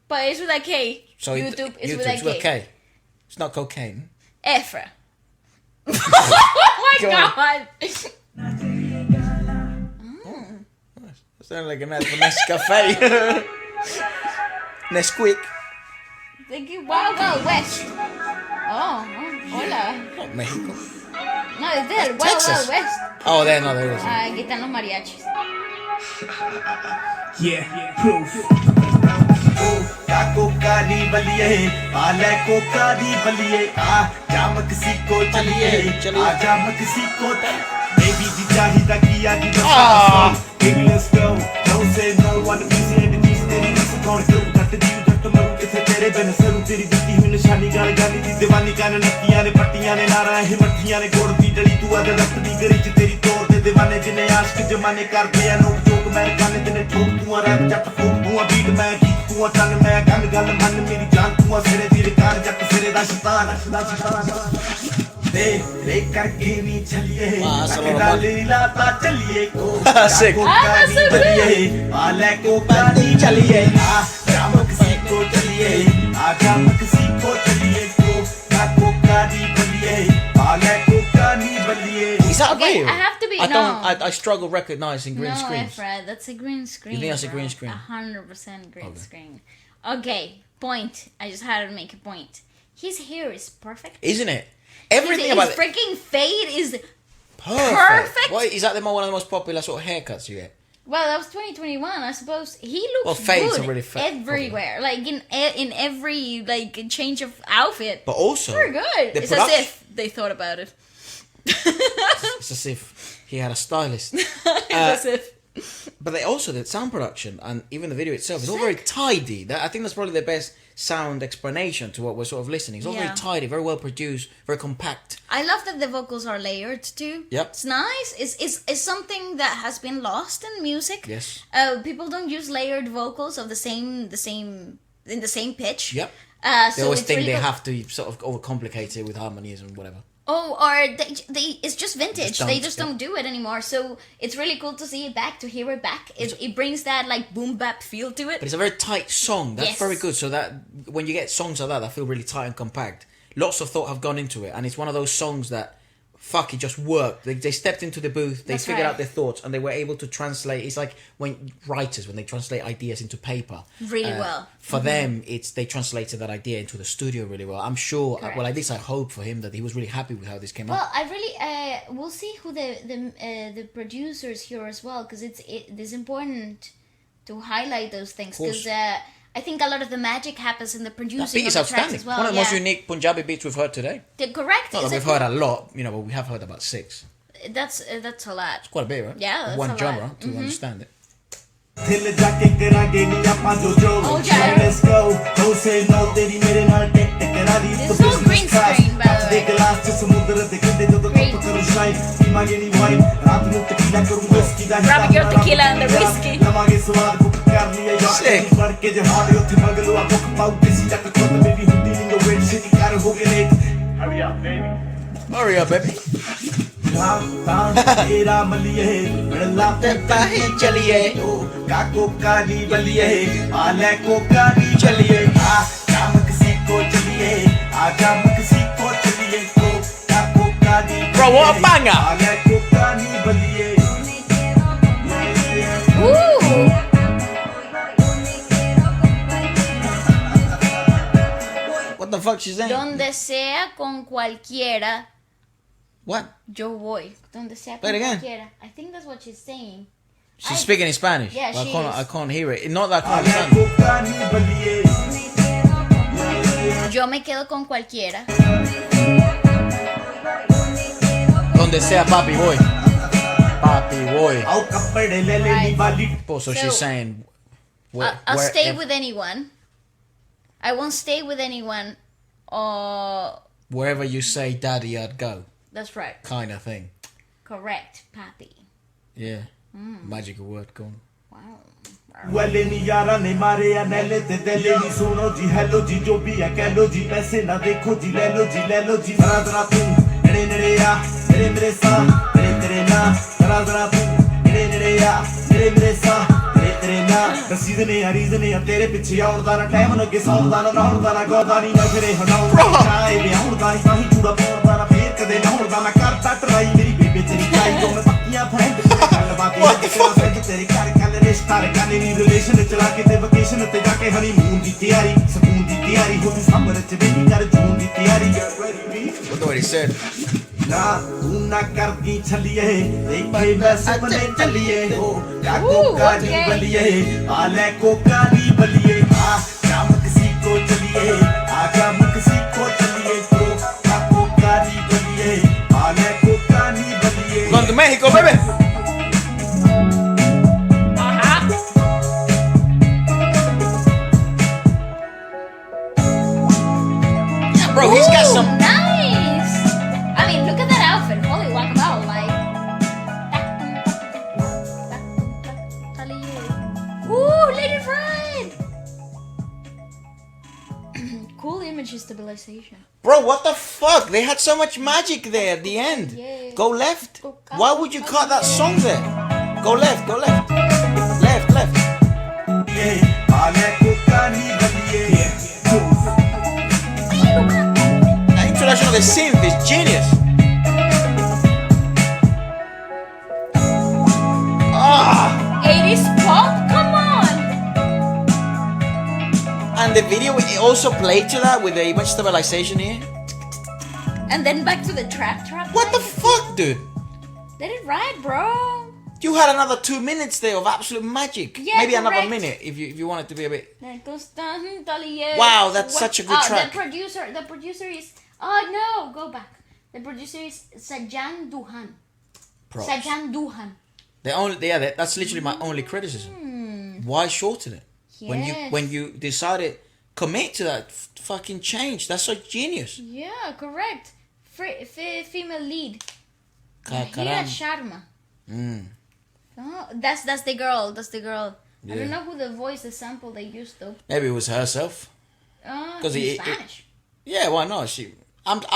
Speaker 2: But it's with a K.
Speaker 3: So
Speaker 2: YouTube is
Speaker 3: YouTube's
Speaker 2: with a K.
Speaker 3: It's not cocaine.
Speaker 2: Efra. Oh my
Speaker 3: Go on.
Speaker 2: god!
Speaker 3: Sound like an ad for Nescafe. Nesquik.
Speaker 2: Thank you. Wild West. Oh, hola.
Speaker 3: Not Mexico.
Speaker 2: No, it's there. Wild
Speaker 3: Texas.
Speaker 2: West.
Speaker 3: Oh, there, no, there isn't.
Speaker 2: Aquí están los mariachis.
Speaker 13: Yeah, proof. कोका दी बलिए आले कोका दी बलिए आ जाम किसी को चलिए आ जाम किसी को बेबी जी चाहिदा किया जी English go don't say no one busy and the beast तेरी रिस कौन क्यों कट दी जट मरू किथे तेरे बिन सरू तेरी दित्ती हुई निशानी गाल गाली दी दीवानी कान नक्कियां ने पट्टियां ने नारा है मट्ठियां ने गोड़ दी डली तू अद रक्त दी गरी च तेरी तोड़ दे दीवाने जिने आशिक जमाने कर दिया नोक जोक मैं गाने दिने ठोक तू रैप जट फूक तू बीट मैं तू टन मैं गन गल मन मेरी जान तू सिरे दी कार जट सिरे दा शैतान दे करके नी चलिए लगा लीला ता चलिए को चलिए आले को पानी चलिए आ जाम किसी को चलिए आ जाम किसी को चलिए को दी बलिए आले को नी बलिए.
Speaker 3: Is that
Speaker 2: Okay,
Speaker 3: real?
Speaker 2: I have to be.
Speaker 3: I struggle recognizing green
Speaker 2: no,
Speaker 3: screens.
Speaker 2: Efra, that's a green screen.
Speaker 3: You think that's a
Speaker 2: bro.
Speaker 3: green screen?
Speaker 2: 100% green screen. Okay, point. I just had to make a point. His hair is perfect.
Speaker 3: Isn't it? Everything
Speaker 2: his
Speaker 3: about it.
Speaker 2: freaking fade is
Speaker 3: Perfect. Why is that one of the most popular sort of haircuts you get?
Speaker 2: Well, that was 2021. I suppose he looks
Speaker 3: Well, fades
Speaker 2: good
Speaker 3: are really
Speaker 2: everywhere, like in every like change of outfit.
Speaker 3: But also,
Speaker 2: very good.
Speaker 3: the
Speaker 2: It's as if they thought about it.
Speaker 3: It's as if he had a stylist.
Speaker 2: As if.
Speaker 3: But they also did sound production and even the video itself is all very tidy. I think that's probably the best sound explanation to what we're sort of listening. It's all very tidy, very well produced, very compact.
Speaker 2: I love that the vocals are layered too.
Speaker 3: Yep.
Speaker 2: It's nice. It's something that has been lost in music.
Speaker 3: Yes.
Speaker 2: People don't use layered vocals of the same in the same pitch.
Speaker 3: Yep.
Speaker 2: So
Speaker 3: They always
Speaker 2: it's
Speaker 3: think
Speaker 2: really
Speaker 3: they
Speaker 2: cool.
Speaker 3: have to sort of overcomplicate it with harmonies and whatever.
Speaker 2: Oh, or they it's just vintage.
Speaker 3: Just
Speaker 2: They
Speaker 3: don't,
Speaker 2: just
Speaker 3: yeah.
Speaker 2: don't do it anymore. So it's really cool to see it back, to hear it back. It brings that like boom bap feel to it.
Speaker 3: But it's a very tight song. That's
Speaker 2: Yes.
Speaker 3: very good. So that when you get songs like that feel really tight and compact, lots of thought have gone into it, and it's one of those songs that it just worked. They stepped into the booth, they
Speaker 2: That's
Speaker 3: figured
Speaker 2: right.
Speaker 3: out their thoughts, and they were able to translate. It's like when they translate ideas into paper.
Speaker 2: Really well.
Speaker 3: For them, they translated that idea into the studio really well. I'm sure.
Speaker 2: Correct.
Speaker 3: Well, at least I hope for him that he was really happy with how this came out.
Speaker 2: Well, I really we'll see who the producers here as well, because it's important to highlight those things, because I think a lot of the magic happens in the
Speaker 3: That
Speaker 2: producing
Speaker 3: beat
Speaker 2: of
Speaker 3: is
Speaker 2: the tracks
Speaker 3: outstanding.
Speaker 2: as well.
Speaker 3: One of the most unique Punjabi beats we've heard today.
Speaker 2: Correct.
Speaker 3: Not that we've heard a lot, but we have heard about 6.
Speaker 2: That's a lot.
Speaker 3: Quite a bit, right?
Speaker 2: Yeah, that's
Speaker 3: One
Speaker 2: a
Speaker 3: genre
Speaker 2: lot.
Speaker 3: to understand it.
Speaker 13: ਦਿਲ ਜਾ ਕੇ ਕਰਾਂਗੇ ਨੀ ਆਪਾਂ ਜੋ ਜੋ let's go don't say no ਤੇਰੀ ਮੇਰੇ ਨਾਲ ਟਿਕ ਕਰਾ ਦੀ
Speaker 2: This is all green screen, by the way.
Speaker 13: ਦੇ ਗਲਾਸ ਚ ਸਮੁੰਦਰ ਦੇ ਕੰਢੇ ਜਦੋਂ ਕੱਪ ਕਰੂ ਸ਼ਾਈਨ ਪੀਵਾਂਗੇ ਨੀ ਵਾਈਨ ਰਾਤ ਨੂੰ ਟਕੀਲਾ ਕਰੂ whisky the
Speaker 2: Grab your tequila and the whiskey.
Speaker 13: ਲਵਾਂਗੇ ਸਵਾਦ ਬੁੱਕ ਕਰ ਲਿਆ ਯਾਰ ਫੜ ਕੇ ਜਹਾਜ਼ ਉੱਥੇ ਮੰਗਲੂ ਆ ਬੁੱਕ ਪਾਉ ਦੇਸੀ ਜੱਟ ਖੁਦ ਮੇਰੀ ਹੁੰਦੀ ਨਹੀਂ ਉਹ ਵੇਟ ਸਿਟੀ ਕਰ ਹੋ ਗਏ late hurry up baby
Speaker 3: Hurry up baby
Speaker 13: तेरा मलिए मिलना तेता ही चलिए ओ काको काली बलिए आले को काली चलिए आ काम किसी को चलिए आ काम किसी को चलिए ओ काको काली
Speaker 3: Bro, what a banger!
Speaker 13: आले को काली बलिए
Speaker 3: What the fuck she's saying?
Speaker 2: Donde sea con cualquiera.
Speaker 3: What?
Speaker 2: Yo voy. Donde sea
Speaker 3: Play
Speaker 2: con
Speaker 3: it again.
Speaker 2: cualquiera. I think that's what she's saying.
Speaker 3: She's speaking in Spanish.
Speaker 2: Yeah,
Speaker 3: but
Speaker 2: she
Speaker 3: I
Speaker 2: is.
Speaker 3: can't hear it. Not that I
Speaker 13: आले
Speaker 3: can't
Speaker 13: को
Speaker 3: understand.
Speaker 13: काली बलिए
Speaker 2: Yo me quedo con cualquiera.
Speaker 3: Donde sea papi voy. Papi voy.
Speaker 13: आओ कपड़े ले ले नी वाली
Speaker 3: So she's saying
Speaker 2: I'll stay with anyone. I won't stay with anyone.
Speaker 3: wherever you say daddy I'd go.
Speaker 2: That's right.
Speaker 3: Kind of thing.
Speaker 2: Correct, papi.
Speaker 3: Yeah. Magical word gone.
Speaker 13: वाले नी यारा ने मारे या नैले ते दिले नी सुनो जी हेलो जी जो भी है कह लो जी पैसे ना देखो जी ले लो जी जरा जरा तू नेड़े नेड़े आ मेरे सा तेरे ना जरा जरा तू नेड़े आ मेरे सा तेरे ना रसीद ने या तेरे पीछे आउंदा ना टाइम लगे सौंदा ना नौंदा ना गोदा नी ना फिरे हटाउंदा चाहे भी आउंदा ही साही चूड़ा पाउंदा ना फिर कदे ना होंदा मैं करता ट्राई मेरी बेबे तेरी चाई तो मैं पक्कियां फ्रेंड गल बात तेरे घर कल रिश्ता रखाने नी रिलेशन चला के ते वेकेशन ते जाके हनीमून दी तैयारी सकून दी तैयारी हो तू समर च बेबी कर जून दी तैयारी
Speaker 3: What the way he said?
Speaker 13: ना तू ना कर दी छलिए ते भाई वैसे बने चलिए ओ काको काली बलिए आले को काली बलिए आ काम किसी को चलिए आ काम किसी को चलिए ओ काको काली बलिए आले को काली बलिए
Speaker 3: Going to Mexico, baby. Bro, he's got some.
Speaker 2: Nice. I mean, look at that outfit. Holy guacamole, like. Ooh, let it ride. Cool image stabilization.
Speaker 3: Bro, what the fuck? They had so much magic there at the end.
Speaker 2: Yeah.
Speaker 3: Go left. Why would you cut that song there? Go left, go left. Left, left. The introduction of the synth is genius. Ah!
Speaker 2: 80s pop? Come on.
Speaker 3: And the video it also played to that with the image stabilization here.
Speaker 2: And then back to the trap.
Speaker 3: What the fuck, dude?
Speaker 2: Let it ride, bro.
Speaker 3: You had another 2 minutes there of absolute magic.
Speaker 2: Yeah,
Speaker 3: Maybe another
Speaker 2: correct.
Speaker 3: minute if you want it to be a bit.
Speaker 2: Wow,
Speaker 3: Wow, that's such a good track.
Speaker 2: The producer is. Oh no, go back. The producer is Sajan Duhan.
Speaker 3: Props.
Speaker 2: Sajan Duhan.
Speaker 3: That's literally my only criticism. Why shorten it?
Speaker 2: Yes.
Speaker 3: When you decided commit to that fucking change, that's so genius.
Speaker 2: Yeah, correct. Female lead. Hira
Speaker 3: Karan.
Speaker 2: Sharma.
Speaker 3: Mm.
Speaker 2: Oh, that's the girl. That's the girl. I
Speaker 3: Yeah.
Speaker 2: don't know who the sample they used though.
Speaker 3: Maybe it was herself.
Speaker 2: In Spanish.
Speaker 3: Yeah, why not?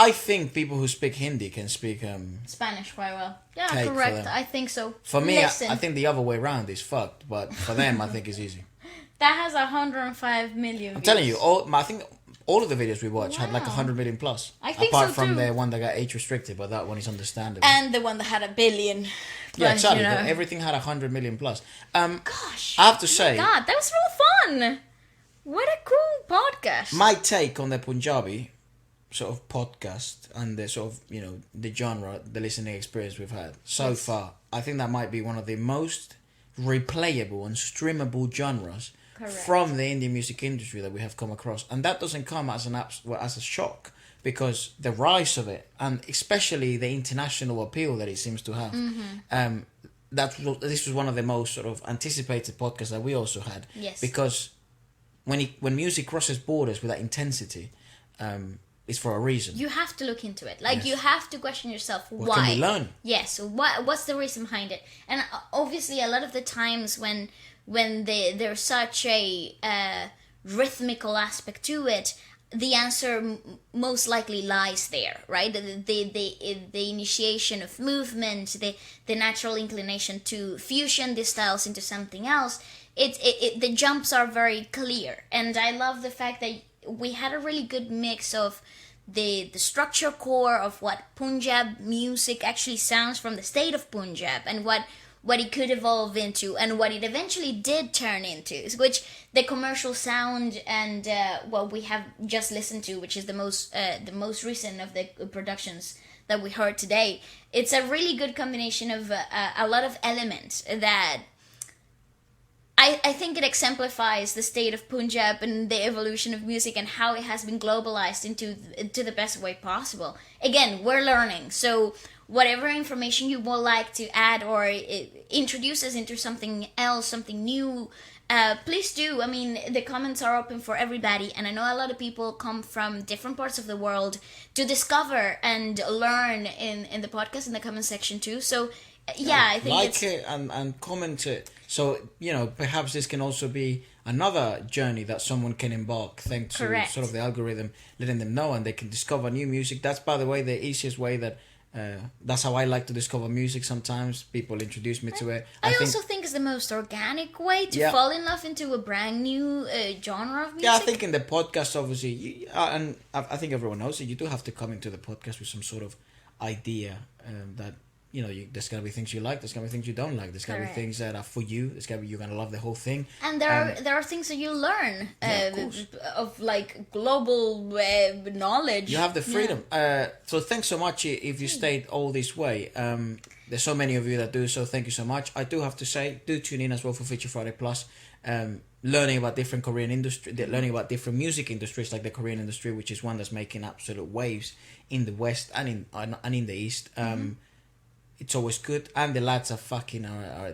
Speaker 3: I think people who speak Hindi can speak
Speaker 2: Spanish quite well. Yeah,
Speaker 3: Take for
Speaker 2: correct.
Speaker 3: them.
Speaker 2: I think so.
Speaker 3: For me, I
Speaker 2: Listen,
Speaker 3: think the other way around is fucked, but for them, I think it's easy.
Speaker 2: that has 105 million.
Speaker 3: I'm telling you, I think all of the videos we watched had like 100 million plus.
Speaker 2: I think
Speaker 3: apart
Speaker 2: so
Speaker 3: from
Speaker 2: too.
Speaker 3: the one that got age restricted, but that one is understandable.
Speaker 2: And the one that had 1 billion.
Speaker 3: Yeah,
Speaker 2: But,
Speaker 3: exactly.
Speaker 2: you know.
Speaker 3: But everything had 100 million plus.
Speaker 2: Gosh.
Speaker 3: I have to say,
Speaker 2: God, that was real fun. What a cool podcast.
Speaker 3: my take on the Punjabi sort of podcast and the sort of, the genre, the listening experience we've had so far, I think that might be one of the most replayable and streamable genres from the indie music industry that we have come across. And that doesn't come as as a shock, because the rise of it, and especially the international appeal that it seems to have, this was one of the most sort of anticipated podcasts that we also had.
Speaker 2: Yes.
Speaker 3: Because when music crosses borders with that intensity, it's for a reason.
Speaker 2: You have to look into it. Like, you have to question yourself, why?
Speaker 3: What can we learn?
Speaker 2: Yes, what's the reason behind it? And obviously, a lot of the times when there's such a rhythmical aspect to it, the answer most likely lies there, right? The initiation of movement, the natural inclination to fusion these styles into something else. The jumps are very clear, and I love the fact that we had a really good mix of the structure core of what Punjab music actually sounds from the state of Punjab, and what it could evolve into, and what it eventually did turn into, which the commercial sound and what we have just listened to, which is the most recent of the productions that we heard today. It's a really good combination of a lot of elements that I think it exemplifies the state of Punjab and the evolution of music and how it has been globalized into the best way possible. Again, we're learning, so whatever information you would like to add or introduce us into something else, something new, please do. I mean, the comments are open for everybody, and I know a lot of people come from different parts of the world to discover and learn in the podcast, in the comment section too. So yeah, I think
Speaker 3: like it and comment it. So, perhaps this can also be another journey that someone can embark thanks to sort of the algorithm letting them know, and they can discover new music. That's, by the way, the easiest way that's how I like to discover music sometimes. People introduce me to it.
Speaker 2: I also think it's the most organic way to fall in love into a brand new genre of music.
Speaker 3: Yeah, I think in the podcast, obviously, and I think everyone knows it, you do have to come into the podcast with some sort of idea that, there's going to be things you like, there's going to be things you don't like, there's going to be things that are for you, there's going to be, you're going to love the whole thing.
Speaker 2: And there are things that you learn of like global knowledge.
Speaker 3: You have the freedom. So thanks so much if you stayed all this way. There's so many of you that do, so thank you so much. I do have to say, do tune in as well for Feature Friday Plus. Learning about different Korean industry, learning about different music industries like the Korean industry, which is one that's making absolute waves in the West and in the East. It's always good, and the lads are fucking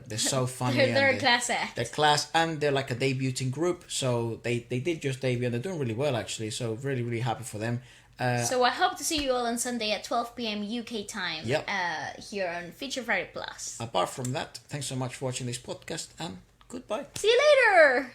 Speaker 3: they're so funny.
Speaker 2: they're a class act.
Speaker 3: They're class, and they're like a debuting group, so they did just debut, and they're doing really well actually. So really, really happy for them.
Speaker 2: So I hope to see you all on Sunday at 12 p.m. UK time.
Speaker 3: Yep.
Speaker 2: Here on Feature Friday Plus.
Speaker 3: Apart from that, thanks so much for watching this podcast, and goodbye.
Speaker 2: See you later.